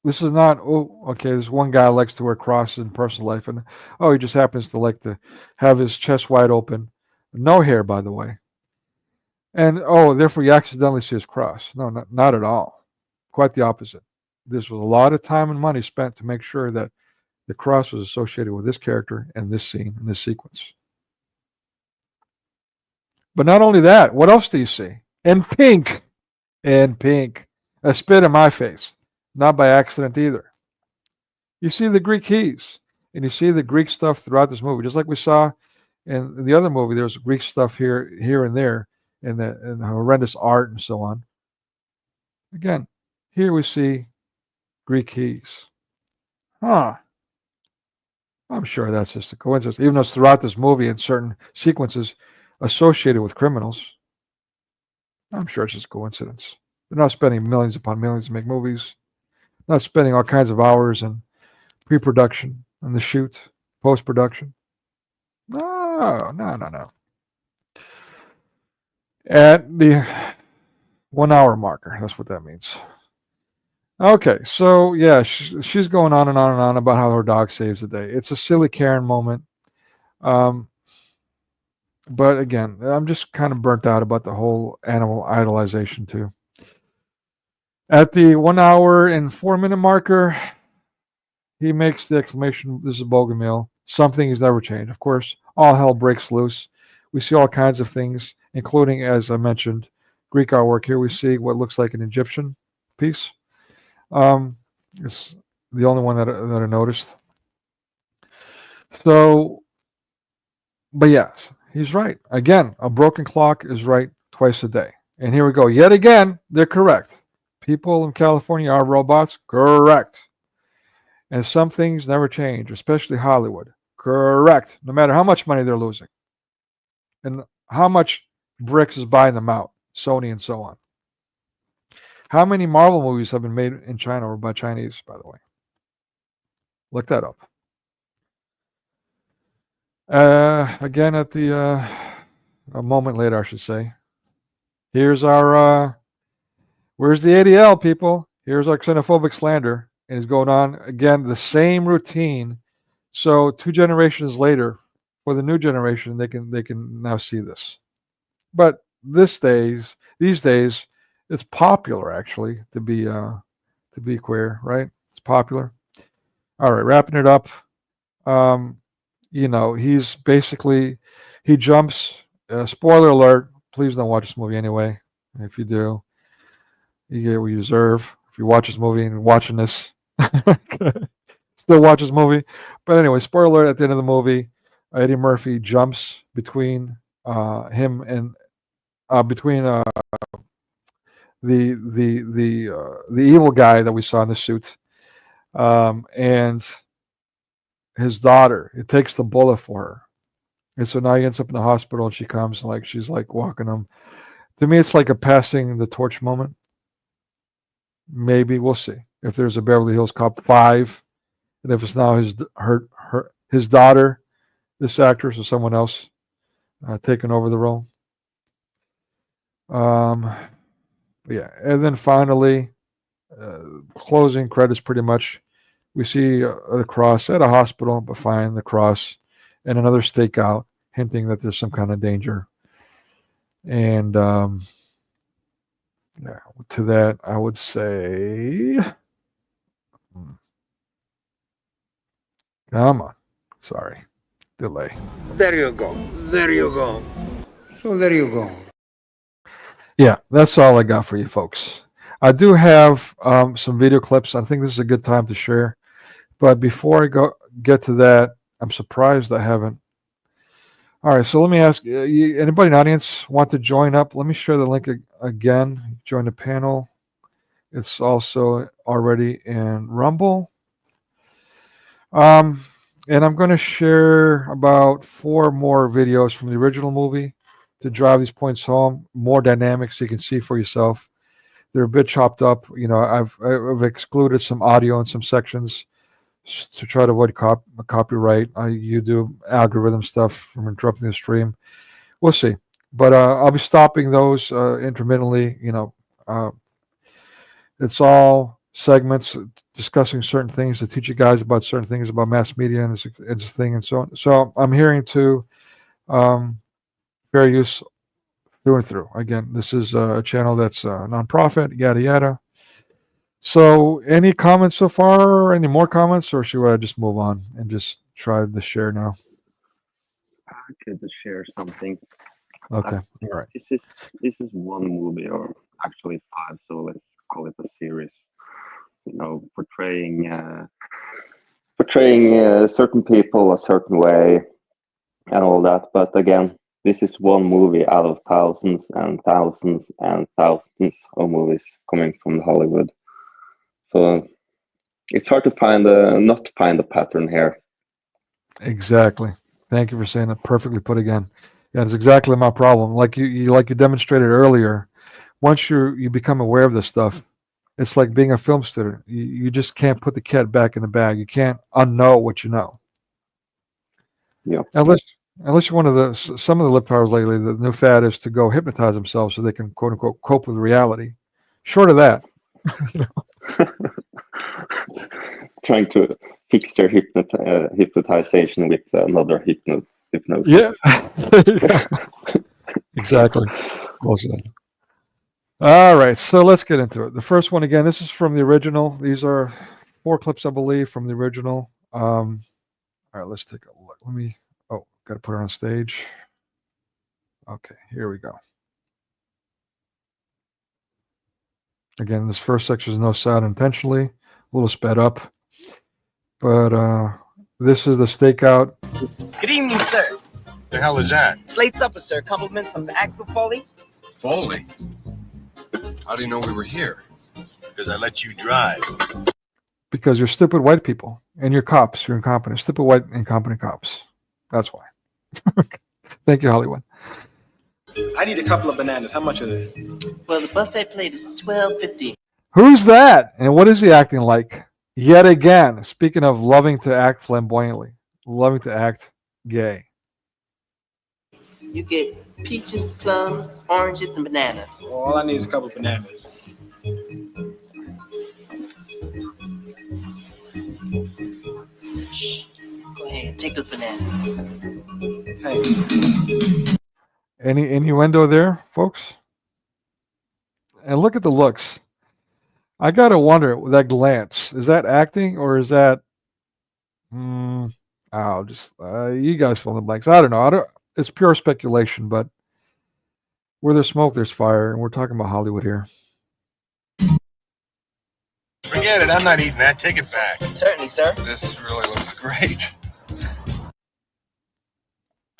Speaker 3: This is not, there's one guy who likes to wear crosses in personal life, and he just happens to like to have his chest wide open. No hair, by the way. And, therefore you accidentally see his cross. No, not at all. Quite the opposite. This was a lot of time and money spent to make sure that the cross was associated with this character and this scene and this sequence. But not only that, what else do you see? In pink. A spit in my face. Not by accident either. You see the Greek keys, and you see the Greek stuff throughout this movie, just like we saw in the other movie. There's Greek stuff here and there, and the horrendous art and so on. Again, here we see Greek keys. I'm sure that's just a coincidence, even though it's throughout this movie in certain sequences associated with criminals. I'm sure it's just a coincidence. They're not spending millions upon millions to make movies. Not spending all kinds of hours in pre-production and the shoot, post-production. No. At the 1 hour marker, that's what that means. Okay, so yeah, she's going on and on and on about how her dog saves the day. It's a silly Karen moment. But again, I'm just kind of burnt out about the whole animal idolization too. At the 1 hour and 4 minute marker, he makes the exclamation, this is Bogomil. Something has never changed. Of course, all hell breaks loose. We see all kinds of things, including, as I mentioned, Greek artwork. Here we see what looks like an Egyptian piece. It's the only one that I noticed. So, but yes, he's right. Again, a broken clock is right twice a day. And here we go. Yet again, they're correct. People in California are robots? Correct. And some things never change, especially Hollywood. Correct. No matter how much money they're losing. And how much bricks is buying them out. Sony and so on. How many Marvel movies have been made in China or by Chinese, by the way? Look that up. Again, at the a moment later, I should say. Here's our where's the ADL, people? Here's our xenophobic slander, and it's going on again the same routine. So 2 generations later, for the new generation, they can now see this. But these days, it's popular actually to be queer, right? It's popular. All right, wrapping it up. He's basically he jumps. Spoiler alert! Please don't watch this movie anyway. If you do, you get what you deserve. If you watch this movie and watching this, still watch this movie. But anyway, spoiler alert! At the end of the movie, Eddie Murphy jumps between him and between the evil guy that we saw in the suit and his daughter. It takes the bullet for her, and so now he ends up in the hospital, and she comes and she's walking him. To me, it's like a passing the torch moment. Maybe we'll see if there's a Beverly Hills Cop 5, and if it's now his daughter, this actress, or someone else taking over the role. Yeah, and then finally, closing credits. Pretty much, we see the cross at a hospital, but find the cross and another stakeout, hinting that there's some kind of danger. And yeah, to that, I would say, come on, sorry, delay.
Speaker 8: There you go. There you go. So there you go.
Speaker 3: Yeah, that's all I got for you folks. I do have some video clips. I think this is a good time to share. But before I get to that, I'm surprised I haven't. All right, so let me ask, anybody in the audience want to join up? Let me share the link again. Join the panel. It's also already in Rumble. And I'm going to share about 4 more videos from the original movie to drive these points home, more dynamic so you can see for yourself. They're a bit chopped up. You know, I've excluded some audio in some sections to try to avoid copyright. YouTube algorithm stuff from interrupting the stream. We'll see. But I'll be stopping those intermittently. You know, it's all segments discussing certain things to teach you guys about certain things about mass media and its thing and so on. So I'm hearing to fair use through and through. Again, this is a channel that's a nonprofit, yada yada. So any comments so far? Any more comments, or should I just move on and just try to share now?
Speaker 4: I could share something.
Speaker 3: Okay, all right.
Speaker 4: This is one movie, or actually 5, so let's call it a series. You know, portraying certain people a certain way and all that. But again, this is one movie out of thousands and thousands and thousands of movies coming from Hollywood. So it's hard to not to find a pattern here.
Speaker 3: Exactly. Thank you for saying that. Perfectly put again. Yeah, it's exactly my problem. Like you demonstrated earlier. Once you become aware of this stuff, it's like being a film student. You just can't put the cat back in the bag. You can't unknow what you know.
Speaker 4: Yeah.
Speaker 3: Unless you're one of some of the libtards lately, the new fad is to go hypnotize themselves so they can quote unquote cope with reality. Short of that, you know.
Speaker 4: Trying to fix their hypnotization with another hypnosis.
Speaker 3: Yeah. Exactly. Well said. All right, so let's get into it. The first one, again, this is from the original. These are 4 clips, I believe, from the original. All right, let's take a look. Got to put her on stage. Okay, here we go. Again, this first section is no sound intentionally, a little sped up. But this is the stakeout.
Speaker 2: Good evening, sir.
Speaker 6: The hell is that?
Speaker 2: Slate supper, sir. Compliments of the Axel Foley.
Speaker 6: Foley? How do you know we were here? Because I let you drive.
Speaker 3: Because you're stupid white people, and you're cops. You're incompetent. Stupid white, incompetent cops. That's why. Thank you, Hollywood.
Speaker 2: I need a couple of bananas. How much are they?
Speaker 11: Well, the buffet plate is $12.50.
Speaker 3: Who's that? And what is he acting like? Yet again, speaking of loving to act flamboyantly, loving to act gay.
Speaker 11: You get peaches, plums, oranges, and bananas.
Speaker 2: Well, all I need is a couple of bananas.
Speaker 11: Shh. Go ahead, take those bananas.
Speaker 2: Hey.
Speaker 3: Any innuendo there, folks? And look at the looks. I gotta wonder, that glance, is that acting or is that? You guys fill in the blanks. I don't know. It's pure speculation, but where there's smoke, there's fire, and we're talking about Hollywood here.
Speaker 6: Forget it. I'm not eating that. Take it back.
Speaker 2: Certainly, sir.
Speaker 6: This really looks great.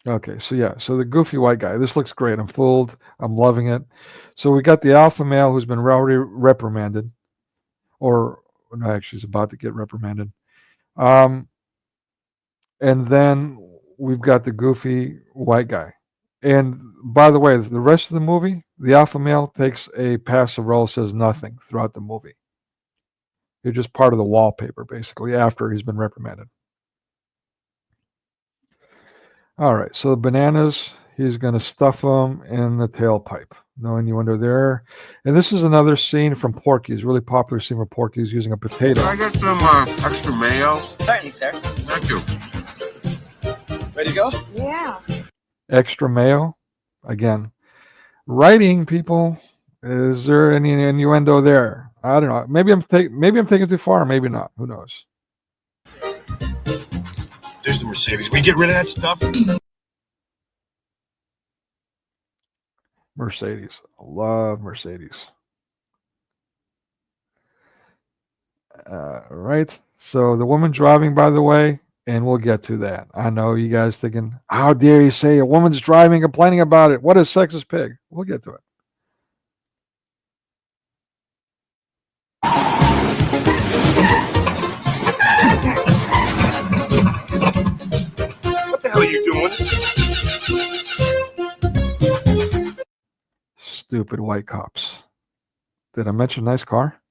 Speaker 3: Okay, so the goofy white guy. This looks great. I'm fooled. I'm loving it. So we got the alpha male who's been already reprimanded, or no, actually, he's about to get reprimanded. And then we've got the goofy white guy. And by the way, the rest of the movie, the alpha male takes a passive role, says nothing throughout the movie. You're just part of the wallpaper, basically, after he's been reprimanded. All right, so the bananas, he's going to stuff them in the tailpipe. No innuendo there. And this is another scene from Porky's, really popular scene where Porky's using a potato.
Speaker 8: Can I get some extra mayo?
Speaker 2: Certainly, sir.
Speaker 8: Thank you.
Speaker 2: Ready to go?
Speaker 12: Yeah.
Speaker 3: Extra mayo. Again, writing people. Is there any innuendo there? I don't know. Maybe I'm taking too far. Maybe not. Who knows?
Speaker 6: There's the Mercedes. We get rid of that stuff.
Speaker 3: Mercedes. I love Mercedes. Right. So the woman driving, by the way, and we'll get to that. I know you guys thinking, how dare you say a woman's driving, complaining about it? What a sexist pig. We'll get to it.
Speaker 6: What the hell are you doing?
Speaker 3: Stupid white cops. Did I mention nice car?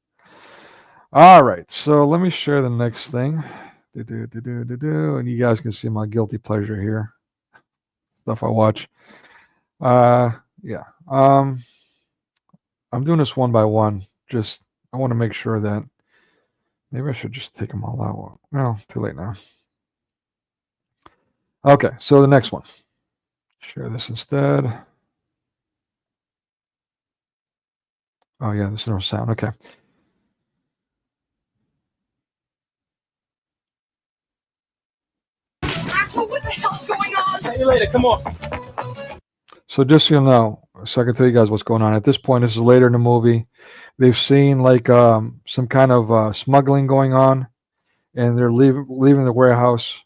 Speaker 3: All right, so let me share the next thing. And you guys can see my guilty pleasure here. Stuff I watch. Yeah. I'm doing this one by one. Just, I want to make sure that maybe I should just take them all out. Well, too late now. Okay, so the next one. Share this instead. Oh, yeah, there's no sound. Okay.
Speaker 12: Axel, what the hell's going on?
Speaker 2: See you later. Come on.
Speaker 3: So just so you know, so I can tell you guys what's going on. At this point, this is later in the movie. They've seen like some kind of smuggling going on, and they're leaving the warehouse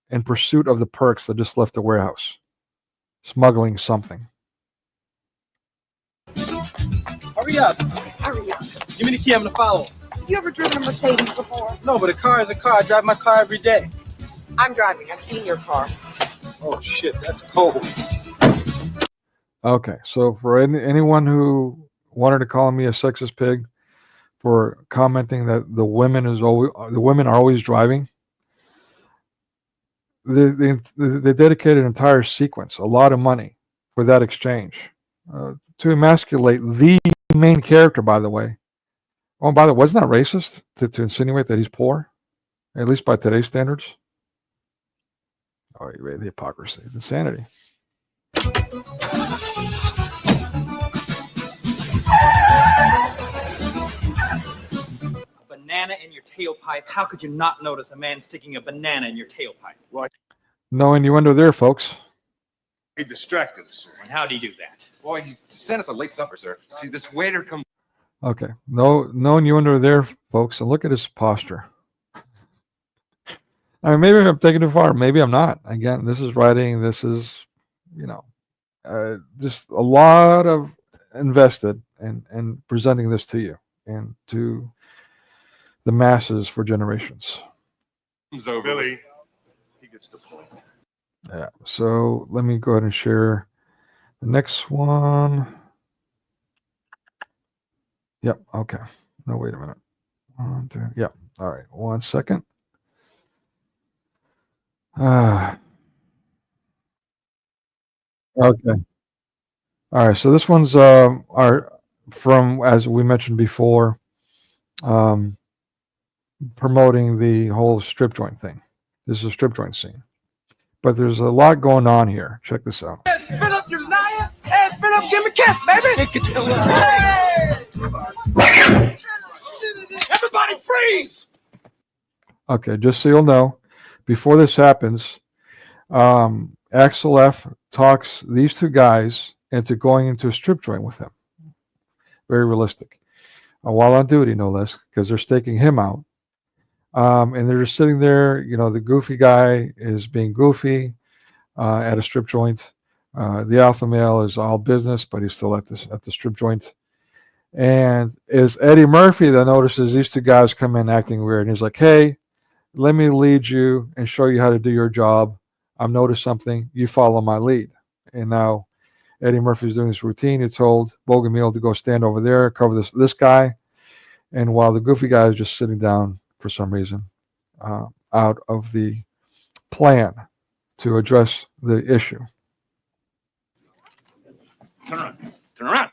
Speaker 3: in pursuit of the perks that just left the warehouse. Smuggling something.
Speaker 2: Hurry up.
Speaker 12: Hurry up.
Speaker 2: Give me the key. I'm gonna follow.
Speaker 12: You ever driven a Mercedes before?
Speaker 2: No, but a car is a car. I drive my car every day.
Speaker 12: I'm driving. I've seen your car.
Speaker 2: Oh shit, that's cold.
Speaker 3: Okay, so for anyone who wanted to call me a sexist pig for commenting that the women are always driving, they dedicated an entire sequence, a lot of money, for that exchange to emasculate the main character. By the way, oh, by the way, wasn't that racist to insinuate that he's poor, at least by today's standards? Oh, you read the hypocrisy, the insanity.
Speaker 2: Banana in your tailpipe. How could you not notice a man sticking a banana in your tailpipe?
Speaker 6: Well,
Speaker 3: No innuendo there, folks.
Speaker 6: he distracted us, sir.
Speaker 2: And how do you do that?
Speaker 13: Well, he sent us a late supper, sir. See, this waiter comes.
Speaker 3: Okay, no innuendo there, folks. And look at his posture. I mean, maybe I'm taking it too far. Maybe I'm not. Again, this is writing. This is, just a lot of invested in presenting this to you and to the masses for generations.
Speaker 6: Comes over. Billy, he gets the point.
Speaker 3: Yeah. So let me go ahead and share the next one. Yep. Okay. No, wait a minute. 1, 2. Yep. All right. 1 second. Okay. All right. So this one's are from, as we mentioned before, promoting the whole strip joint thing. This is a strip joint scene, but there's a lot going on here. Check this out.
Speaker 2: Spit up, you liar! Hey, spit up, give me a kiss, baby! Sick of your hey! Everybody freeze!
Speaker 3: Okay, just so you'll know, before this happens, Axel F talks these two guys into going into a strip joint with him. Very realistic. While on duty, no less, because they're staking him out. And they're just sitting there, the goofy guy is being goofy at a strip joint. The alpha male is all business, but he's still at the strip joint. And it's Eddie Murphy that notices these two guys come in acting weird. And he's like, hey, let me lead you and show you how to do your job. I've noticed something. You follow my lead. And now Eddie Murphy's doing this routine. He told Bogomil to go stand over there, cover this guy. And while the goofy guy is just sitting down for some reason, out of the plan to address the issue.
Speaker 2: Turn around. Turn around.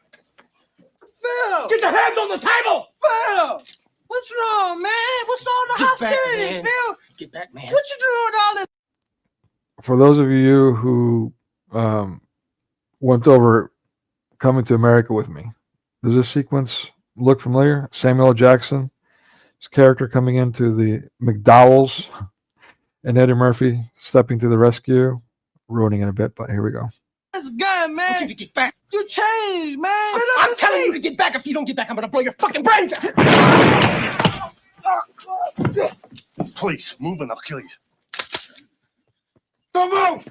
Speaker 2: Phil! Get your hands on the table! Phil! What's wrong, man? What's all the hostility, Phil? Get back, man. What you doing all this?
Speaker 3: for those of you who went over Coming to America with me, does this sequence look familiar? Samuel L. Jackson, his character coming into the McDowell's, and Eddie Murphy stepping to the rescue. Ruining it a bit, but here we go.
Speaker 2: This guy, man. I want you to get back. You changed, man. I'm telling you to get back. If you don't get back, I'm gonna blow your fucking brains out.
Speaker 6: Please, move and I'll kill you.
Speaker 2: Don't move.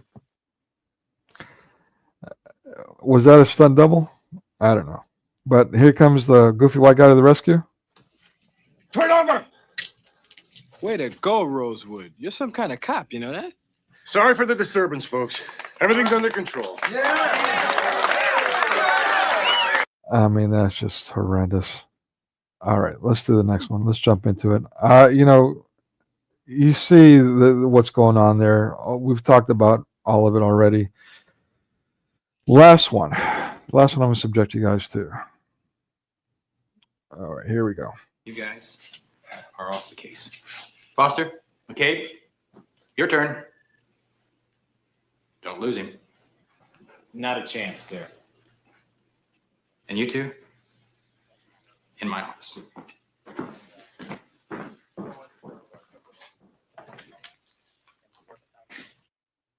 Speaker 3: Was that a stunt double? I don't know. But here comes the goofy white guy to the rescue.
Speaker 2: Turn over.
Speaker 14: Way to go, Rosewood. You're some kind of cop, you know that?
Speaker 6: Sorry for the disturbance, folks. Everything's under control.
Speaker 3: I mean, that's just horrendous. All right, let's do the next one. Let's jump into it. You know, you see what's going on there. We've talked about all of it already. Last one I'm going to subject you guys to. All right, here we go.
Speaker 7: You guys are off the case. Foster, McCabe, your turn. Don't lose him.
Speaker 15: Not a chance, sir.
Speaker 7: And you two, in my office.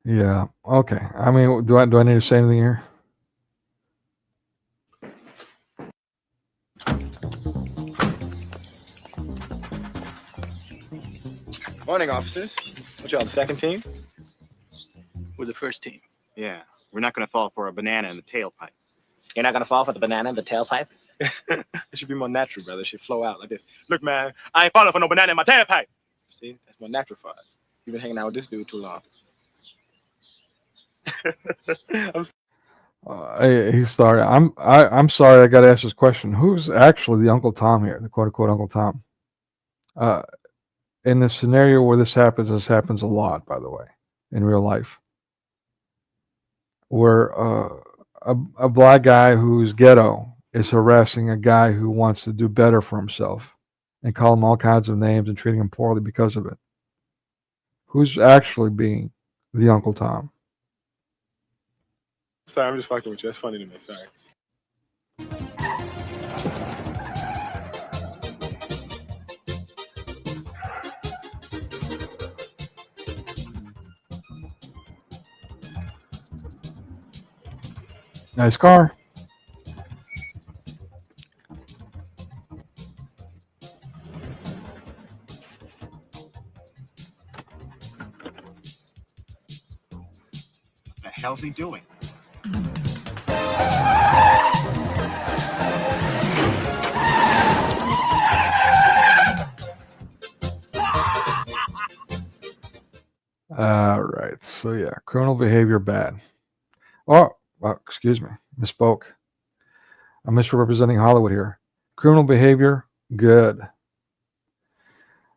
Speaker 3: Yeah. Okay. I mean, do I need to say anything here?
Speaker 14: Morning, officers. What y'all, the second team?
Speaker 15: We're the first team.
Speaker 14: Yeah. We're not going to fall for a banana in the tailpipe.
Speaker 15: You're not gonna fall for the banana in the tailpipe?
Speaker 14: It should be more natural, brother. It should flow out like this. Look, man, I ain't falling for no banana in my tailpipe. See, that's more natural for us. You've been hanging out with this dude too long.
Speaker 3: He's sorry. I'm sorry. I got to ask this question. Who's actually the Uncle Tom here? The quote unquote Uncle Tom. In the scenario where this happens a lot, by the way, in real life, where a black guy who's ghetto is harassing a guy who wants to do better for himself and call him all kinds of names and treating him poorly because of it. Who's actually being the Uncle Tom?
Speaker 14: Sorry, I'm just fucking with you. That's funny to me. Sorry.
Speaker 3: Nice car.
Speaker 15: The hell's he doing?
Speaker 3: All right. So yeah, criminal behavior bad. Oh, well, excuse me, misspoke. I'm misrepresenting Hollywood here. Criminal behavior good.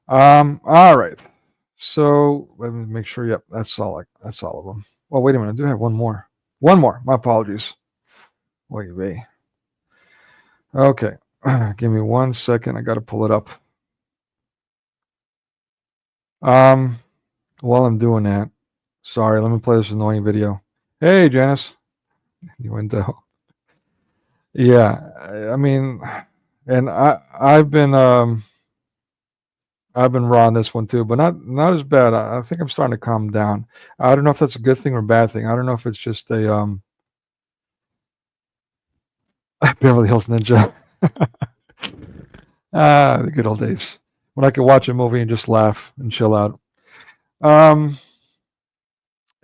Speaker 3: All right. So let me make sure. Yep, that's all of them. Well, wait a minute. I do have one more. My apologies. Wait, be. Okay. Give me 1 second. I got to pull it up. While I'm doing that, sorry, let me play this annoying video. Hey, Janice. Window. Yeah, I mean, and I've been raw on this one too, but not as bad. I think I'm starting to calm down. I don't know if that's a good thing or a bad thing. I don't know if it's just a Beverly Hills Ninja. The good old days when I could watch a movie and just laugh and chill out.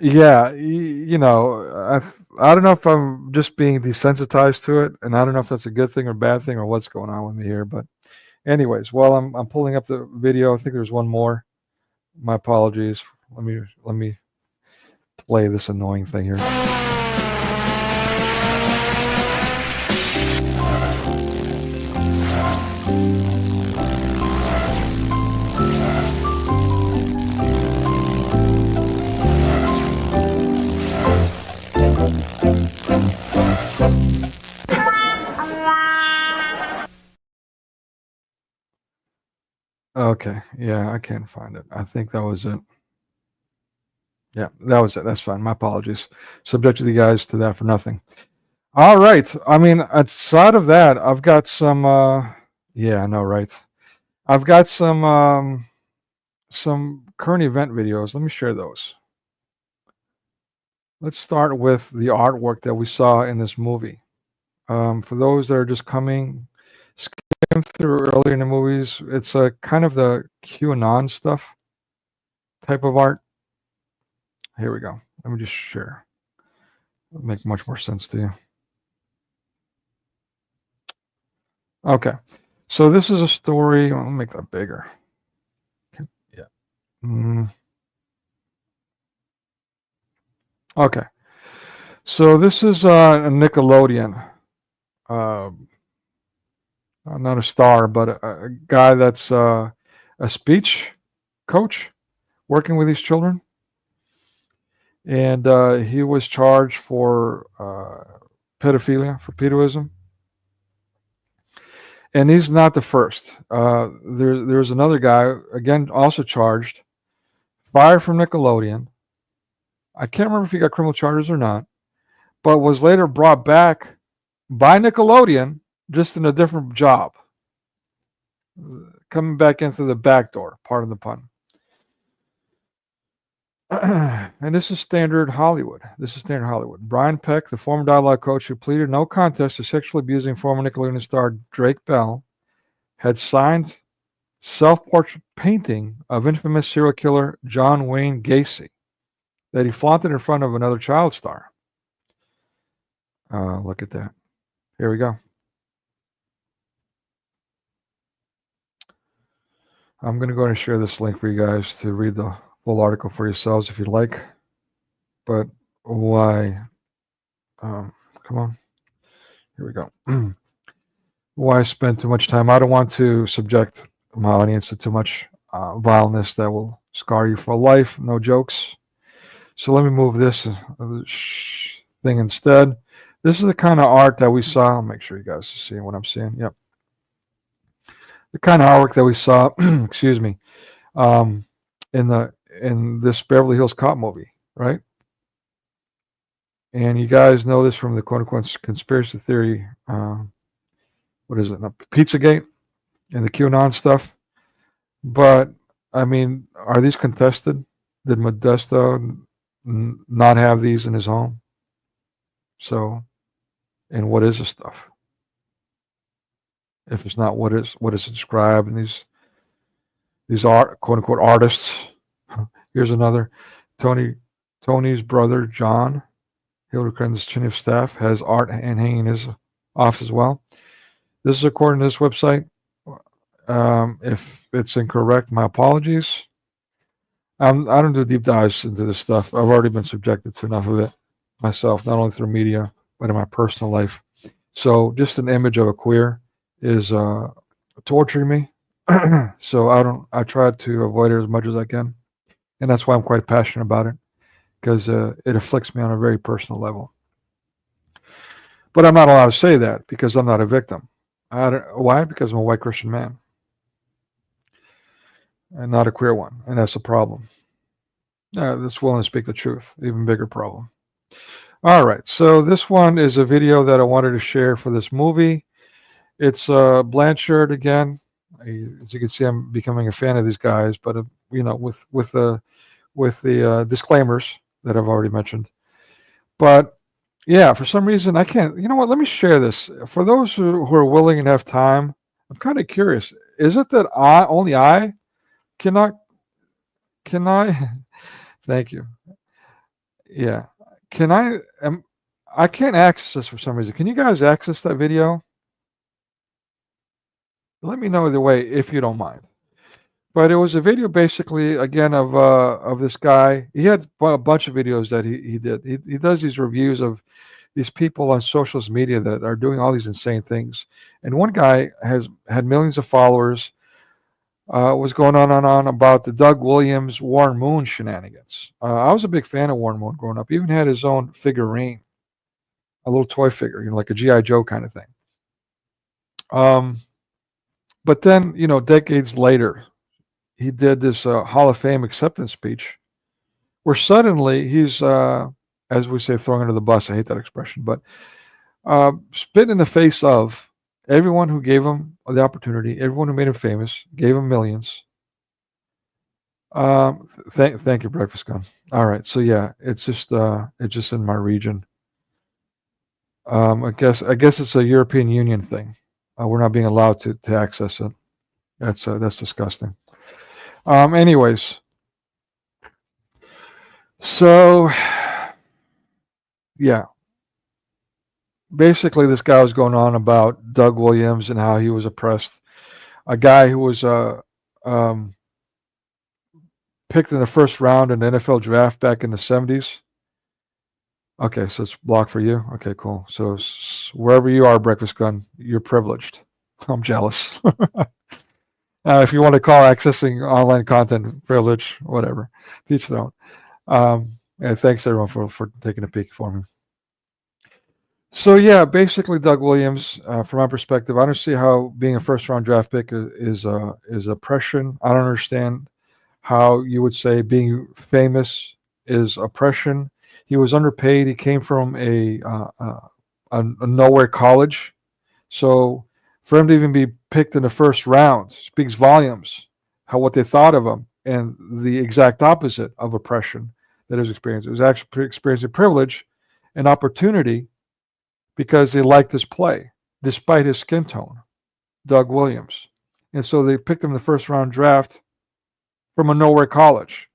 Speaker 3: Yeah, you know, I don't know if I'm just being desensitized to it, and I don't know if that's a good thing or bad thing or what's going on with me here. But, anyways, while I'm pulling up the video, I think there's one more. My apologies. Let me play this annoying thing here. Okay, yeah, I can't find it. I think that was it. Yeah, that was it. That's fine. My apologies. Subjected you guys to that for nothing. All right. I mean, outside of that, I've got some. Yeah, I know, right? I've got some current event videos. Let me share those. Let's start with the artwork that we saw in this movie. For those that are just coming, skim through earlier in the movies, it's a kind of the QAnon stuff type of art. Here we go. Let me just share. It'll make much more sense to you. Okay. So this is a story. I'll make that bigger. Yeah. Okay. So this is a Nickelodeon. Not a star, but a guy that's a speech coach working with these children. And he was charged for pedophilia, for pedoism. And he's not the first. There's another guy, again, also charged, fired from Nickelodeon. I can't remember if he got criminal charges or not, but was later brought back by Nickelodeon, just in a different job. Coming back in through the back door, pardon the pun. And this is standard Hollywood. Brian Peck, the former dialogue coach who pleaded no contest to sexually abusing former Nickelodeon star Drake Bell, had signed self-portrait painting of infamous serial killer John Wayne Gacy that he flaunted in front of another child star. Look at that. Here we go. I'm going to go ahead and share this link for you guys to read the full article for yourselves if you'd like. But why? Come on. Here we go. Why spend too much time? I don't want to subject my audience to too much vileness that will scar you for life. No jokes. So let me move this thing instead. This is the kind of art that we saw. I'll make sure you guys are seeing what I'm seeing. Yep. The kind of artwork that we saw, excuse me, in this Beverly Hills Cop movie, right? And you guys know this from the quote-unquote conspiracy theory, what is it, Pizzagate and the QAnon stuff. But, I mean, are these contested? Did Modesto not have these in his home? So, and what is this stuff? If it's not what is it described, and these art, quote unquote, artists. Here's another. Tony's brother John, Hillary Clinton's chief of staff, has art and hanging in his office as well. This is according to this website. If it's incorrect, my apologies. I don't do deep dives into this stuff. I've already been subjected to enough of it myself, not only through media, but in my personal life. So just an image of a queer is torturing me. So I try to avoid it as much as I can. And that's why I'm quite passionate about it, because it afflicts me on a very personal level. But I'm not allowed to say that because I'm not a victim. Why? Because I'm a white Christian man and not a queer one. And that's a problem. That's willing to speak the truth. Even bigger problem. All right. So this one is a video that I wanted to share for this movie. It's Blanchard again. As you can see, I'm becoming a fan of these guys, but you know, with the disclaimers that I've already mentioned. But yeah, for some reason I can't. You know what? Let me share this for those who are willing and have time. I'm kind of curious. Is it that only I cannot? Can I? Thank you. Yeah. Can I? I can't access this for some reason. Can you guys access that video? Let me know either way if you don't mind. But it was a video basically, again, of this guy. He had a bunch of videos that he did. He does these reviews of these people on social media that are doing all these insane things. And one guy has had millions of followers, was going on about the Doug Williams, Warren Moon shenanigans. I was a big fan of Warren Moon growing up. He even had his own figurine, a little toy figure, you know, like a G.I. Joe kind of thing. But then, you know, decades later, he did this Hall of Fame acceptance speech where suddenly he's, as we say, throwing under the bus. I hate that expression, but spit in the face of everyone who gave him the opportunity, everyone who made him famous, gave him millions. Thank you, Breakfast Gun. All right, so yeah, it's just in my region. I guess it's a European Union thing. We're not being allowed to access it. That's disgusting. Anyways, so yeah, basically this guy was going on about Doug Williams and how he was oppressed. A guy who was picked in the first round in the NFL draft back in the 70s. Okay, so it's blocked for you. Okay, cool. So wherever you are, Breakfast Gun, you're privileged. I'm jealous. If you want to call accessing online content privilege, whatever, teach their own. Yeah, thanks everyone for taking a peek for me. So yeah, basically Doug Williams, from my perspective, I don't see how being a first-round draft pick is oppression. I don't understand how you would say being famous is oppression. He was underpaid. He came from a nowhere college, so for him to even be picked in the first round speaks volumes what they thought of him, and the exact opposite of oppression that he was experiencing. It was actually experiencing privilege and opportunity because they liked his play despite his skin tone, Doug Williams. And so they picked him in the first round draft from a nowhere college.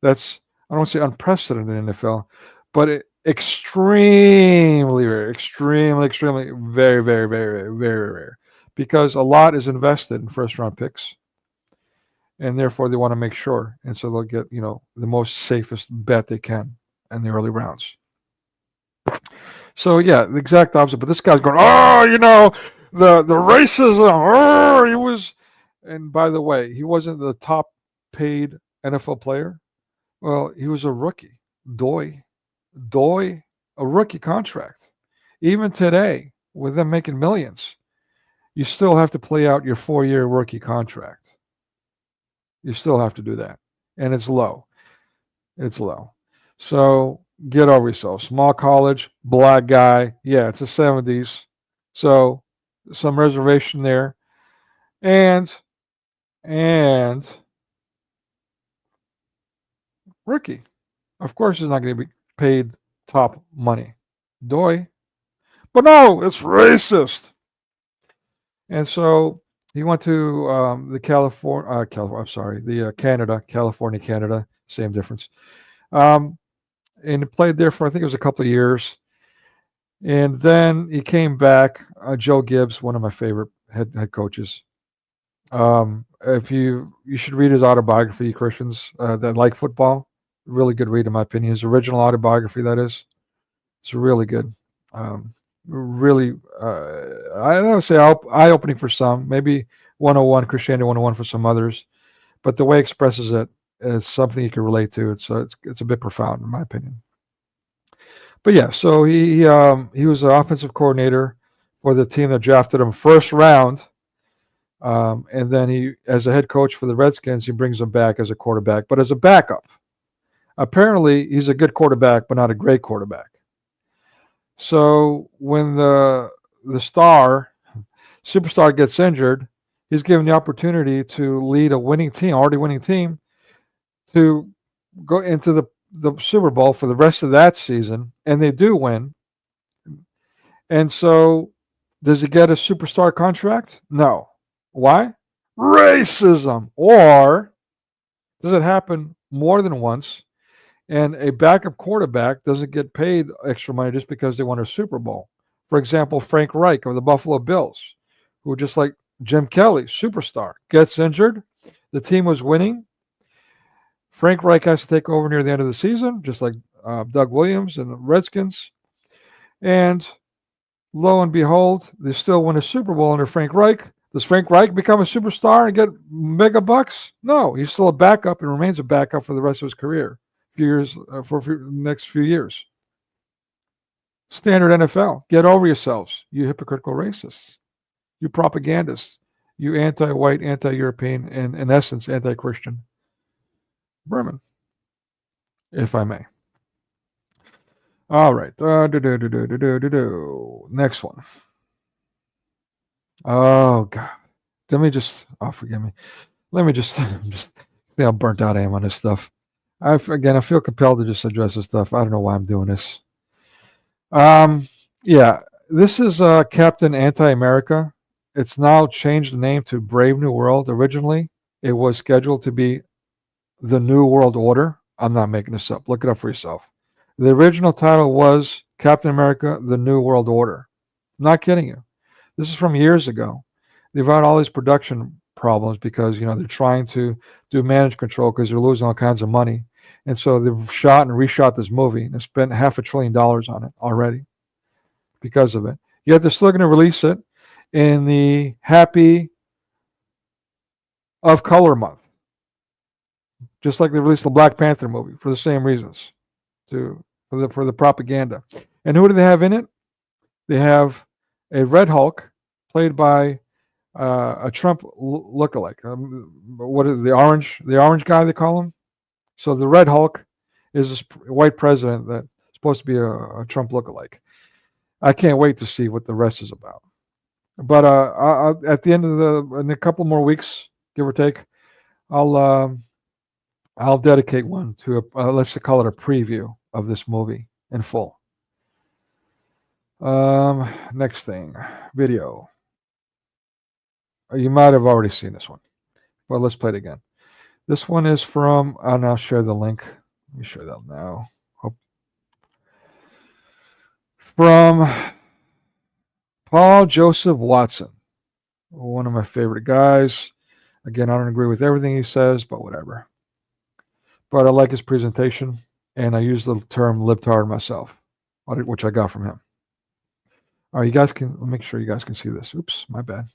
Speaker 3: That's, I don't want to say unprecedented in the NFL, but extremely rare, extremely, very, very, very, very rare, because a lot is invested in first round picks, and therefore they want to make sure, and so they'll get the most safest bet they can in the early rounds. So yeah, the exact opposite. But this guy's going, the racism. He was, and by the way, he wasn't the top paid NFL player. Well, he was a rookie. Doy, a rookie contract. Even today, with them making millions, you still have to play out your 4-year rookie contract. You still have to do that. And it's low. It's low. So get over yourself. Small college, black guy. Yeah, it's the 70s. So some reservation there. And rookie. Of course he's not going to be paid top money. Doy. But no, it's racist. And so he went to California, Canada, same difference. And he played there for, I think it was a couple of years. And then he came back. Joe Gibbs, one of my favorite head coaches. If you should read his autobiography, Christians that like football. Really good read, in my opinion. His original autobiography, that is. It's really good. Really, I don't say eye-opening for some, maybe 101, Christianity 101 for some others, but the way he expresses it is something you can relate to. It's a bit profound, in my opinion. But yeah, so he was an offensive coordinator for the team that drafted him first round, and then he, as a head coach for the Redskins, he brings him back as a quarterback, but as a backup. Apparently, he's a good quarterback, but not a great quarterback. So when the superstar gets injured, he's given the opportunity to lead a already winning team, to go into the Super Bowl for the rest of that season, and they do win. And so, does he get a superstar contract? No. Why? Racism. Or does it happen more than once? And a backup quarterback doesn't get paid extra money just because they won a Super Bowl. For example, Frank Reich of the Buffalo Bills, who just like Jim Kelly, superstar, gets injured. The team was winning. Frank Reich has to take over near the end of the season, just like Doug Williams and the Redskins. And lo and behold, they still win a Super Bowl under Frank Reich. Does Frank Reich become a superstar and get mega bucks? No, he's still a backup and remains a backup for the rest of his career. For the next few years. Standard NFL. Get over yourselves, you hypocritical racists, you propagandists, you anti-white, anti-European, and in essence, anti-Christian vermin. if I may. All right. Next one. Oh God. Let me just. Oh, forgive me. Let me just. Just see how burnt out I am on this stuff. I feel compelled to just address this stuff. I don't know why I'm doing this. Yeah. This is Captain Anti-America. It's now changed the name to Brave New World. Originally, it was scheduled to be the New World Order. I'm not making this up. Look it up for yourself. The original title was Captain America, the New World Order. I'm not kidding you. This is from years ago. They've had all these production problems because, you know, they're trying to do managed control because they're losing all kinds of money. And so they've shot and reshot this movie and spent $500 billion on it already because of it. Yet they're still going to release it in the Happy of Color month. Just like they released the Black Panther movie for the same reasons, for the propaganda. And who do they have in it? They have a Red Hulk, played by a Trump lookalike. What is the orange guy they call him? So the Red Hulk is this white president that's supposed to be a Trump lookalike. I can't wait to see what the rest is about. But at the end of in a couple more weeks, give or take, I'll dedicate one to let's call it a preview of this movie in full. Next thing, video. You might have already seen this one, but let's play it again. This one is from, and I'll share the link. Let me share that now. From Paul Joseph Watson, one of my favorite guys. Again, I don't agree with everything he says, but whatever. But I like his presentation, and I use the term libtard myself, which I got from him. All right, you guys can make sure you guys can see this. Oops, my bad.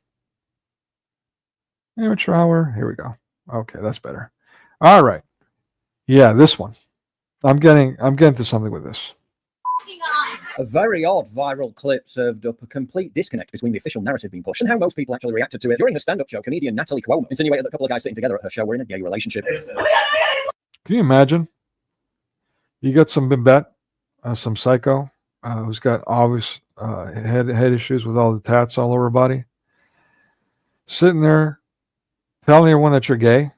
Speaker 3: Amateur hour. Here we go. Okay, that's better. All right. Yeah, this one. I'm getting to something with this.
Speaker 16: A very odd viral clip served up a complete disconnect between the official narrative being pushed and how most people actually reacted to it. During her stand-up show, comedian Natalie Cuomo insinuated that a couple of guys sitting together at her show were in a gay relationship.
Speaker 3: Can you imagine? You got some bimbet, some psycho, who's got obvious head issues with all the tats all over her body, sitting there telling everyone that you're gay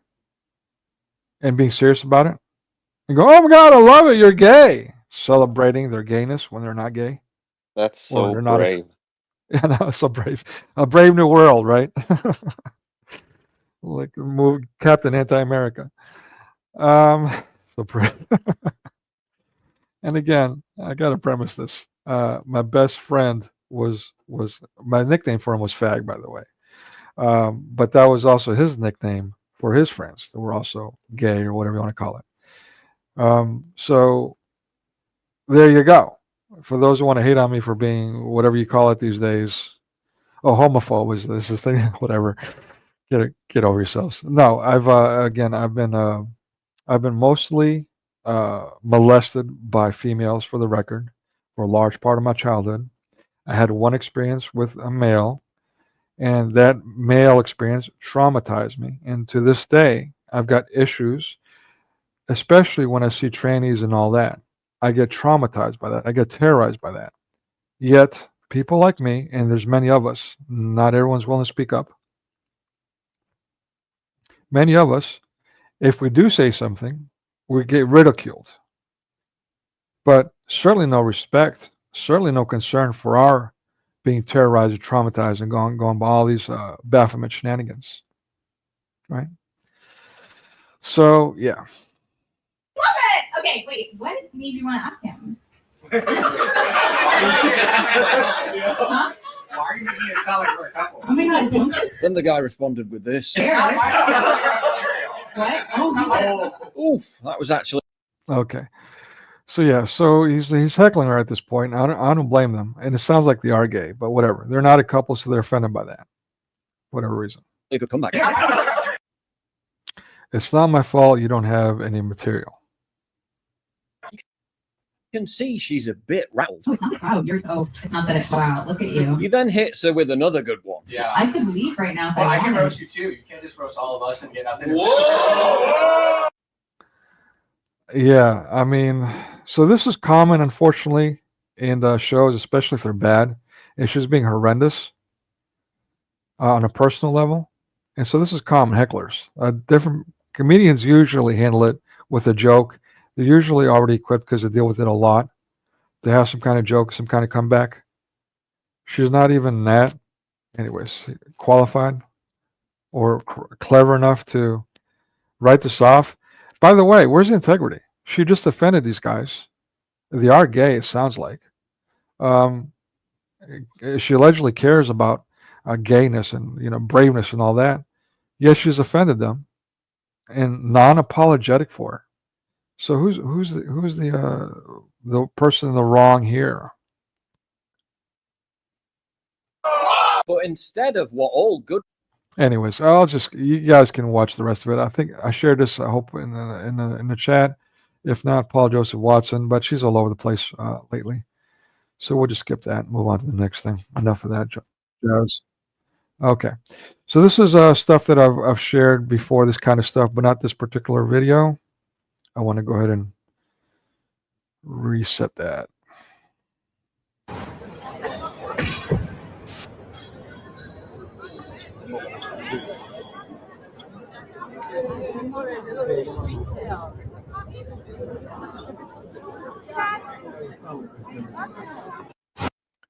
Speaker 3: and being serious about it, and go, "Oh my God, I love it, you're gay," celebrating their gayness when they're not gay.
Speaker 17: That's so brave.
Speaker 3: Yeah, no, so brave. A brave new world, right? Like the movie Captain Anti-America. So brave. And again, I got to premise this. My best friend was my nickname for him was Fag, by the way. But that was also his nickname for his friends that were also gay or whatever you want to call it. So there you go. For those who want to hate on me for being whatever you call it these days, homophobe is this thing, whatever. Get over yourselves. No, I've been mostly molested by females, for the record, for a large part of my childhood. I had one experience with a male, and that male experience traumatized me. And to this day, I've got issues, especially when I see trannies and all that. I get traumatized by that. I get terrorized by that. Yet, people like me, and there's many of us, not everyone's willing to speak up. Many of us, if we do say something, we get ridiculed. But certainly no respect, certainly no concern for our being terrorized or traumatized and going by all these Baphomet shenanigans. Right? So, yeah.
Speaker 18: Love it! Okay, wait, what made you want to ask him? Huh?
Speaker 15: Why are you making it sound like we're a couple?
Speaker 18: Oh my God, don't just...
Speaker 16: Then the guy responded with this.
Speaker 18: What? Oh,
Speaker 16: oof, that was actually...
Speaker 3: Okay. So yeah, so he's heckling her at this point. I don't blame them, and it sounds like they are gay, but whatever. They're not a couple, so they're offended by that, whatever reason.
Speaker 16: They could come back.
Speaker 3: It's not my fault you don't have any material.
Speaker 16: You can see she's a bit rattled.
Speaker 18: Oh, it's not proud. It's not that it's wow. Look at you.
Speaker 16: He then hits her with another good one.
Speaker 15: Yeah.
Speaker 18: I could leave right now if
Speaker 15: Well,
Speaker 18: I
Speaker 15: I can
Speaker 18: wanted.
Speaker 15: roast you too. You can't just roast all of us and get nothing.
Speaker 3: Whoa! Yeah, I mean, so this is common, unfortunately, in shows, especially if they're bad. It's just being horrendous on a personal level, and so this is common hecklers. Different comedians usually handle it with a joke. They're usually already equipped because they deal with it a lot. To have some kind of joke, some kind of comeback. She's not even that, anyways, qualified or clever enough to write this off. By the way, where's the integrity? She just offended these guys. They are gay, it sounds like. Um, she allegedly cares about gayness and braveness and all that. Yes, she's offended them and non-apologetic for it. So who's the person in the wrong here?
Speaker 16: But instead of what all good.
Speaker 3: Anyways, you guys can watch the rest of it. I think I shared this. I hope in the chat. If not, Paul Joseph Watson. But she's all over the place lately, so we'll just skip that and move on to the next thing. Enough of that, Joe's. Okay, so this is stuff that I've shared before. This kind of stuff, but not this particular video. I want to go ahead and reset that.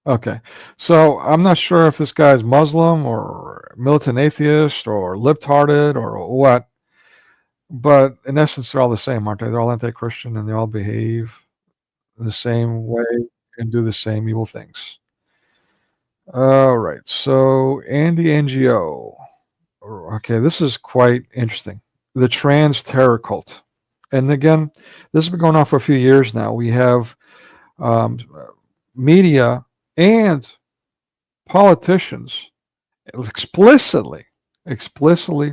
Speaker 3: Okay, so I'm not sure if this guy is Muslim or militant atheist or libtarded or what, but in essence, they're all the same, aren't they? They're all anti-Christian and they all behave the same way and do the same evil things. All right, so Andy NGO. Okay, this is quite interesting. The trans terror cult. And again, this has been going on for a few years now. We have media and politicians explicitly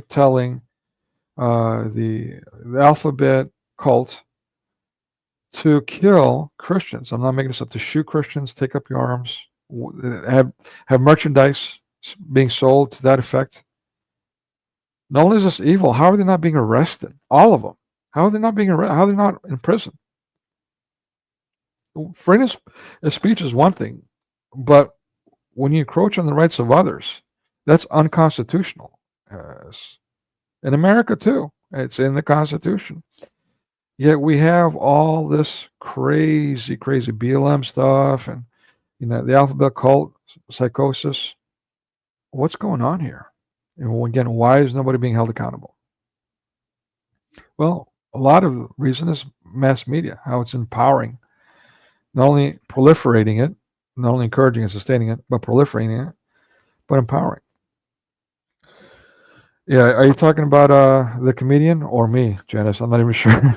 Speaker 3: telling the alphabet cult to kill Christians. I'm not making this up. To shoot Christians, take up your arms, have merchandise being sold to that effect. Not only is this evil, how are they not being arrested? All of them. How are they not being arrested? How are they not in prison? Freedom of speech is one thing, but when you encroach on the rights of others, that's unconstitutional. In America too, it's in the Constitution. Yet we have all this crazy BLM stuff, and the alphabet cult psychosis. What's going on here? And again, why is nobody being held accountable? Well, a lot of the reason is mass media, how it's empowering, not only proliferating it, not only encouraging and sustaining it, but proliferating it, but empowering. Yeah, are you talking about the comedian or me, Janice? I'm not even sure.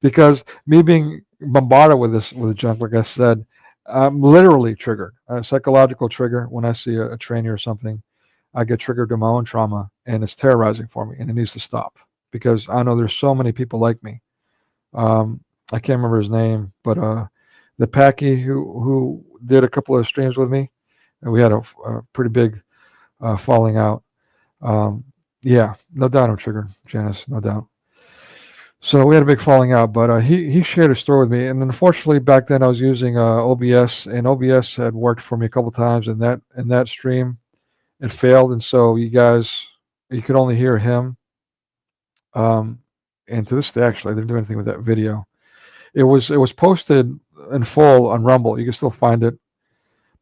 Speaker 3: Because me being bombarded with junk, like I said, I'm literally triggered, a psychological trigger. When I see a trainee or something, I get triggered to my own trauma, and it's terrorizing for me, and it needs to stop because I know there's so many people like me. I can't remember his name, but the Packy who did a couple of streams with me, and we had a pretty big falling out. Yeah, no doubt I'm triggered, Janice, no doubt. So we had a big falling out, but he shared a story with me, and unfortunately back then I was using OBS, and OBS had worked for me a couple times, and that stream it failed, and so you could only hear him. And to this day, actually, I didn't do anything with that video. It was posted in full on Rumble. You can still find it.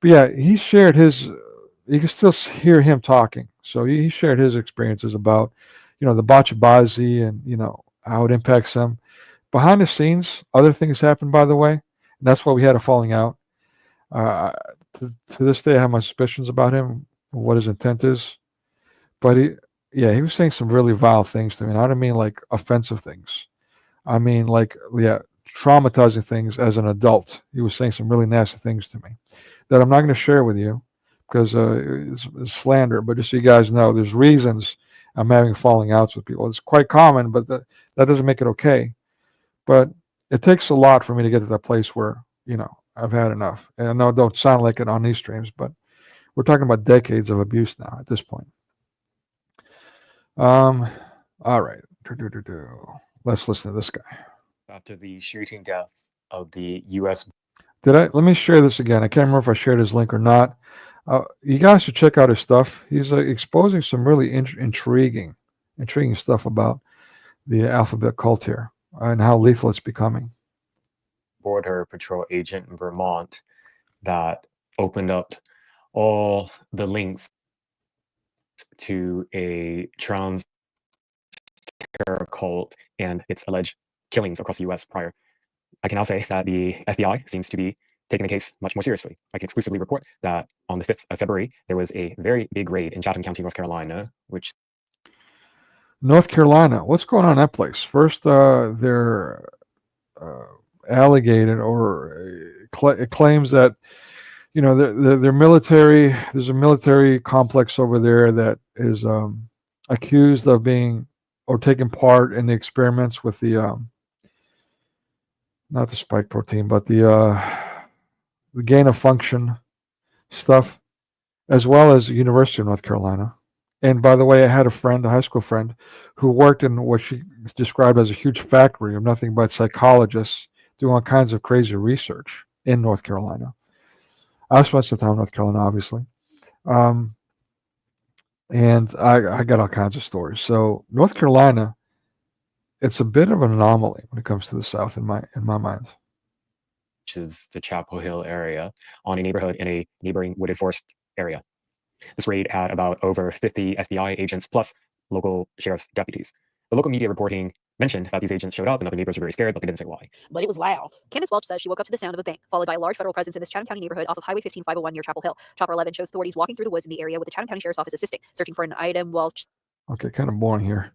Speaker 3: But yeah, he shared his. You can still hear him talking. So he shared his experiences about, the baaa-aaack and how it impacts him. Behind the scenes, other things happened, by the way. And that's why we had a falling out. To this day, I have my suspicions about him, what his intent is. But he was saying some really vile things to me. And I don't mean like offensive things. I mean like, traumatizing things as an adult. He was saying some really nasty things to me that I'm not going to share with you because it's slander. But just so you guys know, there's reasons I'm having falling outs with people. It's quite common, but that doesn't make it okay. But it takes a lot for me to get to that place where, I've had enough. And I know it don't sound like it on these streams, but we're talking about decades of abuse now at this point. All right. Let's listen to this guy.
Speaker 19: after the shooting deaths of the U.S.
Speaker 3: Let me share this again. I can't remember if I shared his link or not. You guys should check out his stuff. He's exposing some really intriguing stuff about the alphabet cult here and how lethal it's becoming.
Speaker 19: Border Patrol agent in Vermont that opened up all the links to a trans terror cult and its alleged killings across the U.S. prior. I can now say that the FBI seems to be taking the case much more seriously. I can exclusively report that on the 5th of February, there was a very big raid in Chatham County, North Carolina, which...
Speaker 3: North Carolina, what's going on in that place? First, they're alleged or it claims that, you know, they're military. There's a military complex over there that is accused of being or taking part in the experiments with the not the spike protein, but the gain of function stuff, as well as the University of North Carolina. And by the way, I had a friend, a high school friend, who worked in what she described as a huge factory of nothing but psychologists doing all kinds of crazy research in North Carolina. I spent some time in North Carolina, obviously. And I got all kinds of stories. So North Carolina, it's a bit of an anomaly when it comes to the South in my mind.
Speaker 19: Which is the Chapel Hill area, on a neighborhood in a neighboring wooded forest area. This raid had about over 50 FBI agents plus local sheriff's deputies. The local media reporting mentioned that these agents showed up and that the neighbors were very scared, but they didn't say why.
Speaker 20: But it was loud. Candace Welch says she woke up to the sound of a bang, followed by a large federal presence in this Chatham County neighborhood off of Highway 15501 near Chapel Hill. Chopper 11 shows authorities walking through the woods in the area with the Chatham County Sheriff's Office assisting, searching for an item while...
Speaker 3: Okay, kind of boring here.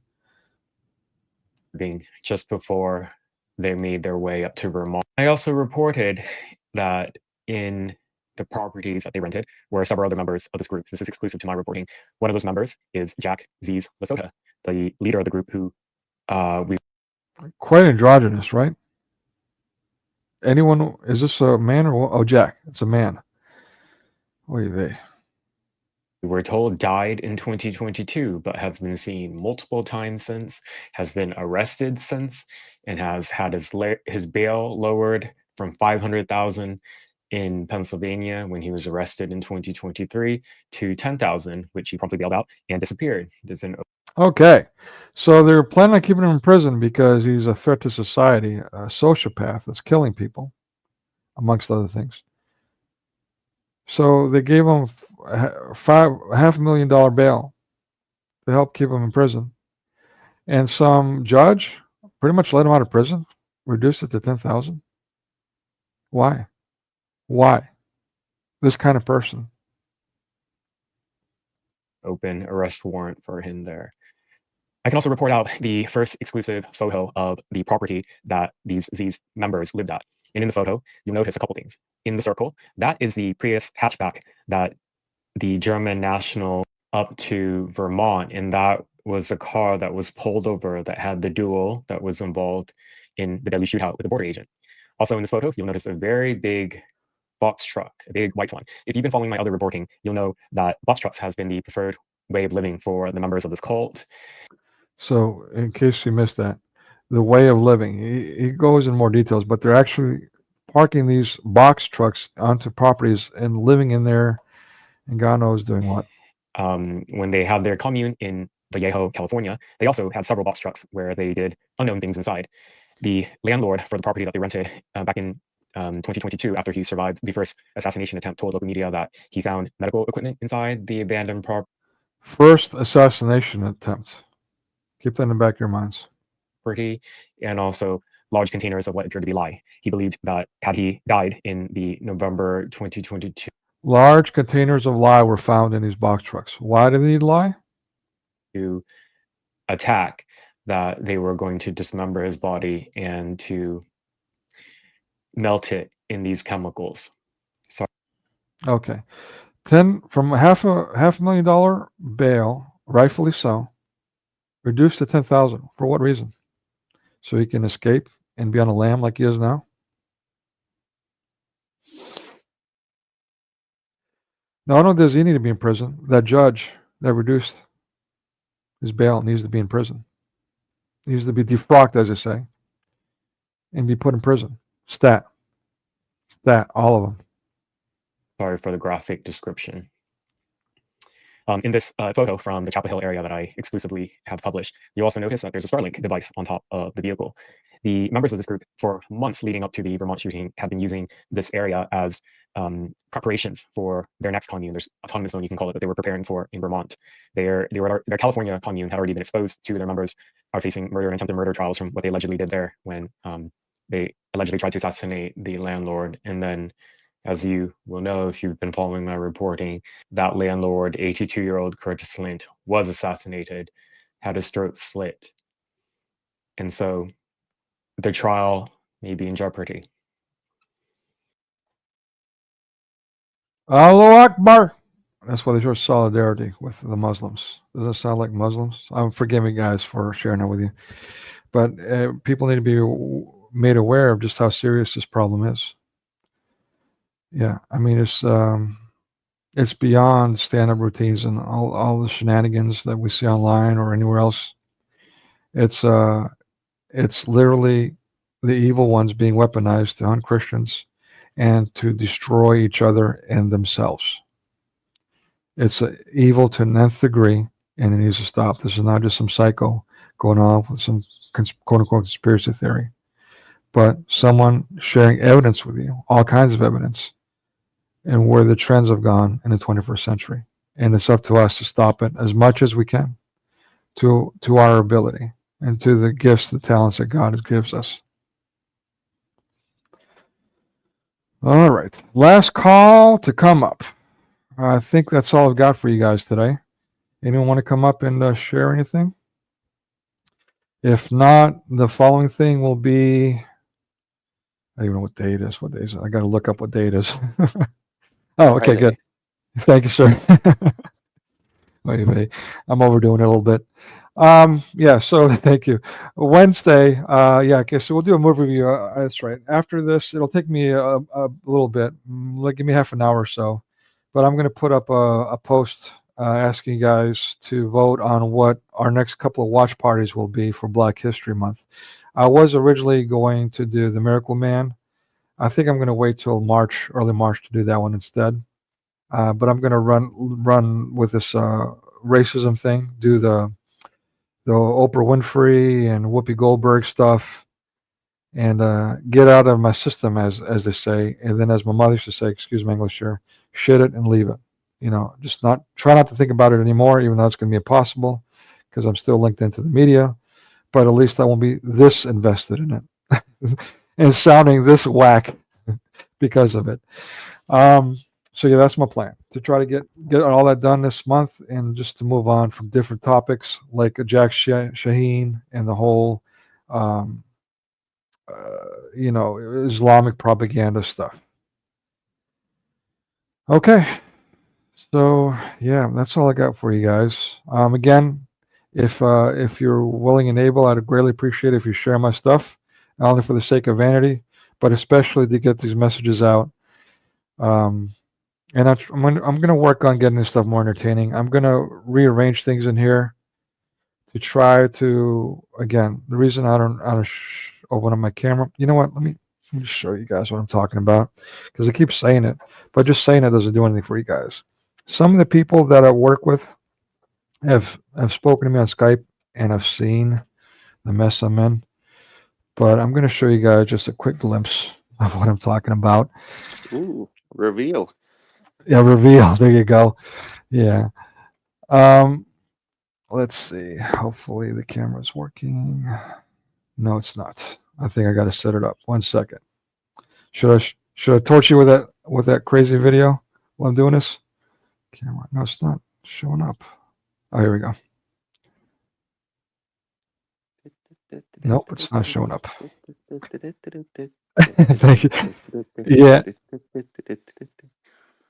Speaker 19: Being just before they made their way up to Vermont. I also reported that in the properties that they rented were several other members of this group. This is exclusive to my reporting. One of those members is Jack Z's Lesota, the leader of the group who we...
Speaker 3: Quite androgynous, right? Anyone, is this a man or... Oh, Jack, it's a man. Oy vey.
Speaker 19: We were told died in 2022, but has been seen multiple times since, has been arrested since, and has had his bail lowered from $500,000 in Pennsylvania when he was arrested in 2023 to $10,000, which he promptly bailed out and disappeared.
Speaker 3: Okay, so they're planning on keeping him in prison because he's a threat to society, a sociopath that's killing people, amongst other things. So they gave him $500,000 bail to help keep him in prison. And some judge pretty much let him out of prison, reduced it to $10,000. Why? Why? This kind of person.
Speaker 19: Open arrest warrant for him there. I can also report out the first exclusive photo of the property that these members lived at. And in the photo, you'll notice a couple things. In the circle, that is the Prius hatchback that the German national up to Vermont, and that was a car that was pulled over that had the duel that was involved in the deadly shootout with the border agent. Also in this photo, you'll notice a very big box truck, a big white one. If you've been following my other reporting, you'll know that box trucks has been the preferred way of living for the members of this cult.
Speaker 3: So in case you missed that, the way of living, he goes in more details, but they're actually parking these box trucks onto properties and living in there, and God knows doing what.
Speaker 19: When they had their commune in Vallejo, California, they also had several box trucks where they did unknown things inside. The landlord for the property that they rented back in 2022, after he survived the first assassination attempt, told local media that he found medical equipment inside the abandoned property.
Speaker 3: First assassination attempt. Keep that in the back of your minds.
Speaker 19: And also large containers of what appeared to be lye. He believed that had he died in the November 2022.
Speaker 3: Large containers of lye were found in these box trucks. Why did they need lye?
Speaker 19: To attack, that they were going to dismember his body and to melt it in these chemicals. Sorry.
Speaker 3: Okay. From $500,000 bail, rightfully so, reduced to $10,000. For what reason? So he can escape and be on a lam like he is now? Not only does he need to be in prison, that judge that reduced his bail needs to be in prison. He needs to be defrocked, as they say. and be put in prison. Stat, all of them.
Speaker 19: Sorry for the graphic description. In this photo from the Chapel Hill area that I exclusively have published, you also notice that there's a Starlink device on top of the vehicle. The members of this group, for months leading up to the Vermont shooting, have been using this area as preparations for their next commune. There's autonomous zone, you can call it, that they were preparing for in Vermont. Their California commune had already been exposed to. Their members are facing murder and attempted murder trials from what they allegedly did there when they allegedly tried to assassinate the landlord. And then, as you will know if you've been following my reporting, that landlord, 82-year-old Curtis Lint, was assassinated, had his throat slit. And so their trial may be in jeopardy.
Speaker 3: Allahu Akbar. That's why they show solidarity with the Muslims. Does that sound like Muslims? Forgive me, guys, for sharing that with you. But people need to be made aware of just how serious this problem is. Yeah, I mean, it's beyond stand-up routines and all the shenanigans that we see online or anywhere else. It's literally the evil ones being weaponized to hunt Christians and to destroy each other and themselves. It's evil to an nth degree, and it needs to stop. This is not just some psycho going off with some quote-unquote conspiracy theory, but someone sharing evidence with you, all kinds of evidence, and where the trends have gone in the 21st century. And it's up to us to stop it as much as we can to our ability and to the gifts, the talents that God gives us. All right. Last call to come up. I think that's all I've got for you guys today. Anyone want to come up and share anything? If not, the following thing will be, I don't even know what day it is. What day is it? I got to look up what day it is. Oh, okay, good. Thank you, sir. Wait, I'm overdoing it a little bit. Yeah, so thank you. Wednesday, yeah, okay, so we'll do a movie review. That's right. After this, it'll take me a little bit, like give me half an hour or so, but I'm going to put up a post asking you guys to vote on what our next couple of watch parties will be for Black History Month. I was originally going to do The Miracle Man. I think I'm going to wait till March, early March, to do that one instead. But I'm going to run with this racism thing, do the Oprah Winfrey and Whoopi Goldberg stuff, and get out of my system, as they say. And then, as my mother used to say, excuse my English here, shit it and leave it. You know, just try not to think about it anymore, even though it's going to be impossible because I'm still linked into the media. But at least I won't be this invested in it and sounding this whack because of it. So yeah, that's my plan, to try to get all that done this month, and just to move on from different topics like Jack Shaheen and the whole, Islamic propaganda stuff. Okay, so yeah, that's all I got for you guys. Again, if you're willing and able, I'd greatly appreciate it if you share my stuff, not only for the sake of vanity, but especially to get these messages out. And I'm going to work on getting this stuff more entertaining. I'm going to rearrange things in here to try to, again, the reason I don't open up my camera. You know what? Let me just show you guys what I'm talking about, because I keep saying it, but just saying it doesn't do anything for you guys. Some of the people that I work with have spoken to me on Skype, and I've seen the mess I'm in. But I'm going to show you guys just a quick glimpse of what I'm talking about.
Speaker 17: Ooh, reveal.
Speaker 3: Yeah, reveal. There you go. Yeah. Let's see. Hopefully the camera's working. No, it's not. I think I got to set it up. 1 second. Should I torch you with that crazy video while I'm doing this? Camera. No, it's not showing up. Oh, here we go. Nope, it's not showing up. Thank you. Yeah.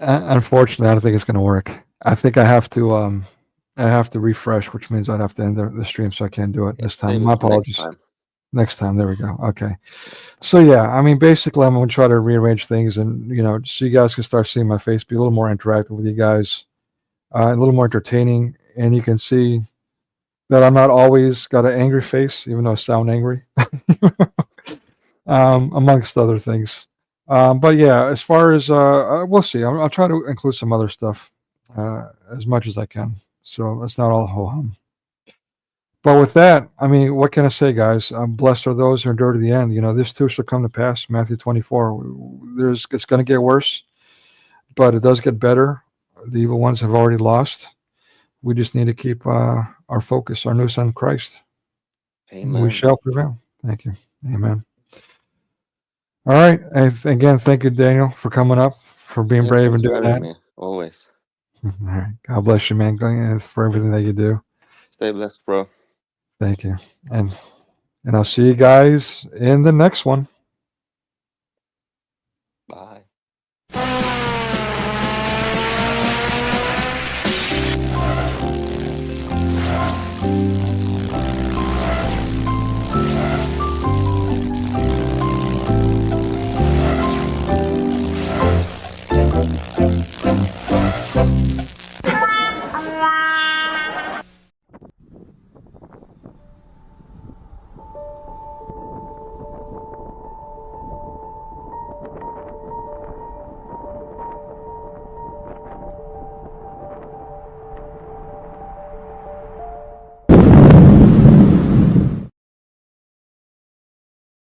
Speaker 3: Unfortunately, I don't think it's going to work. I think I have to refresh, which means I'd have to end the stream, so I can't do it this time. My apologies. Next time. There we go. Okay. So yeah, I mean, basically, I'm going to try to rearrange things, and so you guys can start seeing my face, be a little more interactive with you guys, a little more entertaining, and you can see that I'm not always got an angry face, even though I sound angry. amongst other things. But yeah, as far as we'll see. I'll try to include some other stuff as much as I can, so it's not all ho hum. But with that, I mean, what can I say, guys? Blessed are those who endure to the end. You know, this too shall come to pass. Matthew 24. It's going to get worse, but it does get better. The evil ones have already lost. We just need to keep our focus, our noose on Christ.
Speaker 17: Amen.
Speaker 3: We shall prevail. Thank you. Amen. All right. Again, thank you, Daniel, for coming up, for being brave and doing that.
Speaker 17: Me. Always.
Speaker 3: All right. God bless you, man. For everything that you do.
Speaker 17: Stay blessed, bro.
Speaker 3: Thank you. And I'll see you guys in the next one.
Speaker 17: Bye.